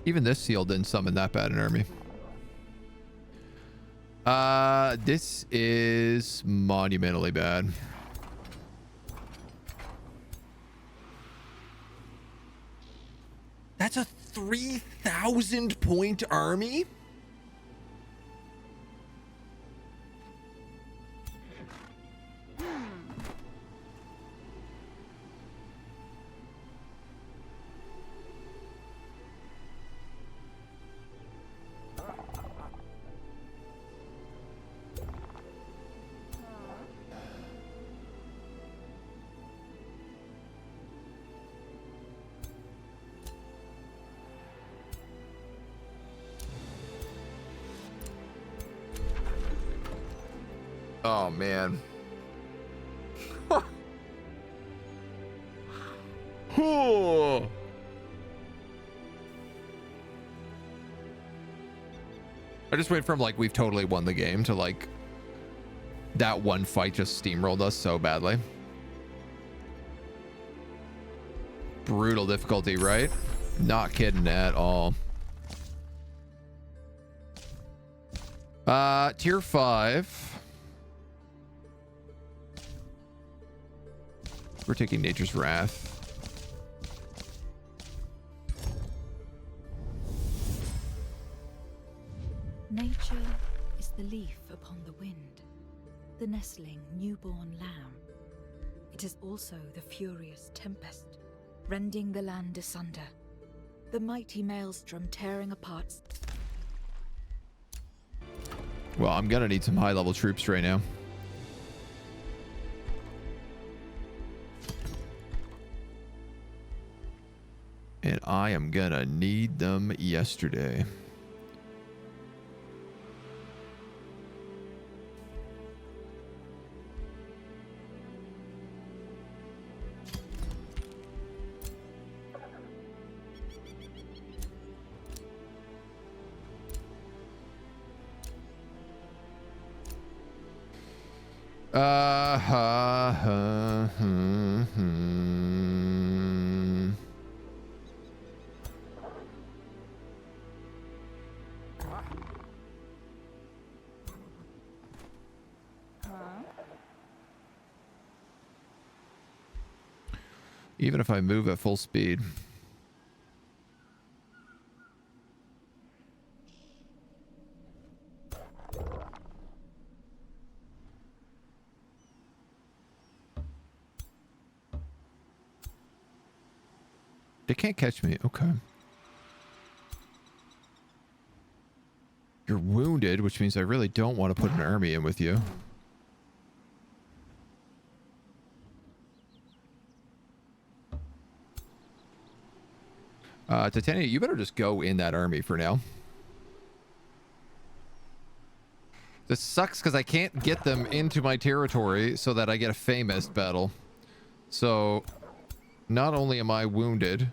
Even this seal didn't summon that bad an army. This is monumentally bad. That's a 3,000 point army? Oh, man. I just went from like we've totally won the game to like that one fight just steamrolled us so badly. Brutal difficulty, right? Not kidding at all. Tier 5. We're taking Nature's Wrath. Nature is the leaf upon the wind, the nestling newborn lamb. It is also the furious tempest, rending the land asunder, the mighty maelstrom tearing apart. Well, I'm gonna need some high-level troops right now. And I am gonna need them yesterday. Even if I move at full speed. They can't catch me. Okay. You're wounded, which means I really don't want to put an army in with you. Titania, you better just go in that army for now. This sucks because I can't get them into my territory so that I get a famous battle. So, not only am I wounded,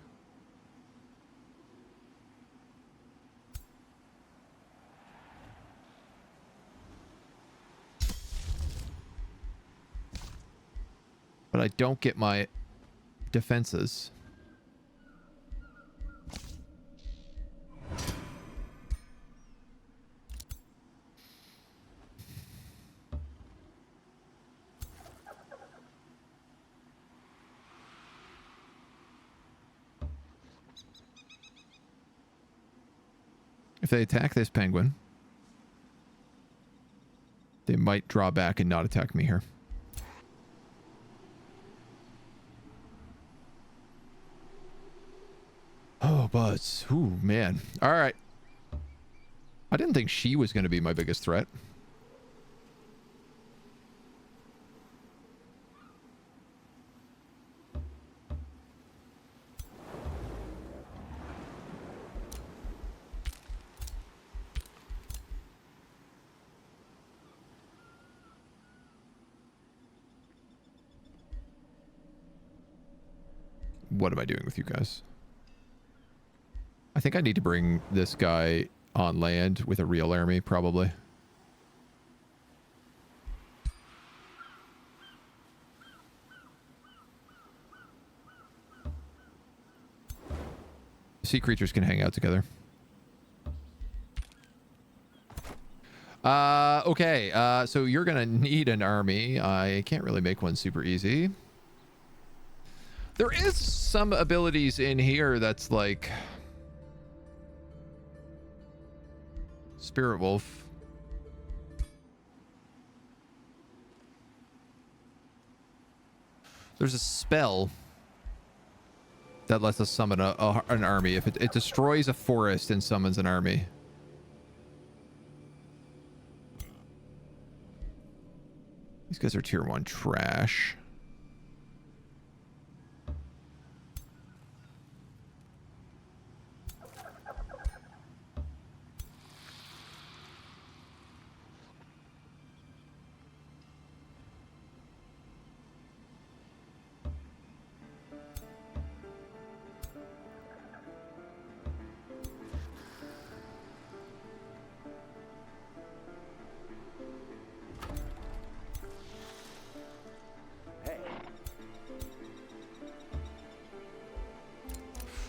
but I don't get my defenses. If they attack this penguin, they might draw back and not attack me here. Oh, Buzz. Ooh, man. All right. I didn't think she was going to be my biggest threat. What am I doing with you guys? I think I need to bring this guy on land with a real army, probably. Sea creatures can hang out together. Okay. So you're gonna need an army. I can't really make one super easy. There is some abilities in here that's like Spirit Wolf. There's a spell that lets us summon an army. If it destroys a forest and summons an army. These guys are tier 1 trash.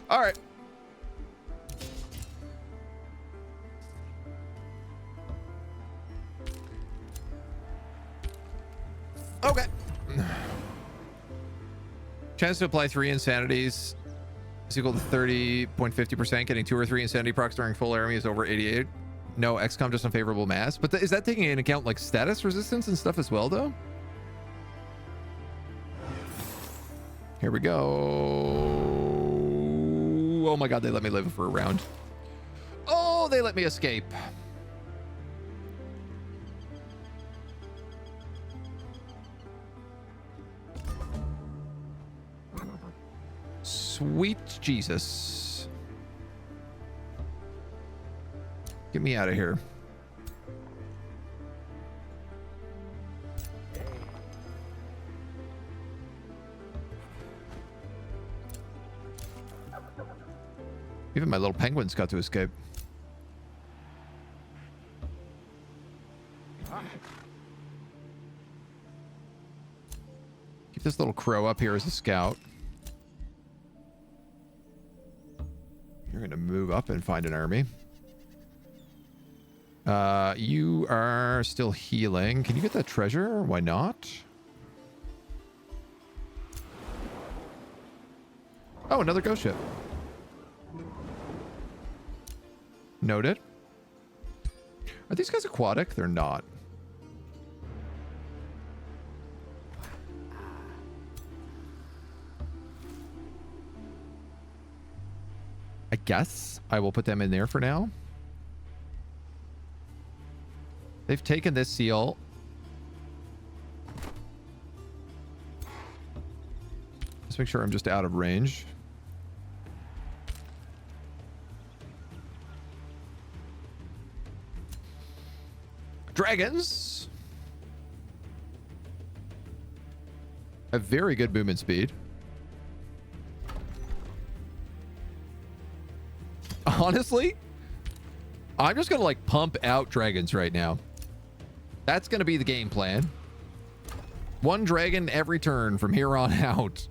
All right. Okay. Chance to apply 3 insanities is equal to 30.50%. Getting 2 or 3 insanity procs during full army is over 88. No, XCOM just unfavorable mass. But is that taking into account like status resistance and stuff as well, though? Here we go. Oh my god, they let me live for a round. Oh, they let me escape. Sweet Jesus. Get me out of here. Even my little penguins got to escape. Keep this little crow up here as a scout. You're going to move up and find an army. You are still healing. Can you get that treasure? Why not? Oh, another ghost ship. Noted. Are these guys aquatic? They're not. I guess I will put them in there for now. They've taken this seal. Let's make sure I'm just out of range. Dragons have very good movement speed. Honestly, I'm just gonna like pump out dragons right now. That's gonna be the game plan. 1 dragon every turn from here on out.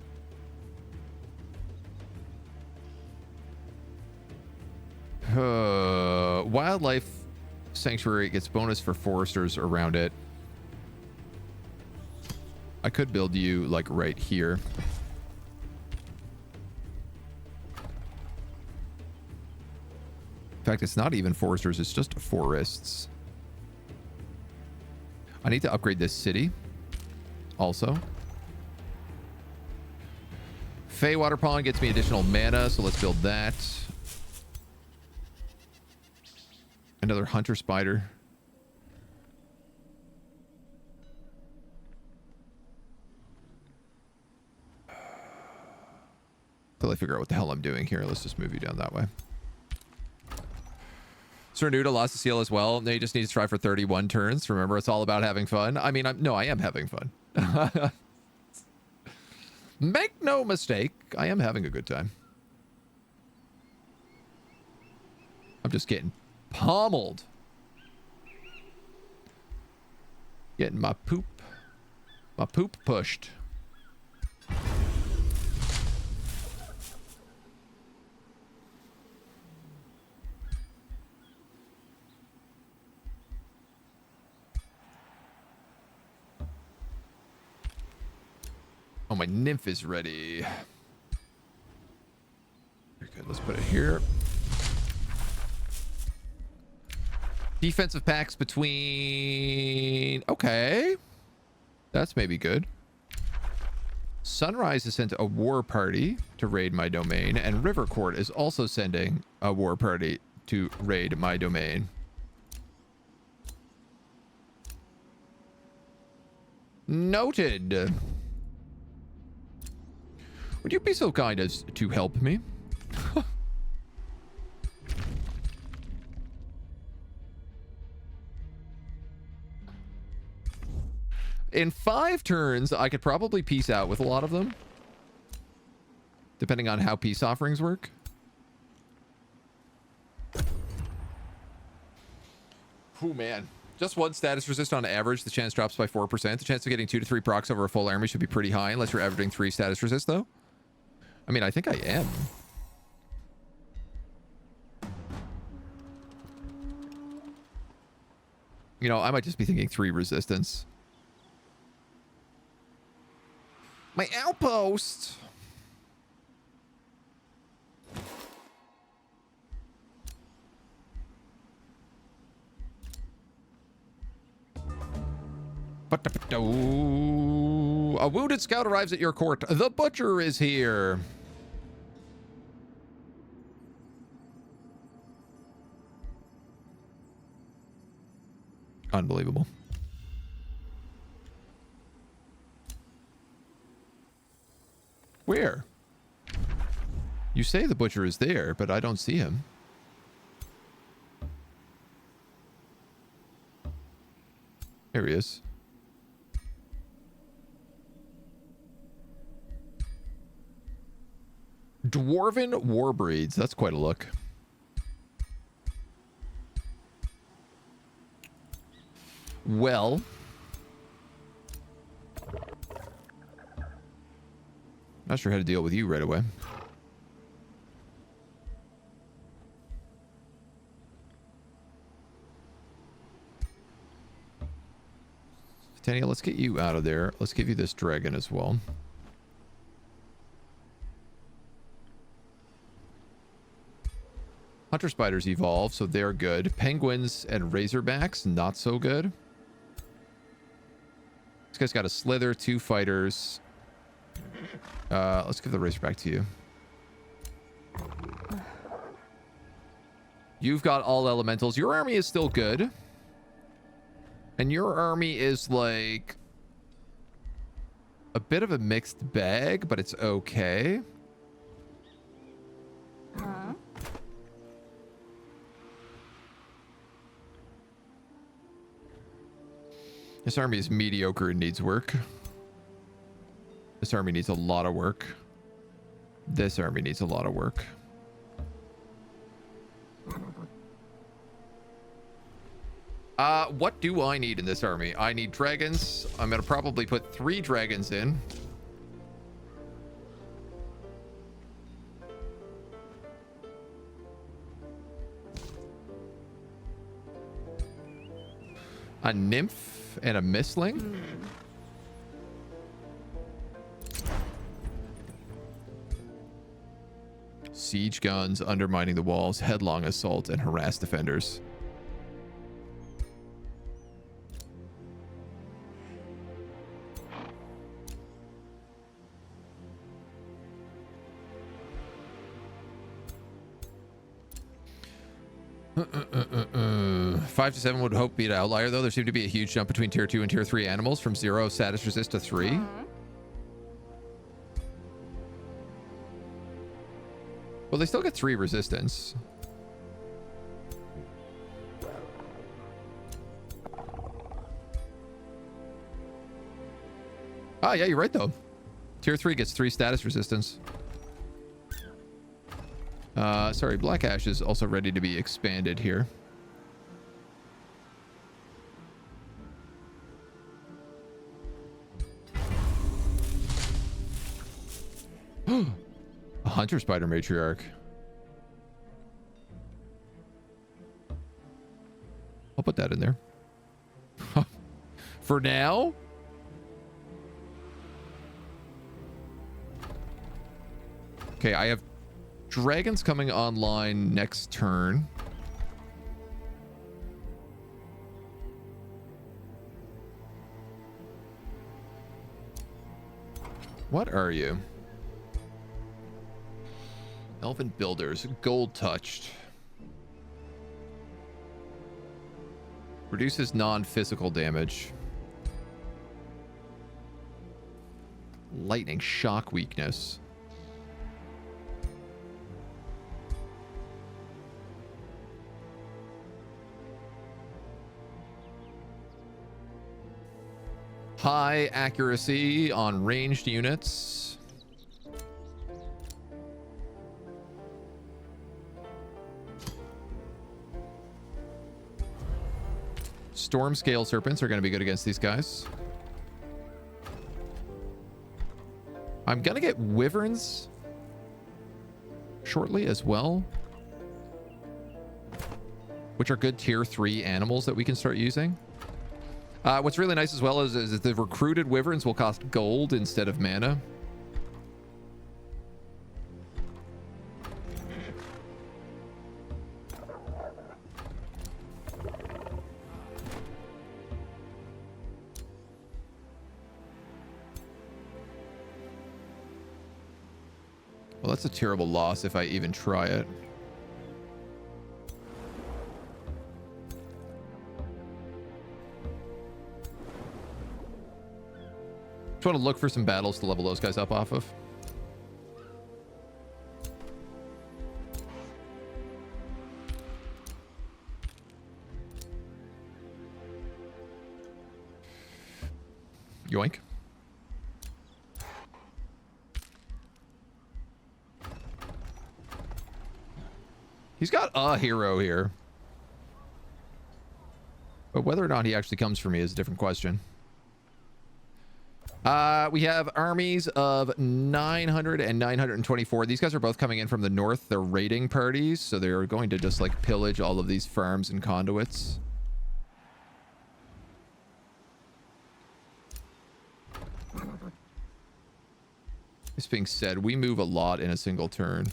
Wildlife sanctuary gets bonus for foresters around it. I could build you like right here. In fact, it's not even foresters, it's just forests. I need to upgrade this city also. Feywater Pond gets me additional mana, so let's build that. Another hunter spider. Till I figure out what the hell I'm doing here. Let's just move you down that way. Cernuda lost the seal as well. Now you just need to try for 31 turns. Remember, it's all about having fun. I mean, I am having fun. Make no mistake, I am having a good time. I'm just getting pummeled. Getting my poop pushed. Oh, my nymph is ready. Very good. Let's put it here. Defensive packs between... Okay. That's maybe good. Sunrise has sent a war party to raid my domain, and River Court is also sending a war party to raid my domain. Noted. Would you be so kind as to help me? In 5 turns, I could probably peace out with a lot of them. Depending on how peace offerings work. Oh, man. Just 1 status resist on average. The chance drops by 4%. The chance of getting 2 to 3 procs over a full army should be pretty high, unless you're averaging 3 status resist, though. I mean, I think I am. You know, I might just be thinking 3 resistance. My outpost! A wounded scout arrives at your court. The butcher is here. Unbelievable. Where? You say the butcher is there, but I don't see him. There he is. Dwarven Warbreeds. That's quite a look. Well. Not sure how to deal with you right away. Tania, let's get you out of there. Let's give you this dragon as well. Hunter spiders evolve, so they're good. Penguins and razorbacks, not so good. This guy's got a slither, 2 fighters. Let's give the razorback to you. You've got all elementals. Your army is still good. And your army is like a bit of a mixed bag, but it's okay. Huh? This army is mediocre and needs work. This army needs a lot of work. This army needs a lot of work. What do I need in this army? I need dragons. I'm going to probably put 3 dragons in. A nymph and a mistling? Siege guns, undermining the walls, headlong assault, and harass defenders. Five to 7 would hope be an outlier, though. There seemed to be a huge jump between tier 2 and tier 3 animals from 0 status resist to 3. Well, they still get 3 resistance. Ah, yeah, you're right, though. Tier 3 gets 3 status resistance. Sorry, Black Ash is also ready to be expanded here. A Hunter Spider Matriarch. I'll put that in there. For now? Okay, I have dragons coming online next turn. What are you? Elven Builders, gold touched. Reduces non-physical damage. Lightning shock weakness. High accuracy on ranged units. Storm scale serpents are going to be good against these guys. I'm going to get wyverns shortly as well, which are good tier 3 animals that we can start using. What's really nice as well is that the recruited wyverns will cost gold instead of mana. Well, that's a terrible loss if I even try it. Just want to look for some battles to level those guys up off of. Yoink. He's got a hero here. But whether or not he actually comes for me is a different question. We have armies of 900 and 924. These guys are both coming in from the north. They're raiding parties, so they're going to just like pillage all of these farms and conduits. This being said, we move a lot in a single turn.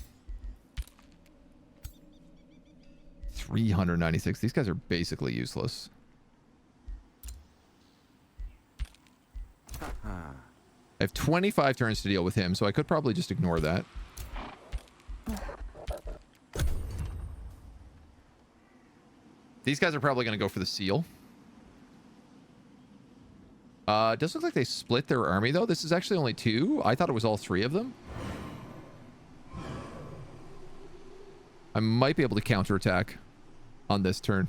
396. These guys are basically useless. I have 25 turns to deal with him, so I could probably just ignore that. These guys are probably going to go for the seal. It does look like they split their army, though. This is actually only 2. I thought it was all 3 of them. I might be able to counterattack on this turn.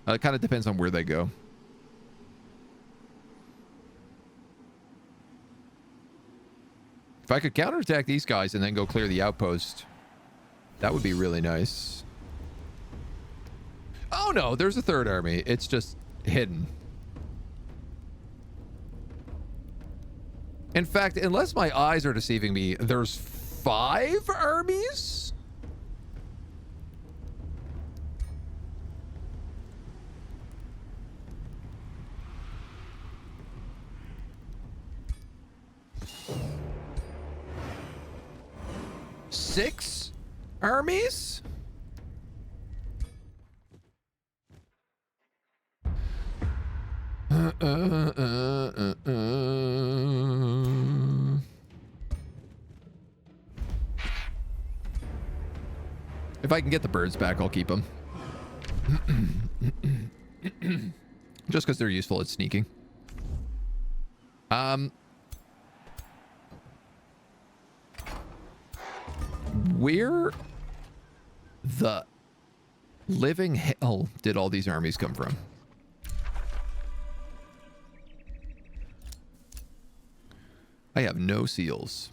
It kind of depends on where they go. If I could counterattack these guys and then go clear the outpost, that would be really nice. Oh no, there's a third army. It's just hidden. In fact, unless my eyes are deceiving me, there's 5 armies? 6 armies? If I can get the birds back, I'll keep them. Just because they're useful at sneaking. Where the living hell did all these armies come from? I have no seals.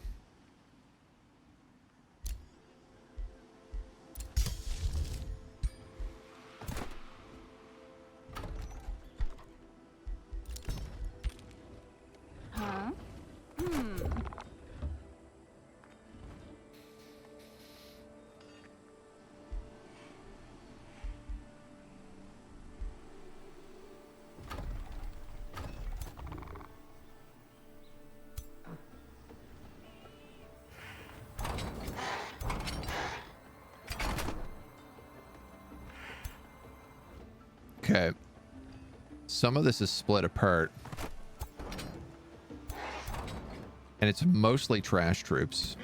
Okay. Some of this is split apart. And it's mostly trash troops.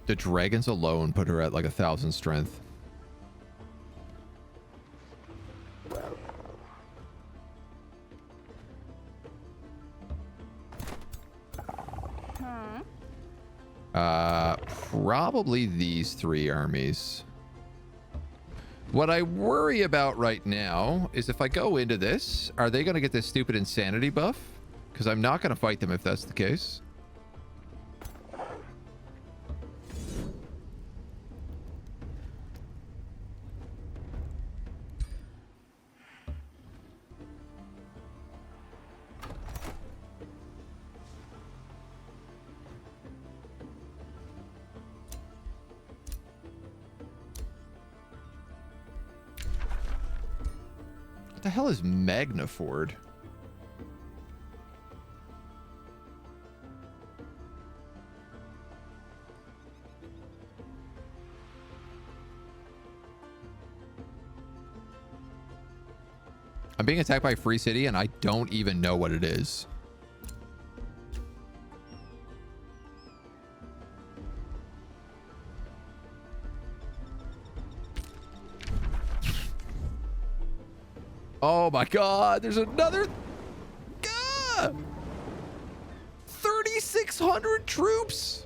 The dragons alone put her at like 1,000 strength. Probably these 3 armies. What I worry about right now is if I go into this, are they going to get this stupid insanity buff? Because I'm not going to fight them if that's the case. What the hell is Magnaford? I'm being attacked by Free City and I don't even know what it is. Oh my god, there's another... 3,600 troops?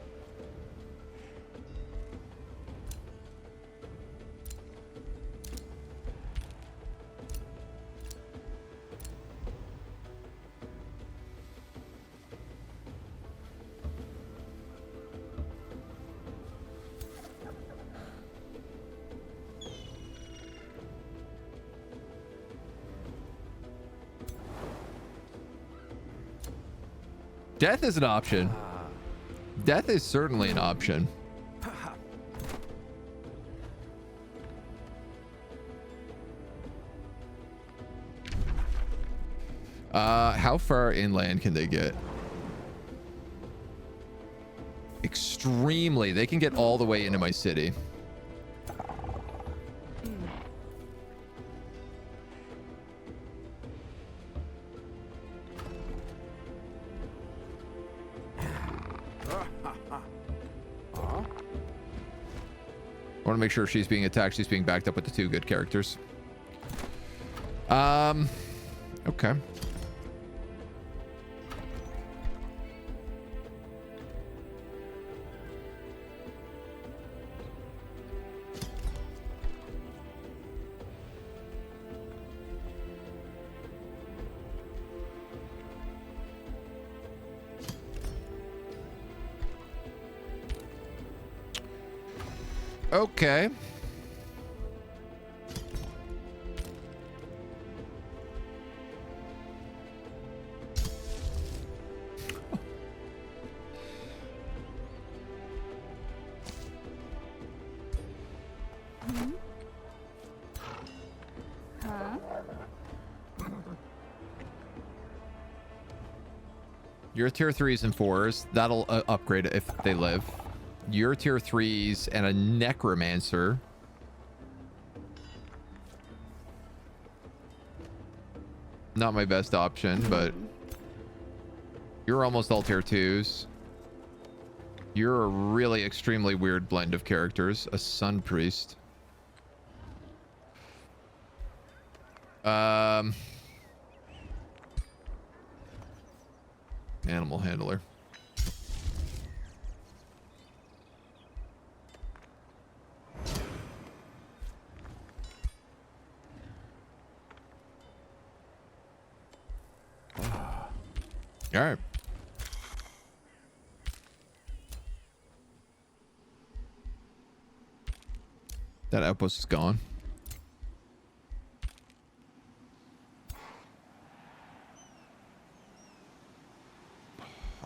Death is an option. Death is certainly an option. How far inland can they get? Extremely. They can get all the way into my city. I want to make sure if she's being attacked, she's being backed up with the 2 good characters. Okay. Okay. Your tier 3s and 4s, that'll upgrade if they live. Your tier 3s and a necromancer. Not my best option, but you're almost all tier 2s. You're a really extremely weird blend of characters. A sun priest. Animal handler. All right. That outpost is gone.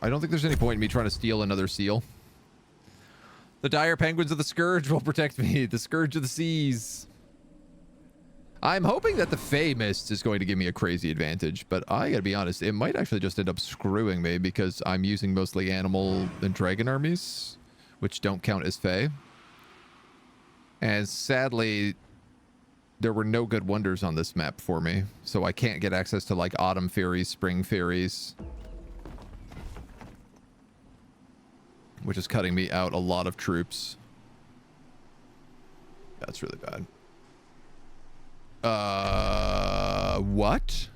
I don't think there's any point in me trying to steal another seal. The dire penguins of the Scourge will protect me. The Scourge of the Seas. I'm hoping that the Fey Mist is going to give me a crazy advantage, but I gotta be honest, it might actually just end up screwing me because I'm using mostly animal and dragon armies, which don't count as Fey. And sadly, there were no good wonders on this map for me, so I can't get access to like autumn fairies, spring fairies, which is cutting me out a lot of troops. That's really bad. What?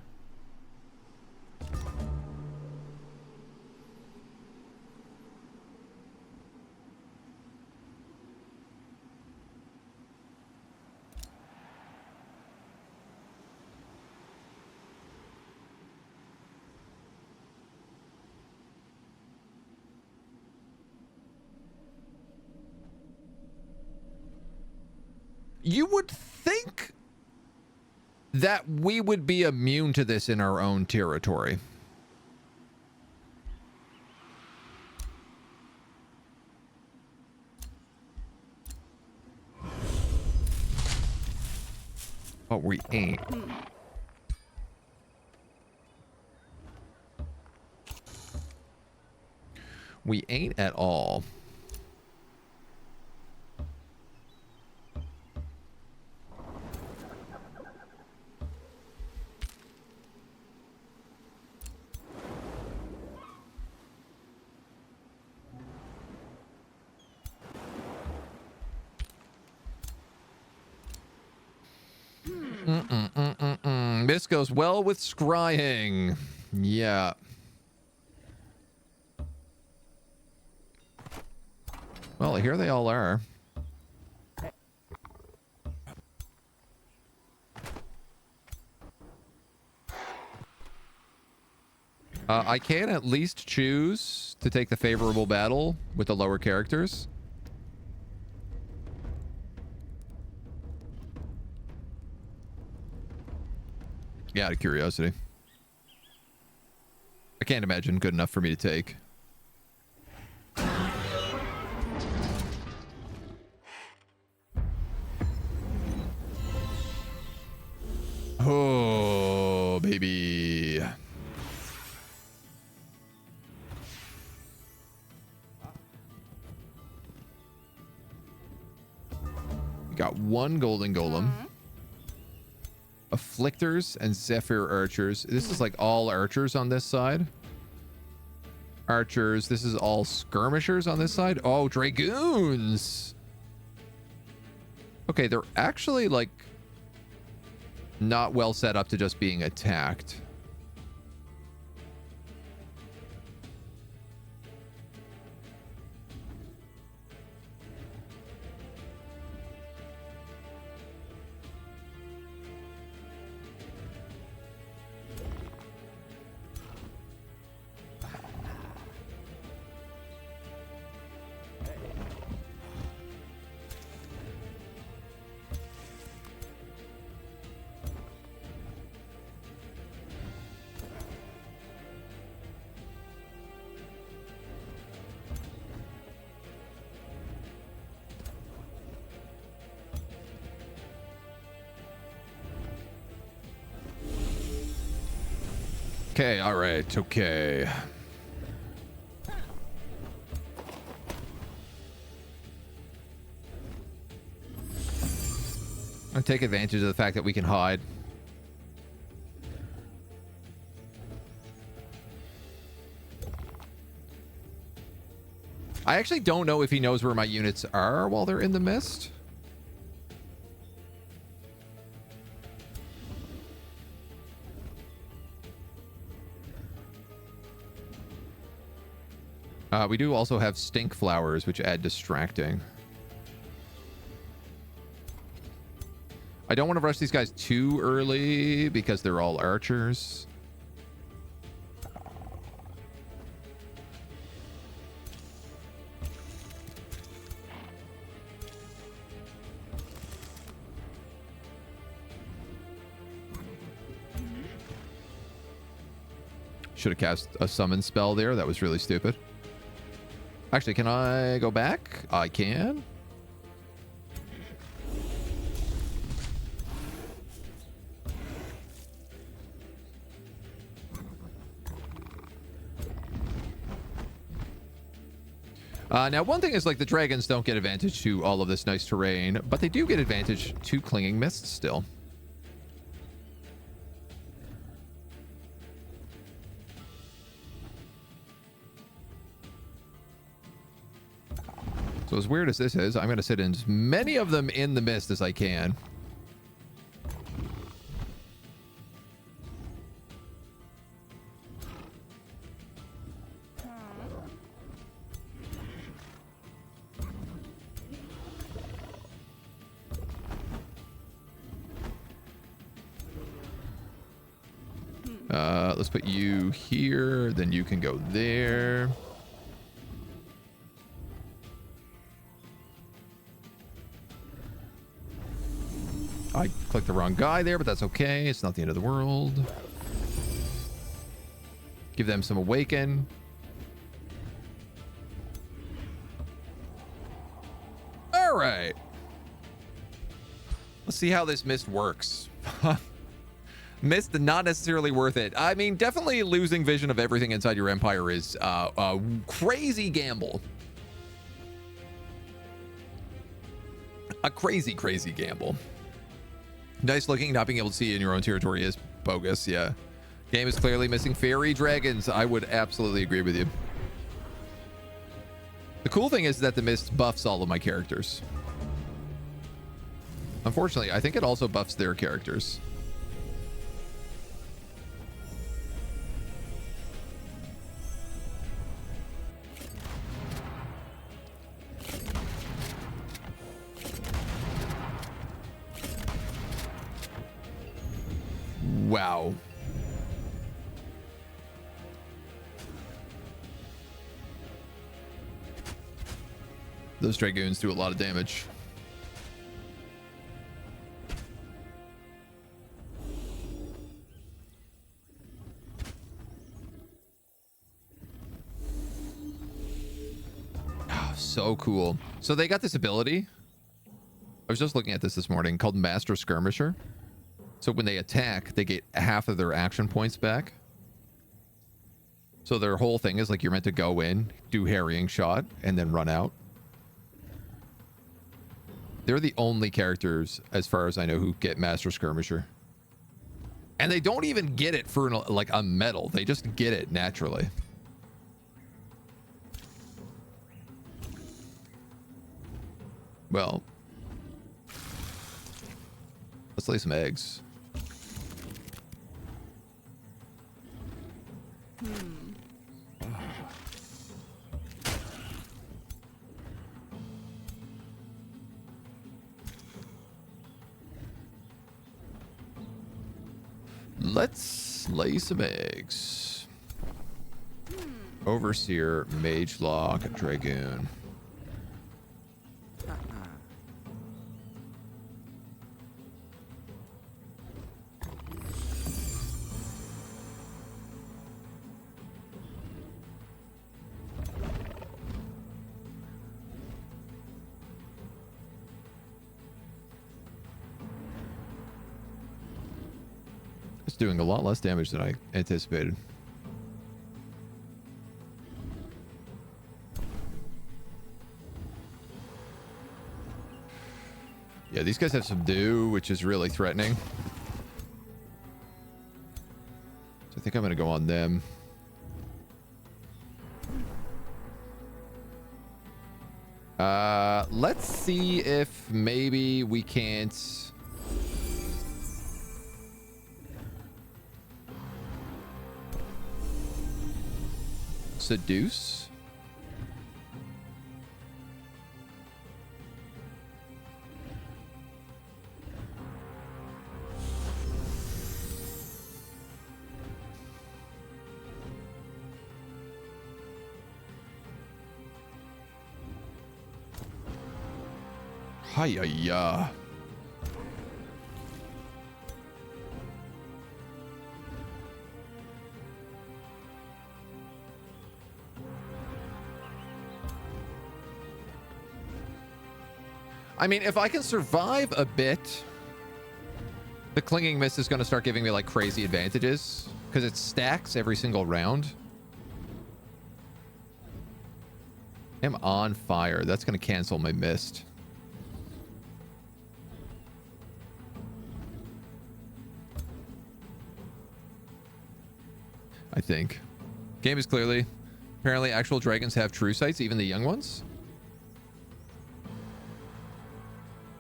You would think that we would be immune to this in our own territory. But we ain't. We ain't at all. This goes well with scrying. Yeah. Well, here they all are. I can at least choose to take the favorable battle with the lower characters. Yeah, out of curiosity. I can't imagine good enough for me to take. Oh, baby. We got one golden golem. Afflictors and Zephyr archers. This is like all archers on this side. Archers. This is all skirmishers on this side. Oh, dragoons. Okay, they're actually like not well set up to just being attacked. Okay, all right, okay. And take advantage of the fact that we can hide. I actually don't know if he knows where my units are while they're in the mist. We do also have stink flowers, which add distracting. I don't want to rush these guys too early because they're all archers. Should have cast a summon spell there. That was really stupid. Actually, can I go back? I can. Now, one thing is, like, the dragons don't get advantage to all of this nice terrain, but they do get advantage to clinging mist still. So as weird as this is, I'm going to sit in as many of them in the mist as I can. Let's put you here, then you can go there. I clicked the wrong guy there, but that's okay. It's not the end of the world. Give them some awaken. All right. Let's see how this mist works. Mist, not necessarily worth it. I mean, definitely losing vision of everything inside your empire is a crazy gamble. A crazy, crazy gamble. Nice looking. Not being able to see in your own territory is bogus. Yeah. Game is clearly missing fairy dragons. I would absolutely agree with you. The cool thing is that the mist buffs all of my characters. Unfortunately, I think it also buffs their characters. Wow. Those dragoons do a lot of damage. Oh, so cool. So they got this ability. I was just looking at this morning, called Master Skirmisher. So when they attack, they get half of their action points back. So their whole thing is like you're meant to go in, do harrying shot, and then run out. They're the only characters, as far as I know, who get Master Skirmisher. And they don't even get it for like a medal. They just get it naturally. Well, let's lay some eggs. Let's lay some eggs. Overseer, Mage Lock, Dragoon. Doing a lot less damage than I anticipated. Yeah, these guys have subdue, which is really threatening. So I think I'm going to go on them. Let's see if maybe we can't... seduce? Hi-ya-ya. I mean, if I can survive a bit, the Clinging Mist is going to start giving me like crazy advantages because it stacks every single round. I'm on fire. That's going to cancel my mist. I think. Game is clearly... Apparently actual dragons have true sights, even the young ones.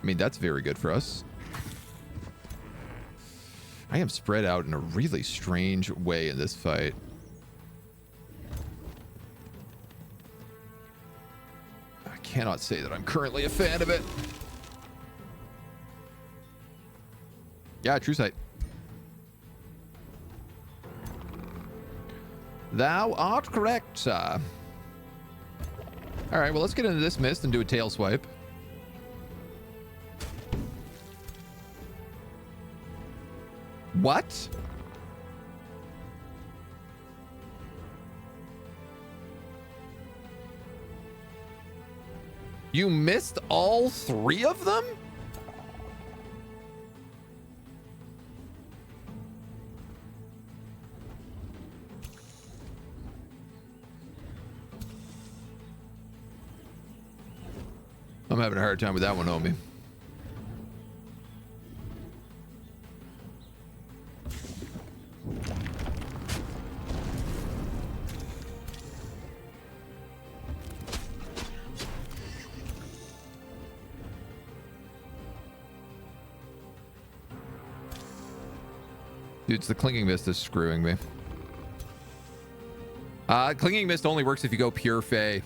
I mean, that's very good for us. I am spread out in a really strange way in this fight. I cannot say that I'm currently a fan of it. Yeah, true sight. Thou art correct, sir. All right, well, let's get into this mist and do a tail swipe. What? You missed all 3 of them? I'm having a hard time with that one, homie. Dude, it's the Clinging Mist that's screwing me. Clinging Mist only works if you go pure Fey.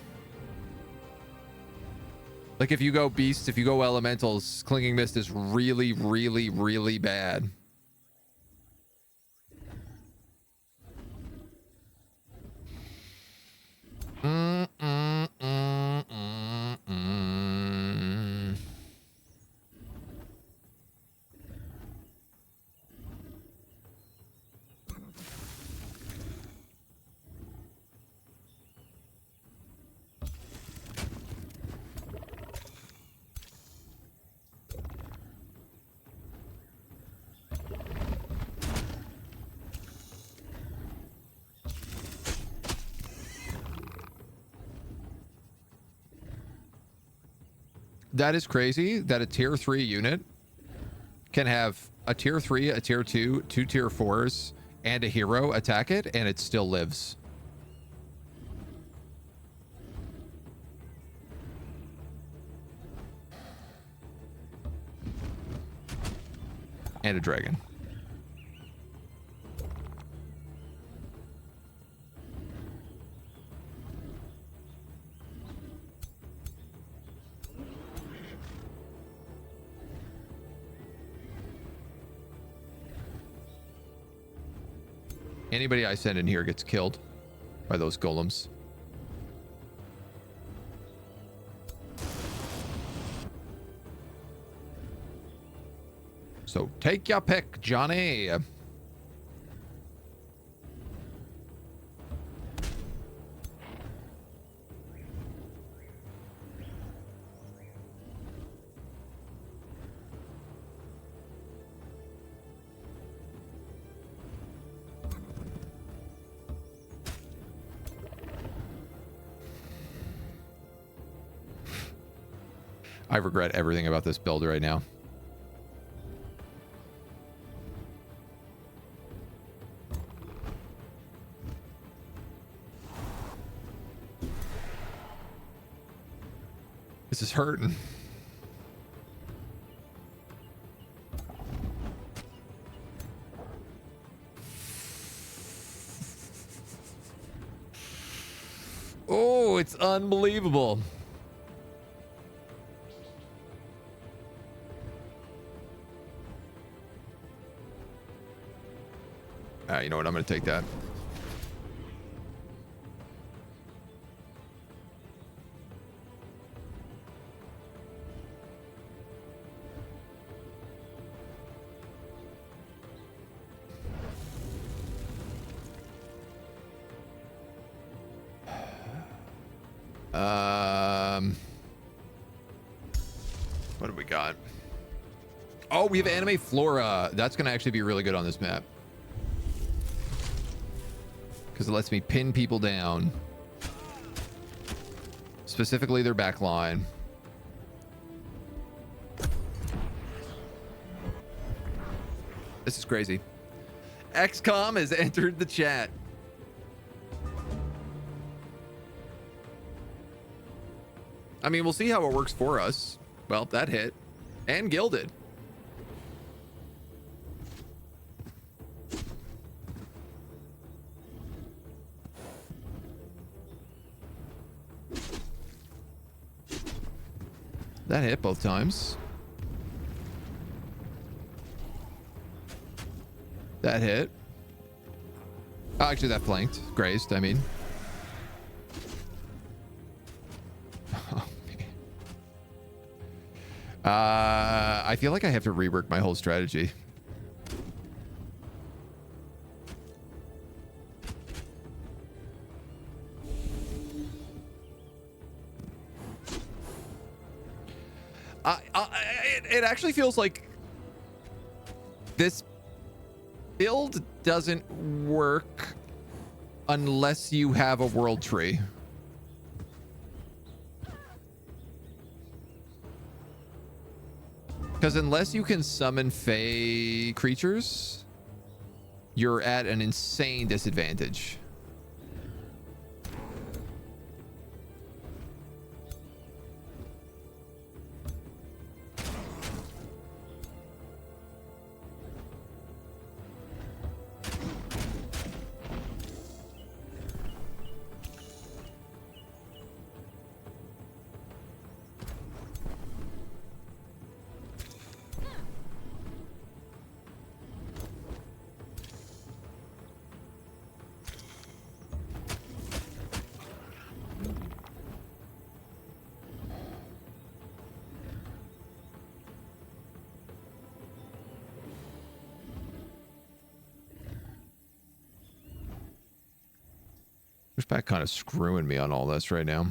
Like, if you go Beasts, if you go Elementals, Clinging Mist is really, really, really bad. That is crazy that a tier 3 unit can have a tier 3, a tier 2, 2 tier 4s, and a hero attack it, and it still lives. And a dragon. Anybody I send in here gets killed by those golems. So take your pick, Johnny. I regret everything about this build right now. This is hurting. Oh, it's unbelievable. You know what? I'm going to take that. What do we got? Oh, we have anime flora. That's going to actually be really good on this map. Because it lets me pin people down. Specifically their back line. This is crazy. XCOM has entered the chat. I mean, we'll see how it works for us. Well, that hit. And gilded. That hit both times. That hit. Oh, actually, that flanked. Grazed, I mean. I feel like I have to rework my whole strategy. It actually feels like this build doesn't work unless you have a world tree. Because unless you can summon Fey creatures, you're at an insane disadvantage. Pushback kind of screwing me on all this right now.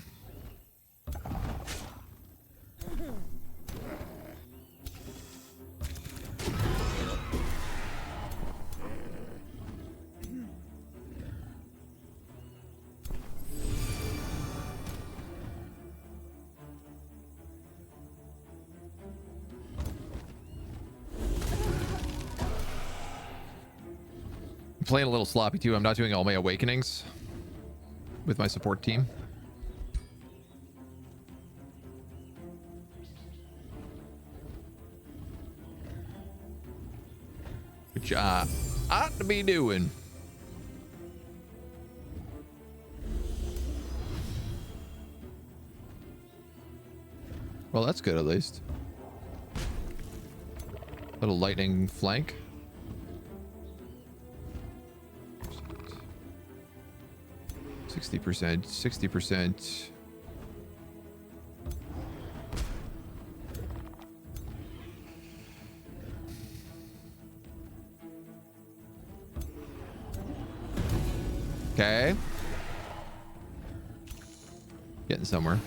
I'm playing a little sloppy too. I'm not doing all my awakenings with my support team. Which I ought to be doing. Well, that's good at least. Little lightning flank. 60%, 60%. Okay. Getting somewhere.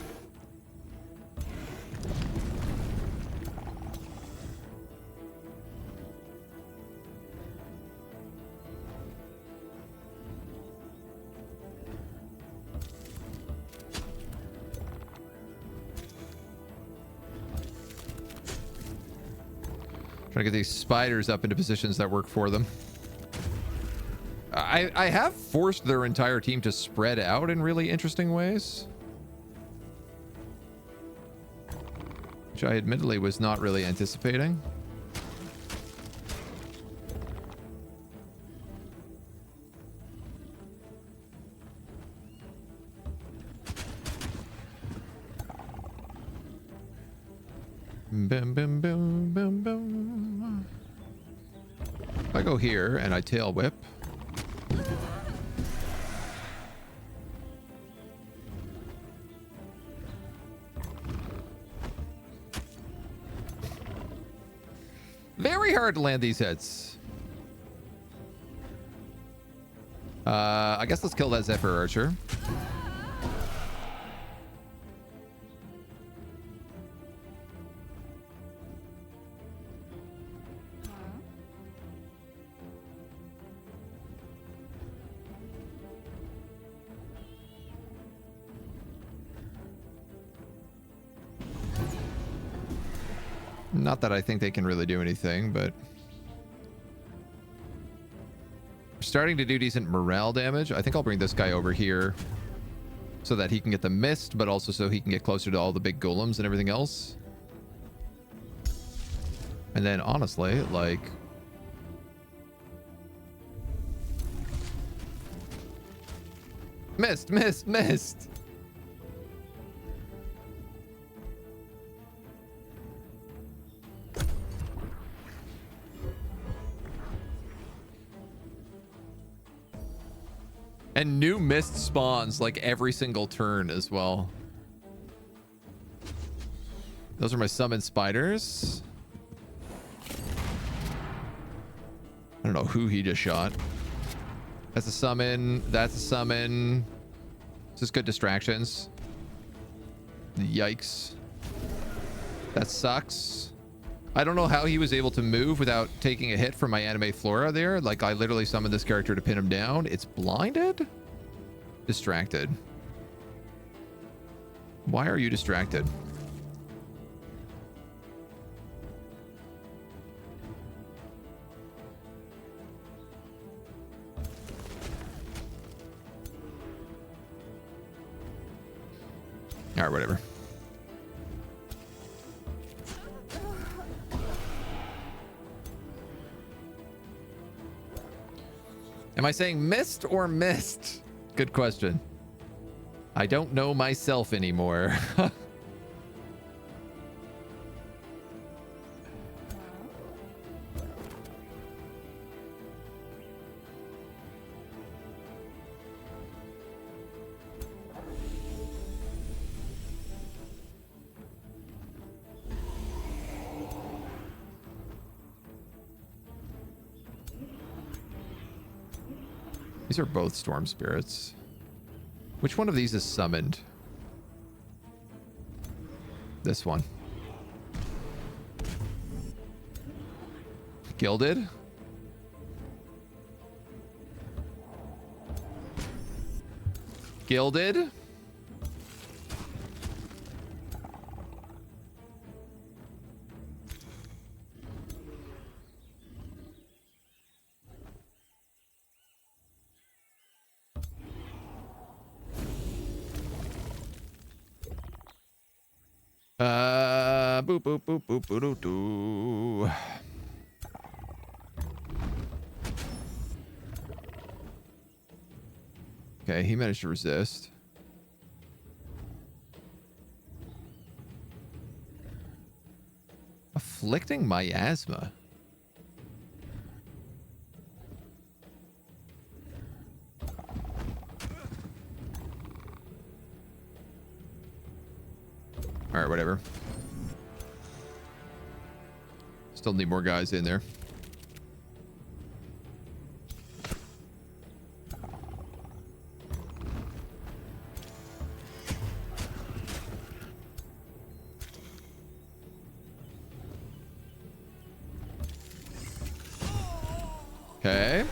Trying to get these spiders up into positions that work for them. I have forced their entire team to spread out in really interesting ways. which I admittedly was not really anticipating. Boom, boom, boom, boom, boom. If I go here and I tail whip. Very hard to land these hits. I guess let's kill that Zephyr Archer. Not that I think they can really do anything, but we're starting to do decent morale damage. I think I'll bring this guy over here so that he can get the mist, but also so he can get closer to all the big golems and everything else. And then honestly, like, mist, mist, mist. And new mist spawns like every single turn as well. Those are my summon spiders. I don't know who he just shot. That's a summon. That's a summon. This is good distractions. Yikes. That sucks. I don't know how he was able to move without taking a hit from my anime flora there. Like, I literally summoned this character to pin him down. It's blinded? Distracted. Why are you distracted? All right, whatever. Am I saying mist or mist? Good question. I don't know myself anymore. These are both storm spirits. Which one of these is summoned? This one. Gilded? Gilded? Boop, boop, boop, boop, boop, doo, doo. Okay, he managed to resist. Afflicting miasma. All right, whatever. Still need more guys in there. Okay.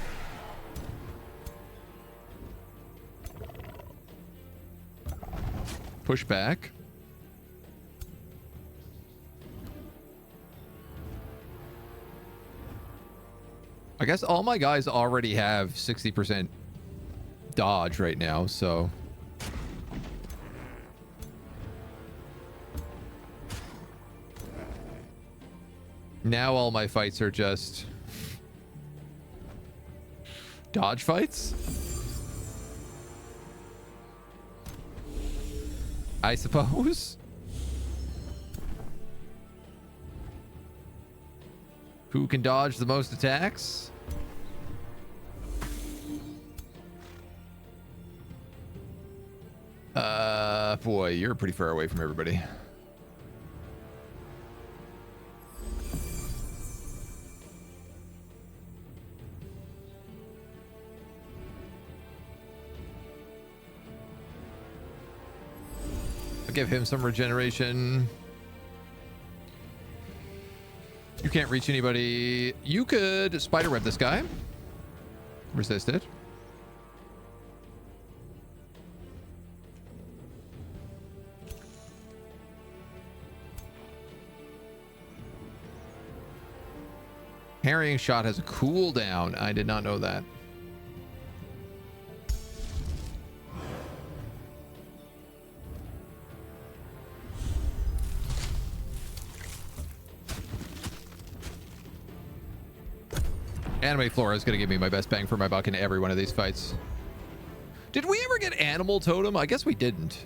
Push back. I guess all my guys already have 60% dodge right now, so... Now all my fights are just dodge fights? I suppose. Who can dodge the most attacks? Boy, you're pretty far away from everybody. I'll give him some regeneration. You can't reach anybody. You could spiderweb this guy. Resist it. Harrying shot has a cooldown. I did not know that. Anime Flora is going to give me my best bang for my buck in every one of these fights. Did we ever get Animal Totem? I guess we didn't.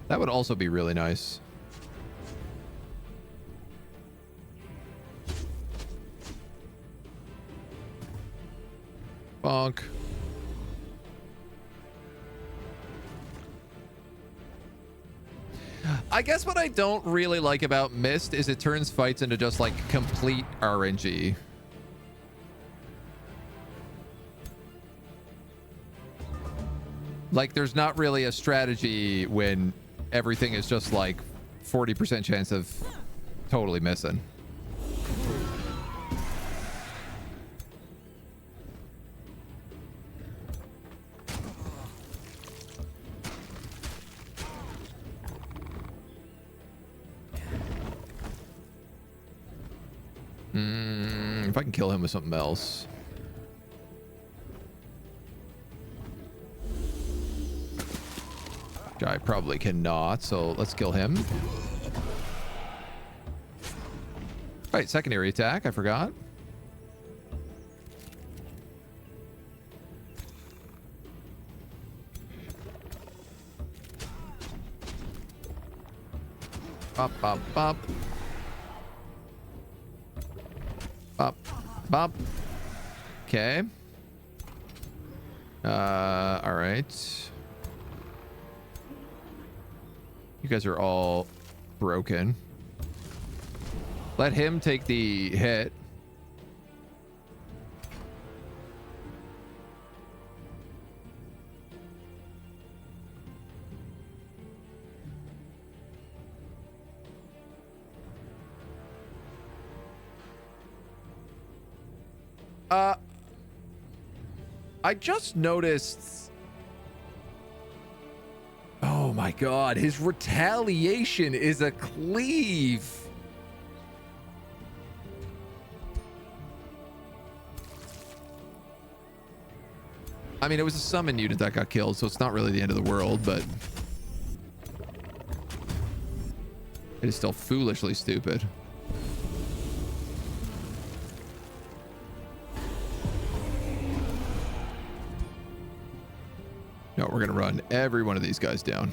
That would also be really nice. Bonk. I guess what I don't really like about Mist is it turns fights into just like complete RNG. Like there's not really a strategy when everything is just like 40% chance of totally missing. If I can kill him with something else. Which I probably cannot, so let's kill him. Right, secondary attack, I forgot. Bop, bop, bop. Bop, bop. Okay. All right. You guys are all broken. Let him take the hit. I just noticed. Oh my god, his retaliation is a cleave. I mean, it was a summon unit that got killed, so it's not really the end of the world, but it is still foolishly stupid. No, we're going to run every one of these guys down.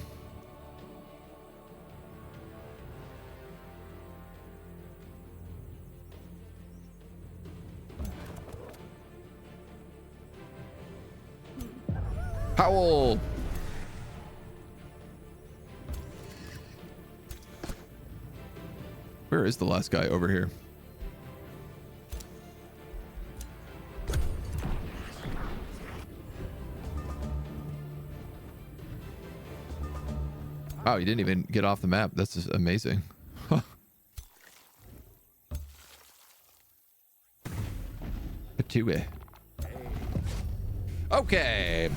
Howl! Where is the last guy? Over here. Wow, he didn't even get off the map. That's just amazing. Patui. Okay.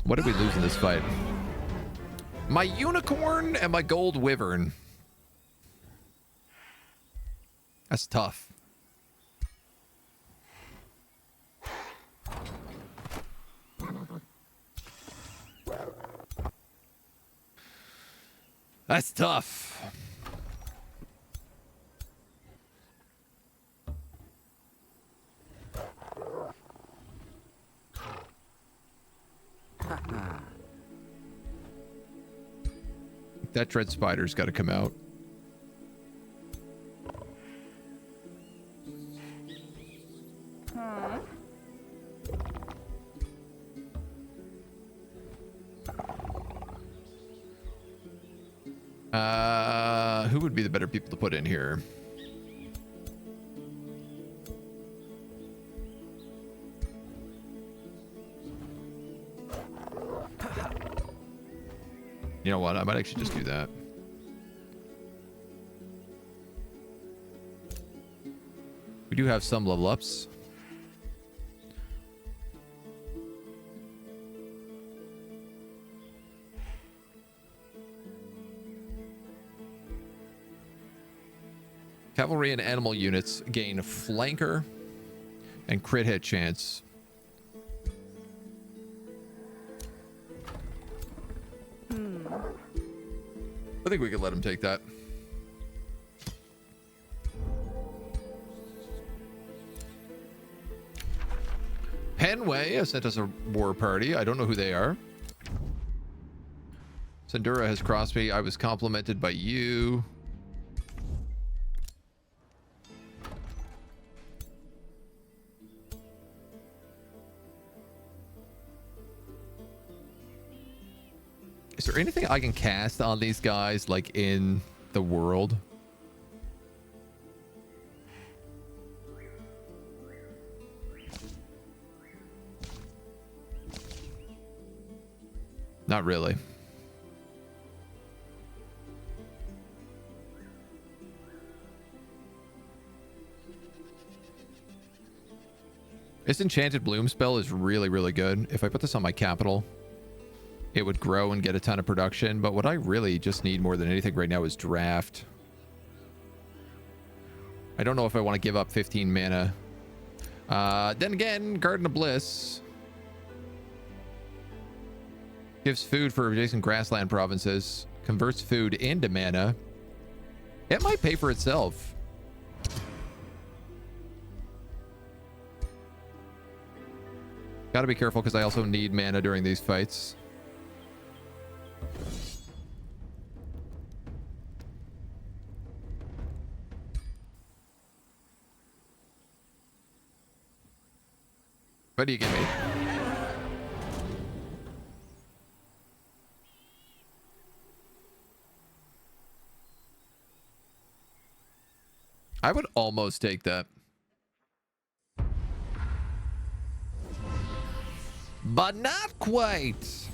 What did we lose in this fight? My unicorn and my gold wyvern. That's tough. That's tough. That dread spider's got to come out. Who would be the better people to put in here? You know what? I might actually just do that. We do have some level ups. Cavalry and animal units gain flanker and crit hit chance. I think we could let him take that. Penway has sent us a war party. I don't know who they are. Sandura has crossed me. I was complimented by you. Is there anything I can cast on these guys, like in the world? Not really. This Enchanted Bloom spell is really, really good. If I put this on my capital, it would grow and get a ton of production. But what I really just need more than anything right now is draft. I don't know if I want to give up 15 mana. Then again, Garden of Bliss gives food for adjacent grassland provinces, converts food into mana. It might pay for itself. Gotta be careful because I also need mana during these fights. What do you give me? I would almost take that. But not quite.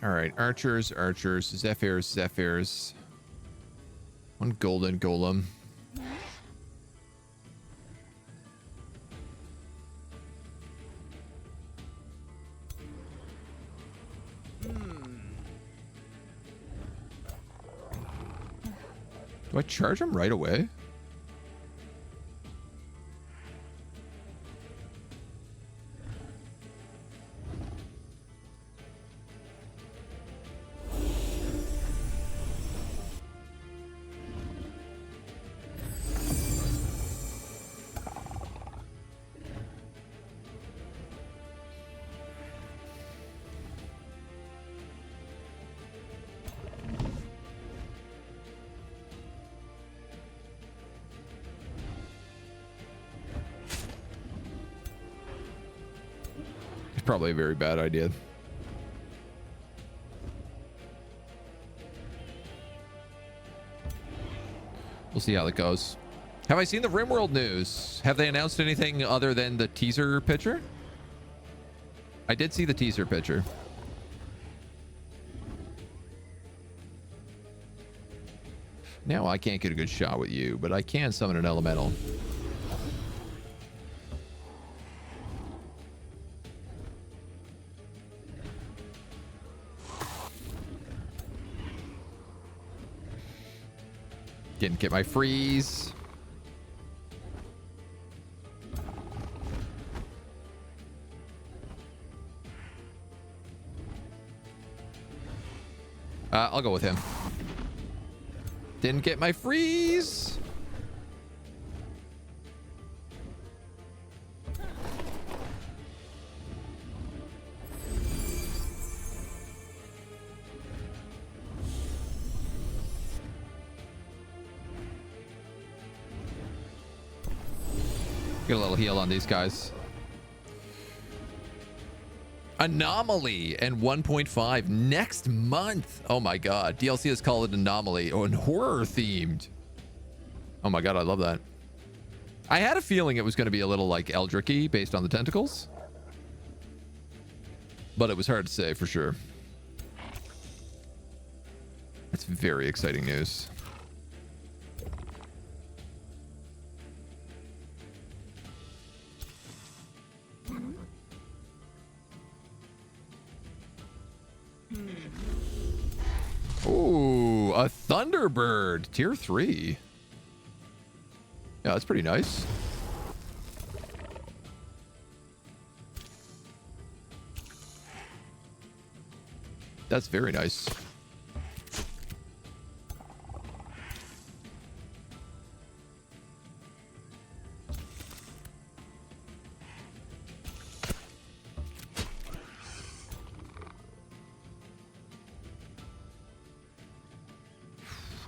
All right, archers, Zephyrs. One golden golem. Do I charge him right away? Probably a very bad idea. We'll see how that goes. Have I seen the RimWorld news? Have they announced anything other than the teaser picture? I did see the teaser picture. Now I can't get a good shot with you, but I can summon an elemental. Get my freeze. I'll go with him. Didn't get my freeze. Get a little heal on these guys. Anomaly and 1.5 next month. Oh my god. DLC is called Anomaly. Oh, and horror themed. Oh my god, I love that. I had a feeling it was going to be a little like Eldricky based on the tentacles. But it was hard to say for sure. That's very exciting news. Ooh, a Thunderbird, tier 3. Yeah, that's pretty nice. That's very nice.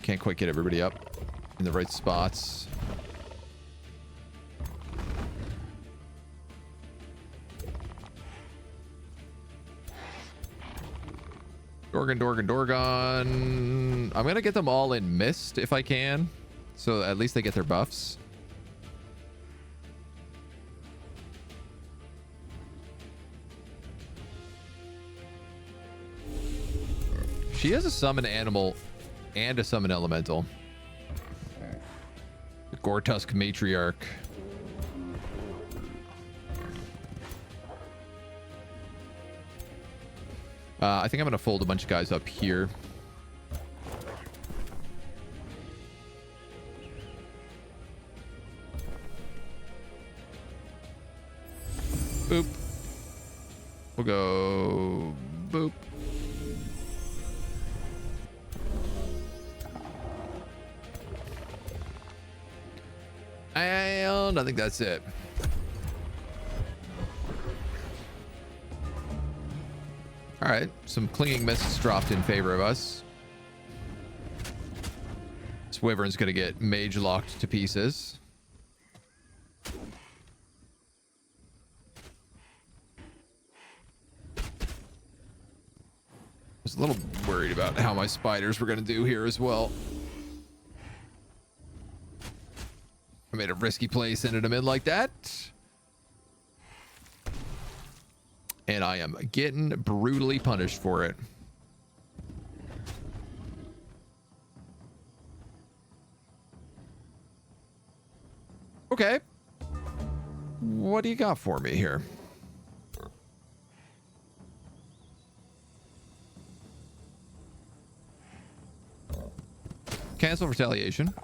Can't quite get everybody up in the right spots. Dorgan. I'm gonna get them all in Mist if I can, so at least they get their buffs. She has a summon animal and a summon elemental. The Gortusk Matriarch. I think I'm gonna fold a bunch of guys up here. Boop. We'll go boop. And I think that's it. All right, some clinging mists dropped in favor of us. This Wyvern's gonna get mage locked to pieces. I was a little worried about how my spiders were gonna do here as well. I made a risky play sending them in like that. And I am getting brutally punished for it. Okay. What do you got for me here? Cancel retaliation.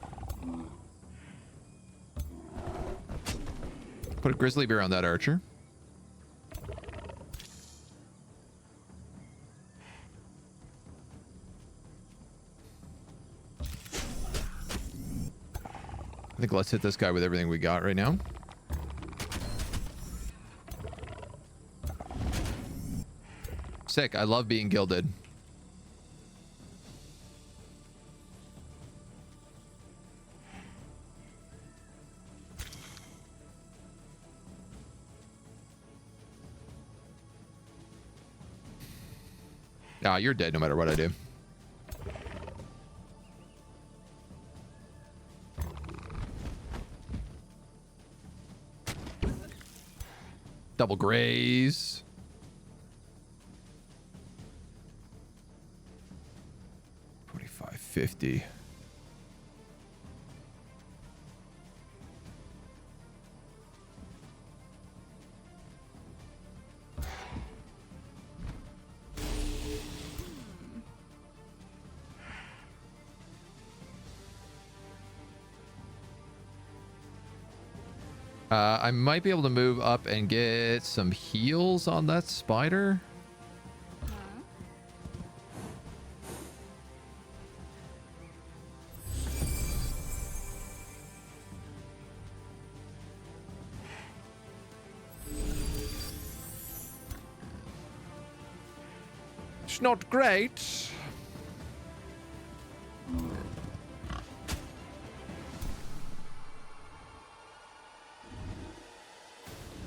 Put a grizzly bear on that archer. I think let's hit this guy with everything we got right now. Sick. I love being gilded. Ah, you're dead no matter what I do. Double graze. $25.50. I might be able to move up and get some heals on that spider. It's not great.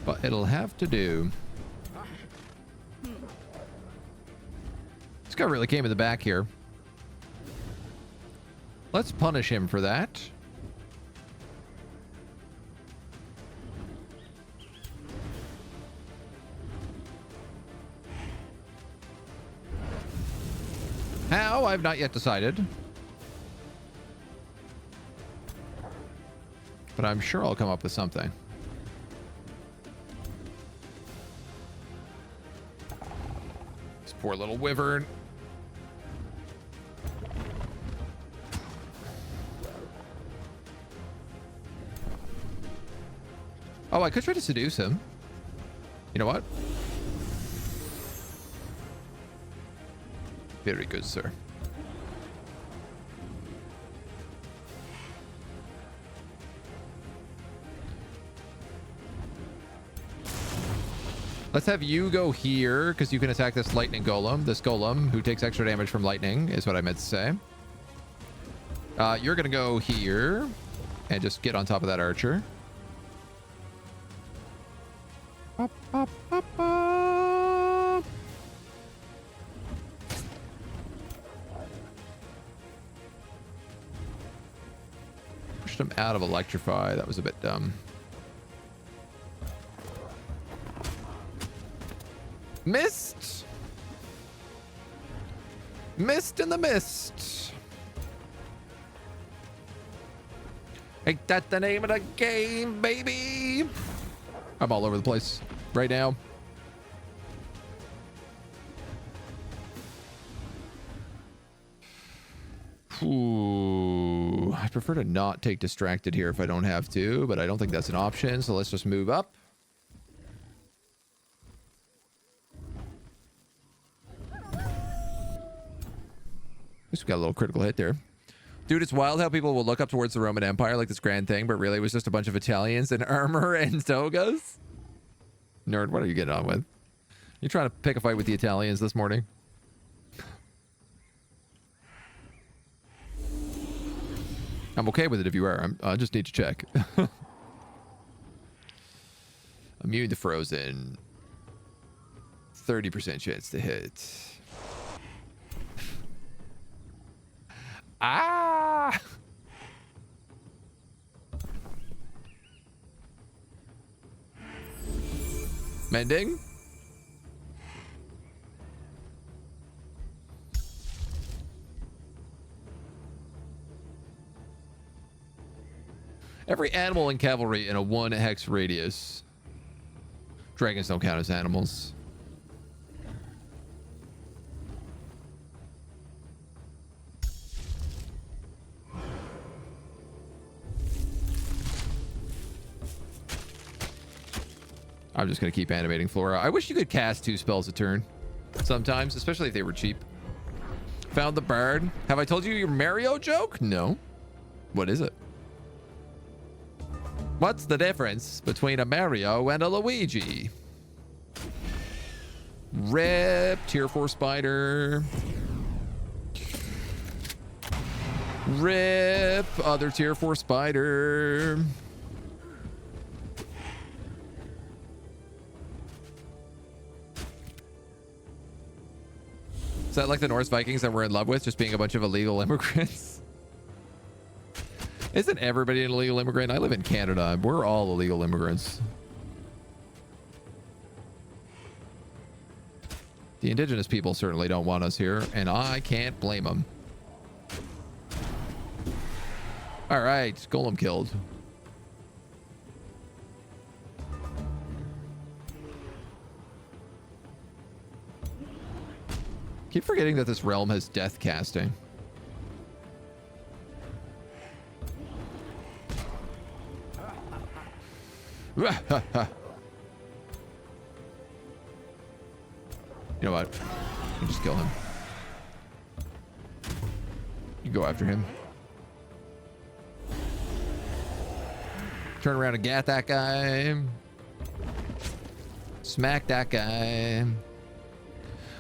But it'll have to do. This guy really came in the back here. Let's punish him for that. How? I've not yet decided. But I'm sure I'll come up with something. This poor little wyvern. Oh, I could try to seduce him. You know what? Very good, sir. Let's have you go here, because you can attack this lightning golem. This golem, who takes extra damage from lightning, is what I meant to say. You're going to go here, and just get on top of that archer. Up, up, up, up. Pushed him out of electrify. That was a bit dumb. Missed. Missed in the mist. Ain't that the name of the game, baby? I'm all over the place right now. Ooh, I prefer to not take distracted here if I don't have to, but I don't think that's an option, so let's just move up. Just got a little critical hit there. Dude, it's wild how people will look up towards the Roman Empire like this grand thing, but really it was just a bunch of Italians in armor and togas. Nerd, what are you getting on with? You trying to pick a fight with the Italians this morning? I'm okay with it if you are. I just need to check. Immune to frozen. 30% chance to hit. Ah! Mending. Every animal in cavalry in a 1 hex radius. Dragons don't count as animals. I'm just going to keep animating Flora. I wish you could cast 2 spells a turn sometimes, especially if they were cheap. Found the bard. Have I told you your Mario joke? No. What is it? What's the difference between a Mario and a Luigi? Rip, tier 4 spider. Rip, other tier 4 spider. Is that like the Norse Vikings that we're in love with, just being a bunch of illegal immigrants? Isn't everybody an illegal immigrant? I live in Canada. We're all illegal immigrants. The indigenous people certainly don't want us here, and I can't blame them. All right, golem killed. Keep forgetting that this realm has death casting. You know what? You can just kill him. You go after him. Turn around and gat that guy. Smack that guy.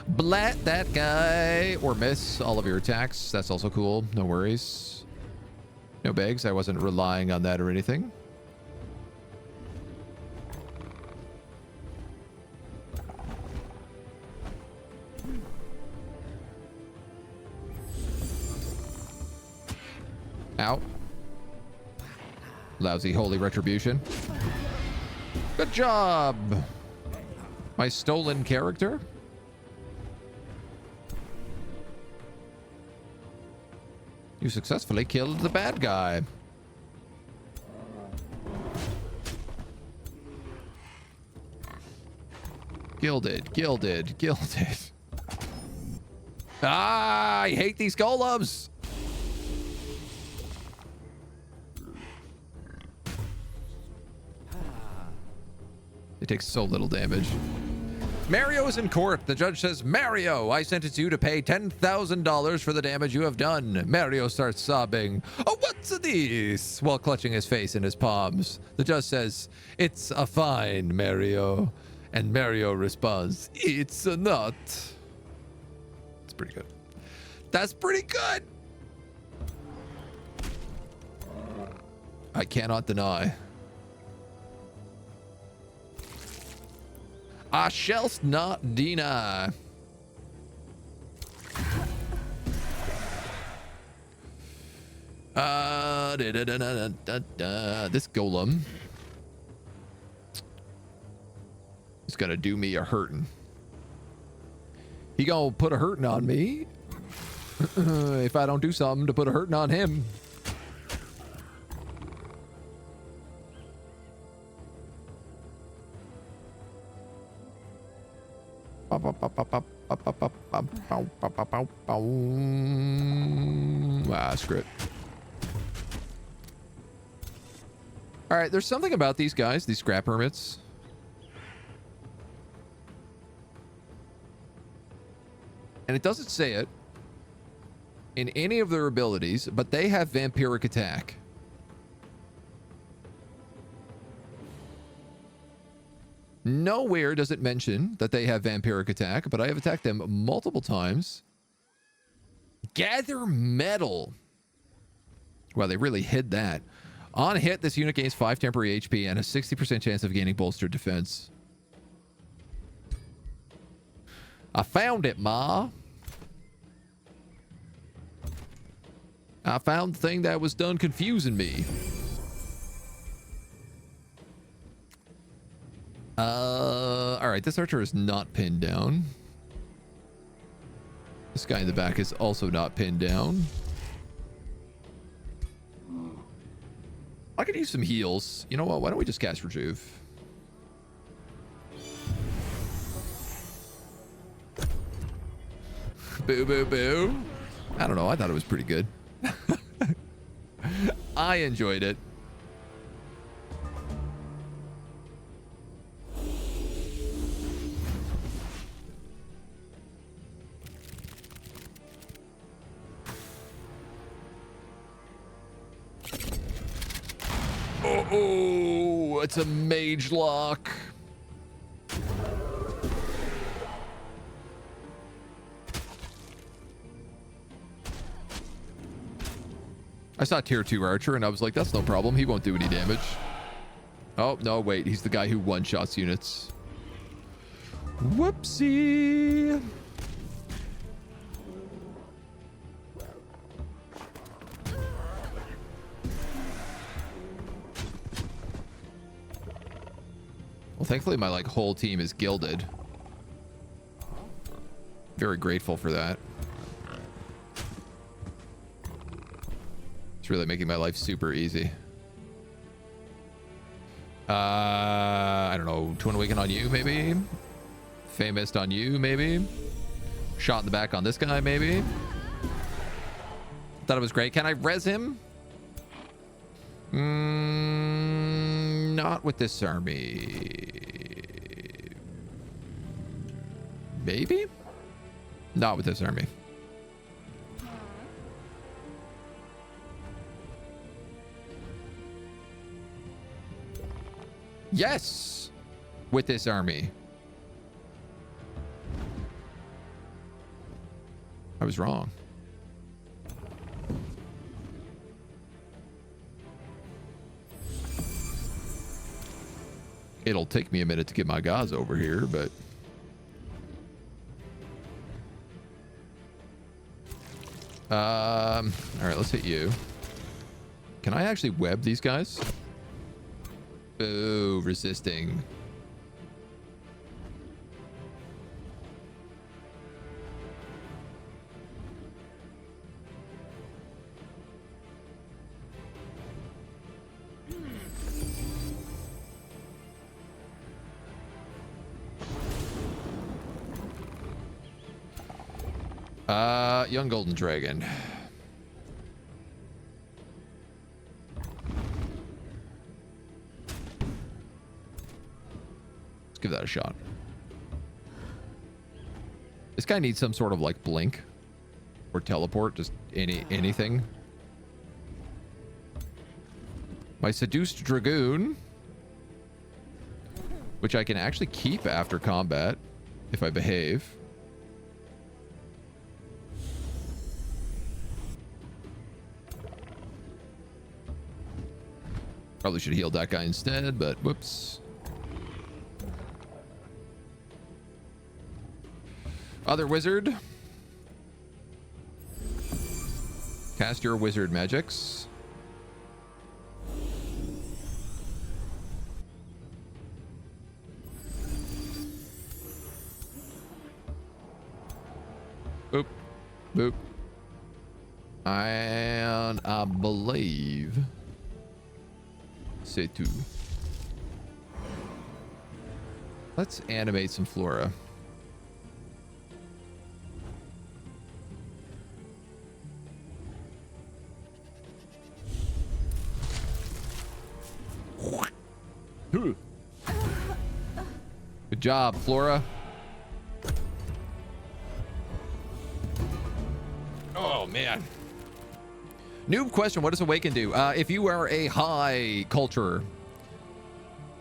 Blat that guy. Or miss all of your attacks. That's also cool. No worries. No bags. I wasn't relying on that or anything. Out. Lousy holy retribution. Good job. My stolen character. You successfully killed the bad guy. Gilded, gilded, gilded. Ah, I hate these golems. It takes so little damage. Mario is in court. The judge says, Mario, I sentence you to pay $10,000 for the damage you have done. Mario starts sobbing. Oh, what's this? While clutching his face in his palms. The judge says, it's a fine, Mario. And Mario responds, it's not. It's pretty good. That's pretty good. I cannot deny. I shall not deny. This golem is gonna do me a hurtin'. He gonna put a hurtin' on me if I don't do something to put a hurtin' on him. Screw it. All right, there's something about these guys, these scrap hermits. And it doesn't say it in any of their abilities, but they have vampiric attack. Nowhere does it mention that they have vampiric attack, but I have attacked them multiple times. Gather metal. Well, they really hid that. On hit, this unit gains 5 temporary HP and a 60% chance of gaining bolstered defense. I found it, Ma. I found the thing that was done confusing me. All right, this archer is not pinned down. This guy in the back is also not pinned down. I could use some heals. You know what? Why don't we just cast Rejuve? Boo, boo, boo. I don't know. I thought it was pretty good. I enjoyed it. Oh, it's a mage lock. I saw tier 2 archer and I was like, that's no problem. He won't do any damage. Oh, no, wait. He's the guy who one-shots units. Whoopsie. Well, thankfully my whole team is gilded. Very grateful for that. It's really making my life super easy. I don't know. Twin Awaken on you, maybe? Famous on you, maybe? Shot in the back on this guy, maybe? Thought it was great. Can I res him? Not with this army. Maybe? Not with this army. Yes! With this army. I was wrong. It'll take me a minute to get my guys over here, but... all right, let's hit you. Can I actually web these guys? Oh, resisting. Young Golden Dragon. Let's give that a shot. This guy needs some sort of like blink or teleport, just anything. My Seduced Dragoon, which I can actually keep after combat if I behave. Probably should heal that guy instead, but whoops. Other wizard. Cast your wizard magics. Boop. Boop. And I believe... C'est tout. Let's animate some flora. Good job, Flora. Oh, man. Noob question, what does Awaken do? If you are a high culture,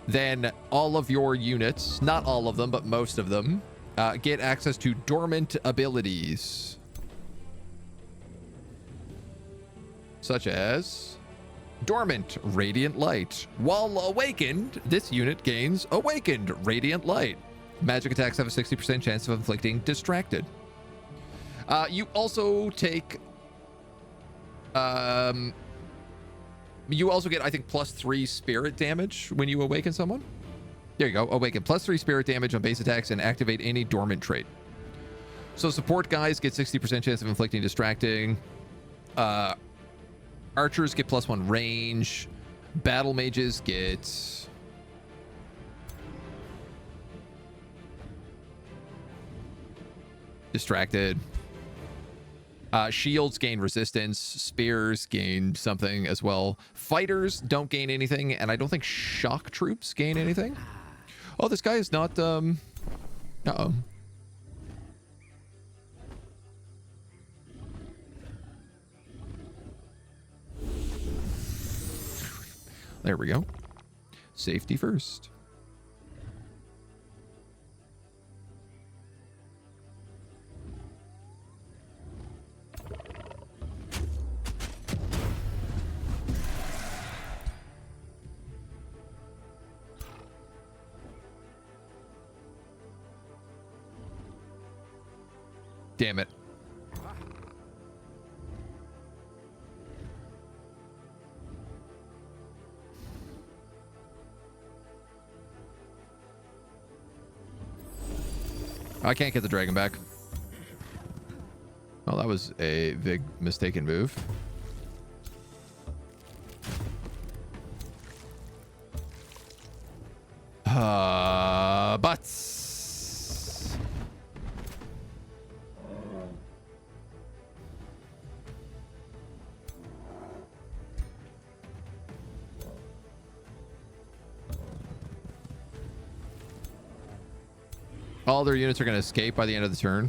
then all of your units, not all of them, but most of them, get access to dormant abilities. Such as Dormant Radiant Light. While awakened, this unit gains Awakened Radiant Light. Magic attacks have a 60% chance of inflicting Distracted. You also take... you also get, I think, +3 spirit damage when you awaken someone. There you go. Awaken +3 spirit damage on base attacks and activate any dormant trait. So support guys get 60% chance of inflicting distracting. Archers get +1 range. Battle mages get... distracted. Shields gain resistance. Spears gain something as well. Fighters don't gain anything, and I don't think shock troops gain anything. Oh, this guy is not... Uh-oh. There we go. Safety first. Damn it. I can't get the dragon back. Well, that was a big mistaken move. Butts. All their units are going to escape by the end of the turn.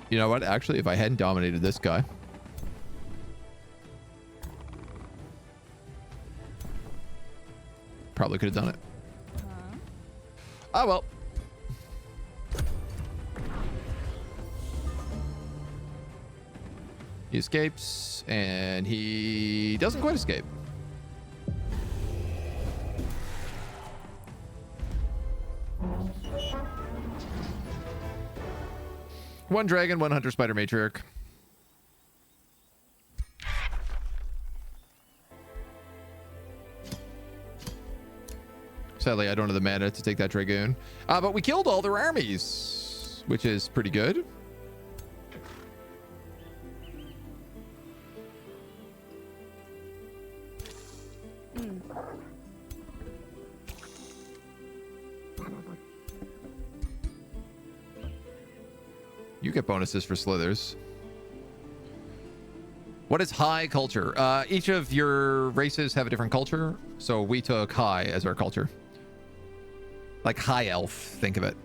You know what? Actually, if I hadn't dominated this guy. Probably could have done it. Oh, well. He escapes, and he doesn't quite escape. One dragon, one hunter, spider, matriarch. Sadly, I don't have the mana to take that dragoon. But we killed all their armies, which is pretty good. You get bonuses for slithers. What is high culture? Each of your races have a different culture. So we took high as our culture. Like high elf, think of it.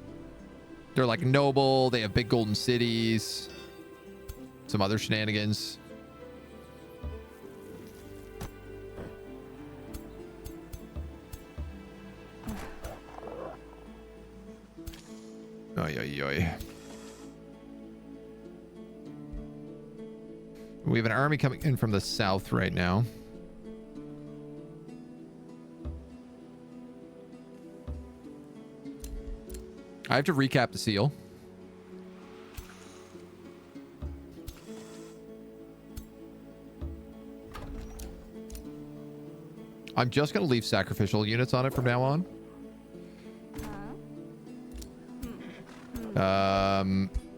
They're like noble. They have big golden cities. Some other shenanigans. Oy, oy, oy. We have an army coming in from the south right now. I have to recap the seal. I'm just going to leave sacrificial units on it from now on.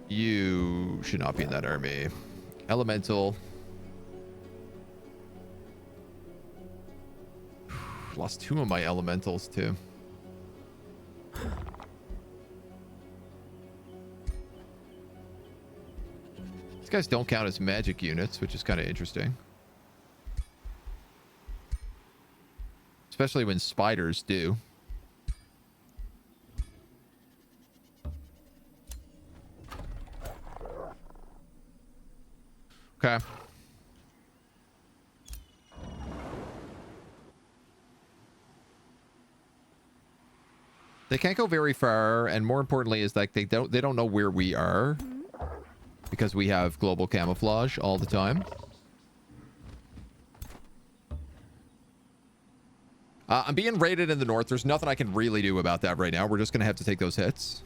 You should not be in that army. Elemental. Lost 2 of my elementals too. These guys don't count as magic units, which is kind of interesting. Especially when spiders do. Okay. They can't go very far, and more importantly is like they don't know where we are because we have global camouflage all the time. I'm being raided in the north. There's nothing I can really do about that right now. We're just gonna have to take those hits.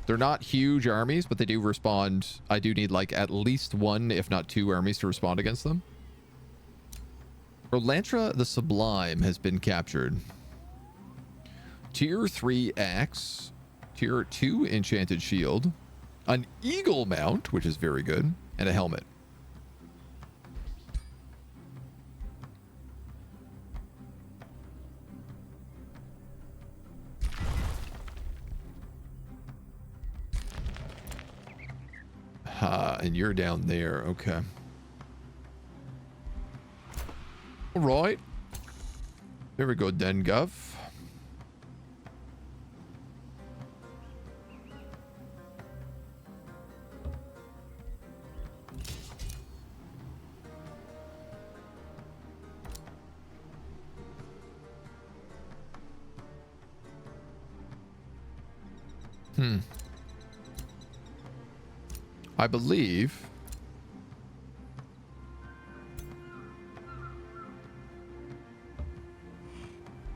They're not huge armies, but they do respond. I do need like at least 1, if not 2 armies to respond against them. Rolantra the Sublime has been captured. Tier 3 axe, Tier 2 enchanted shield, an eagle mount, which is very good, and a helmet. And you're down there. Okay. All right. Very good then, Gov. I believe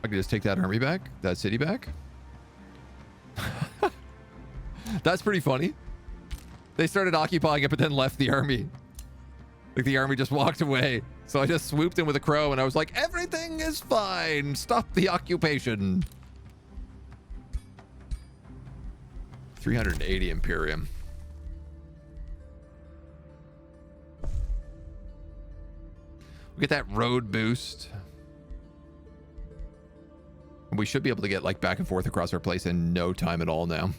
I can just take that army back, that city back. That's pretty funny. They started occupying it, but then left the army. Like the army just walked away. So I just swooped in with a crow and I was like, everything is fine. Stop the occupation. 380 Imperium. We get that road boost. We should be able to get like back and forth across our place in no time at all now.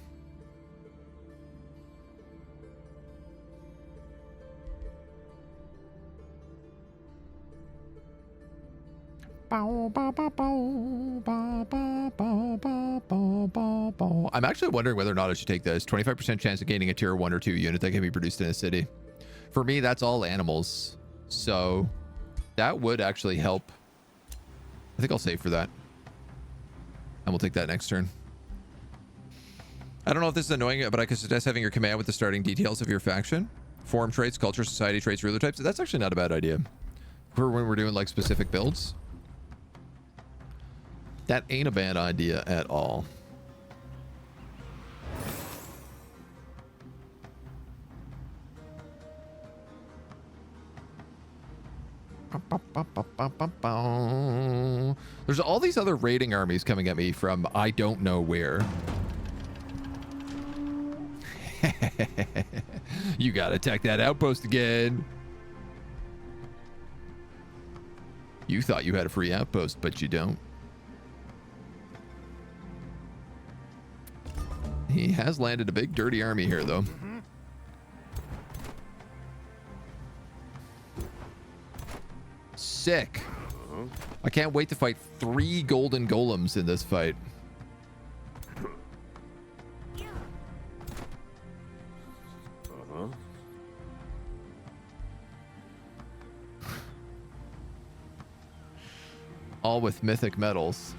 I'm actually wondering whether or not I should take this. 25% chance of gaining a tier 1 or 2 unit that can be produced in a city. For me, that's all animals. So that would actually help I think I'll save for that. And we'll take that next turn. I don't know if this is annoying, but I could suggest having your command with the starting details of your faction. Form traits, culture, society traits, ruler types. That's actually not a bad idea. For when we're doing like specific builds. That ain't a bad idea at all. There's all these other raiding armies coming at me from I don't know where. You gotta attack that outpost again. You thought you had a free outpost, but you don't. He has landed a big dirty army here, though. Sick. I can't wait to fight 3 golden golems in this fight. All with mythic metals.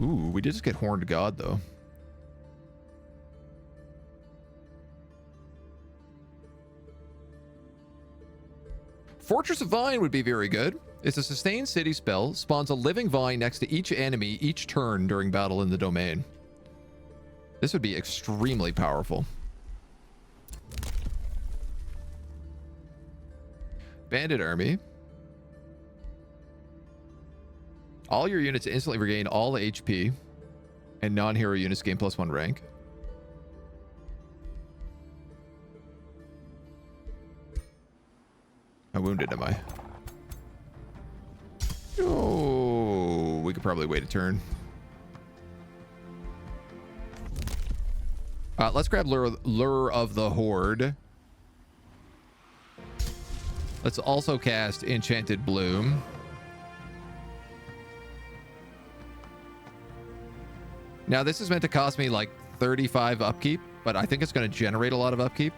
Ooh, we did just get Horned God, though. Fortress of Vine would be very good. It's a sustained city spell. Spawns a living vine next to each enemy each turn during battle in the domain. This would be extremely powerful. Bandit Army. All your units instantly regain all HP, and non-hero units gain +1 rank. How wounded am I? Oh, we could probably wait a turn. Let's grab Lure of the Horde. Let's also cast Enchanted Bloom. Now, this is meant to cost me like 35 upkeep, but I think it's going to generate a lot of upkeep.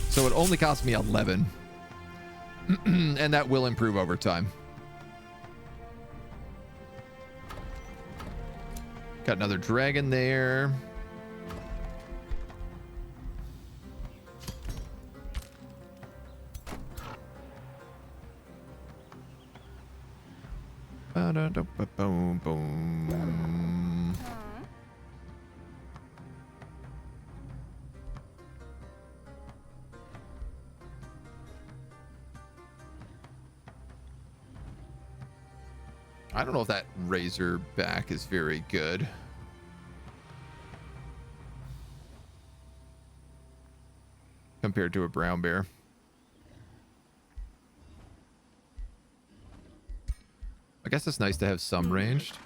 So it only cost me 11. And that will improve over time. Got another dragon there. Boom, boom. I don't know if that Razorback is very good. Compared to a brown bear. I guess it's nice to have some ranged.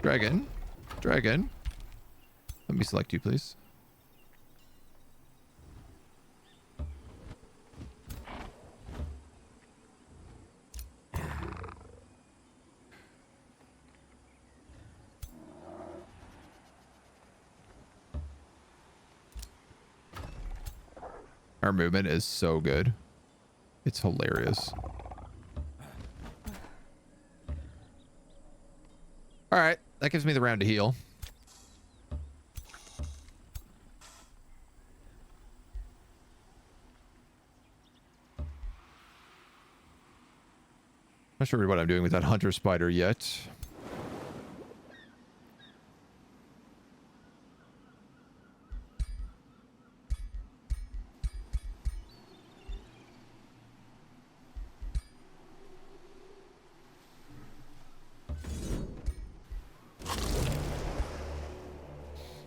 Dragon. Dragon. Let me select you, please. Our movement is so good. It's hilarious. All right, that gives me the round to heal. Not sure what I'm doing with that hunter spider yet.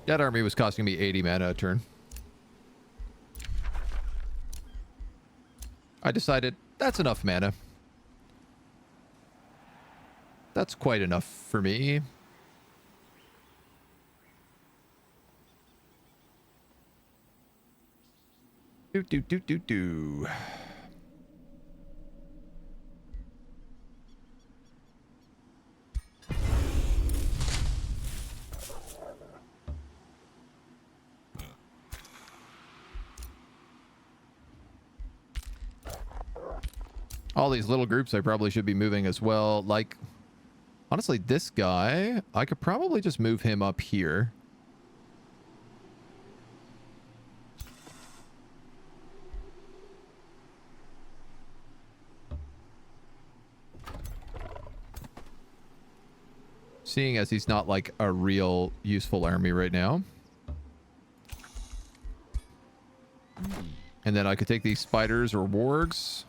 That army was costing me 80 mana a turn. I decided that's enough mana. That's quite enough for me. Do. All these little groups I probably should be moving as well. Like, honestly, this guy, I could probably just move him up here. Seeing as he's not like a real useful army right now. And then I could take these spiders or wargs.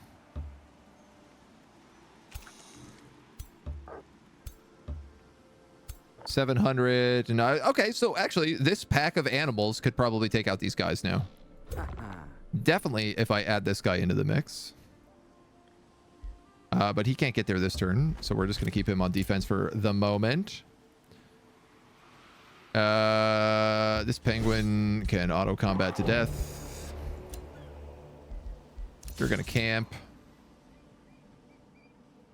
$700 and okay, so actually this pack of animals could probably take out these guys now. Definitely if I add this guy into the mix. But he can't get there this turn, so we're just going to keep him on defense for the moment. This penguin can auto combat to death. You're going to camp.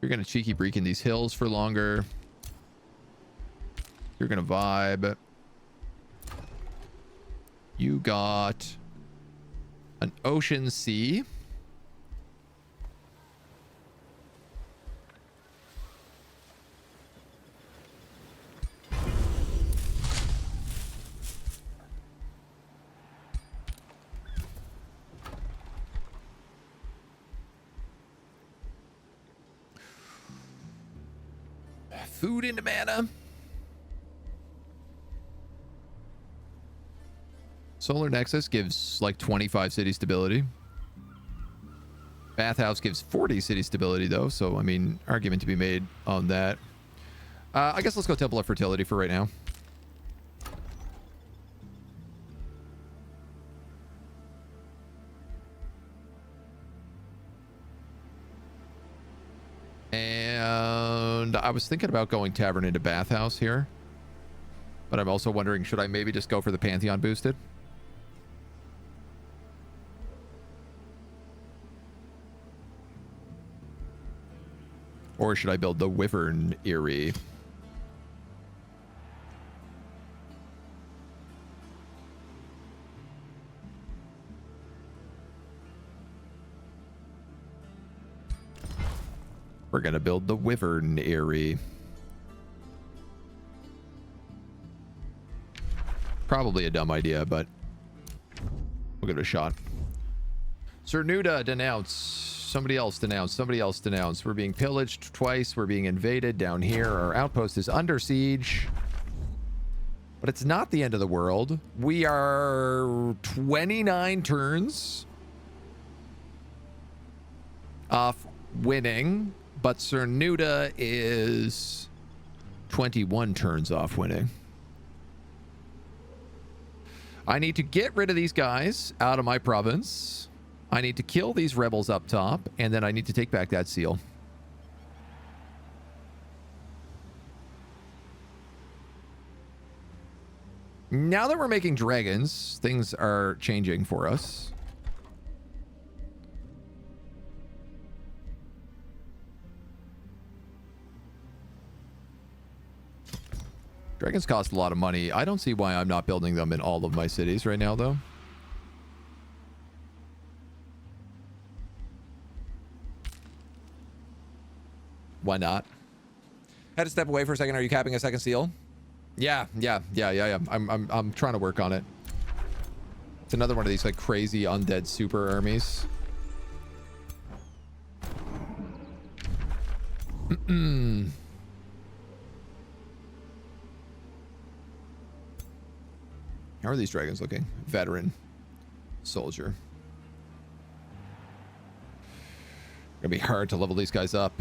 You're going to cheeky break in these hills for longer. You're going to vibe. You got an ocean sea. Food into mana. Solar Nexus gives like 25 city stability. Bathhouse gives 40 city stability though, so I mean, argument to be made on that. I guess let's go Temple of Fertility for right now. And I was thinking about going Tavern into Bathhouse here. But I'm also wondering, should I maybe just go for the Pantheon boosted? Or should I build the Wyvern Eyrie? We're going to build the Wyvern Eyrie. Probably a dumb idea, but we'll give it a shot. Cernuda denounce. Somebody else denounce. Somebody else denounce. We're being pillaged twice. We're being invaded down here. Our outpost is under siege. But it's not the end of the world. We are 29 turns off winning. But Cernuda is 21 turns off winning. I need to get rid of these guys out of my province. I need to kill these rebels up top, and then I need to take back that seal. Now that we're making dragons, things are changing for us. Dragons cost a lot of money. I don't see why I'm not building them in all of my cities right now, though. Why not? Had to step away for a second. Are you capping a second seal? Yeah. I'm trying to work on it. It's another one of these like crazy undead super armies. How are these dragons looking? Veteran. Soldier. Gonna be hard to level these guys up.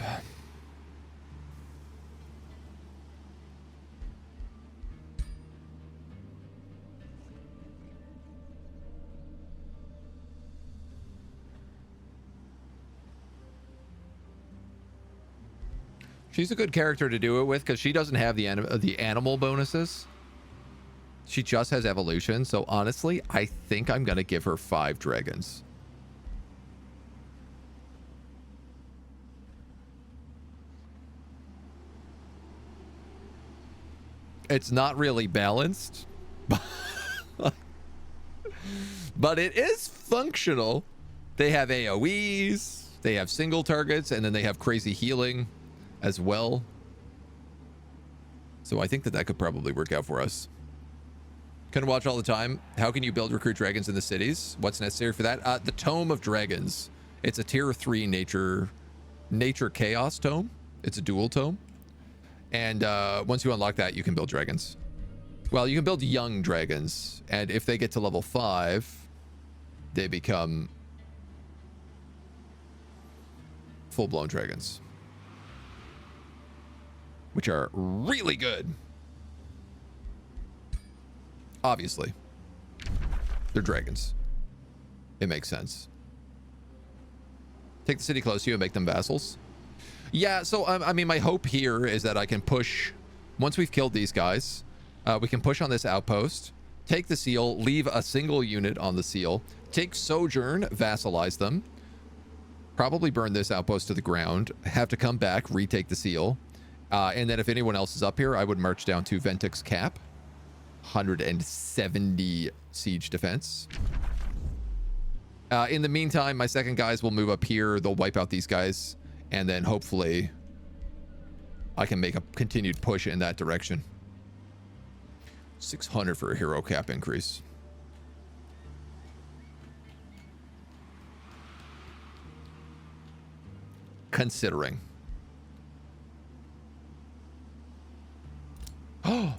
She's a good character to do it with because she doesn't have the animal bonuses. She just has evolution. So honestly, I think I'm going to give her 5 dragons. It's not really balanced, but it is functional. They have AoEs. They have single targets, and then they have crazy healing as well. So I think that could probably work out for us. Couldn't watch all the time. How can you build recruit dragons in the cities? What's necessary for that? The Tome of Dragons. It's a tier 3 nature chaos tome. It's a dual tome. And once you unlock that, you can build dragons. Well, you can build young dragons. And if they get to level 5, they become full-blown dragons, which are really good. Obviously, they're dragons. It makes sense. Take the city close to you and make them vassals. Yeah, so I mean, my hope here is that I can push, once we've killed these guys, we can push on this outpost, take the seal, leave a single unit on the seal, take Sojourn, vassalize them, probably burn this outpost to the ground, have to come back, retake the seal, and then if anyone else is up here, I would march down to Ventix Cap. 170 siege defense. In the meantime, my second guys will move up here. They'll wipe out these guys, and then hopefully I can make a continued push in that direction. 600 for a hero cap increase. Considering. Oh,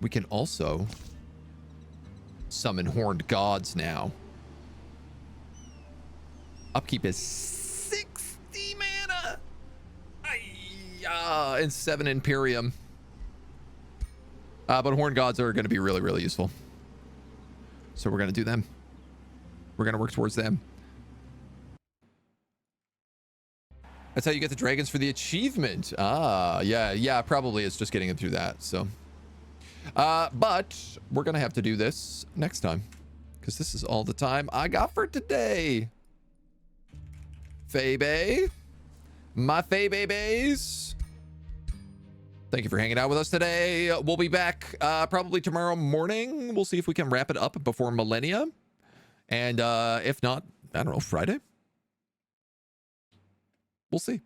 we can also summon horned gods now. Upkeep is 60 mana. And 7 Imperium. But horned gods are going to be really, really useful. So we're going to do them. We're going to work towards them. That's how you get the dragons for the achievement. Yeah, probably it's just getting them through that. So, but we're going to have to do this next time because this is all the time I got for today. Faye, my Faye babies. Thank you for hanging out with us today. We'll be back probably tomorrow morning. We'll see if we can wrap it up before Millennia. And if not, I don't know, Friday? We'll see.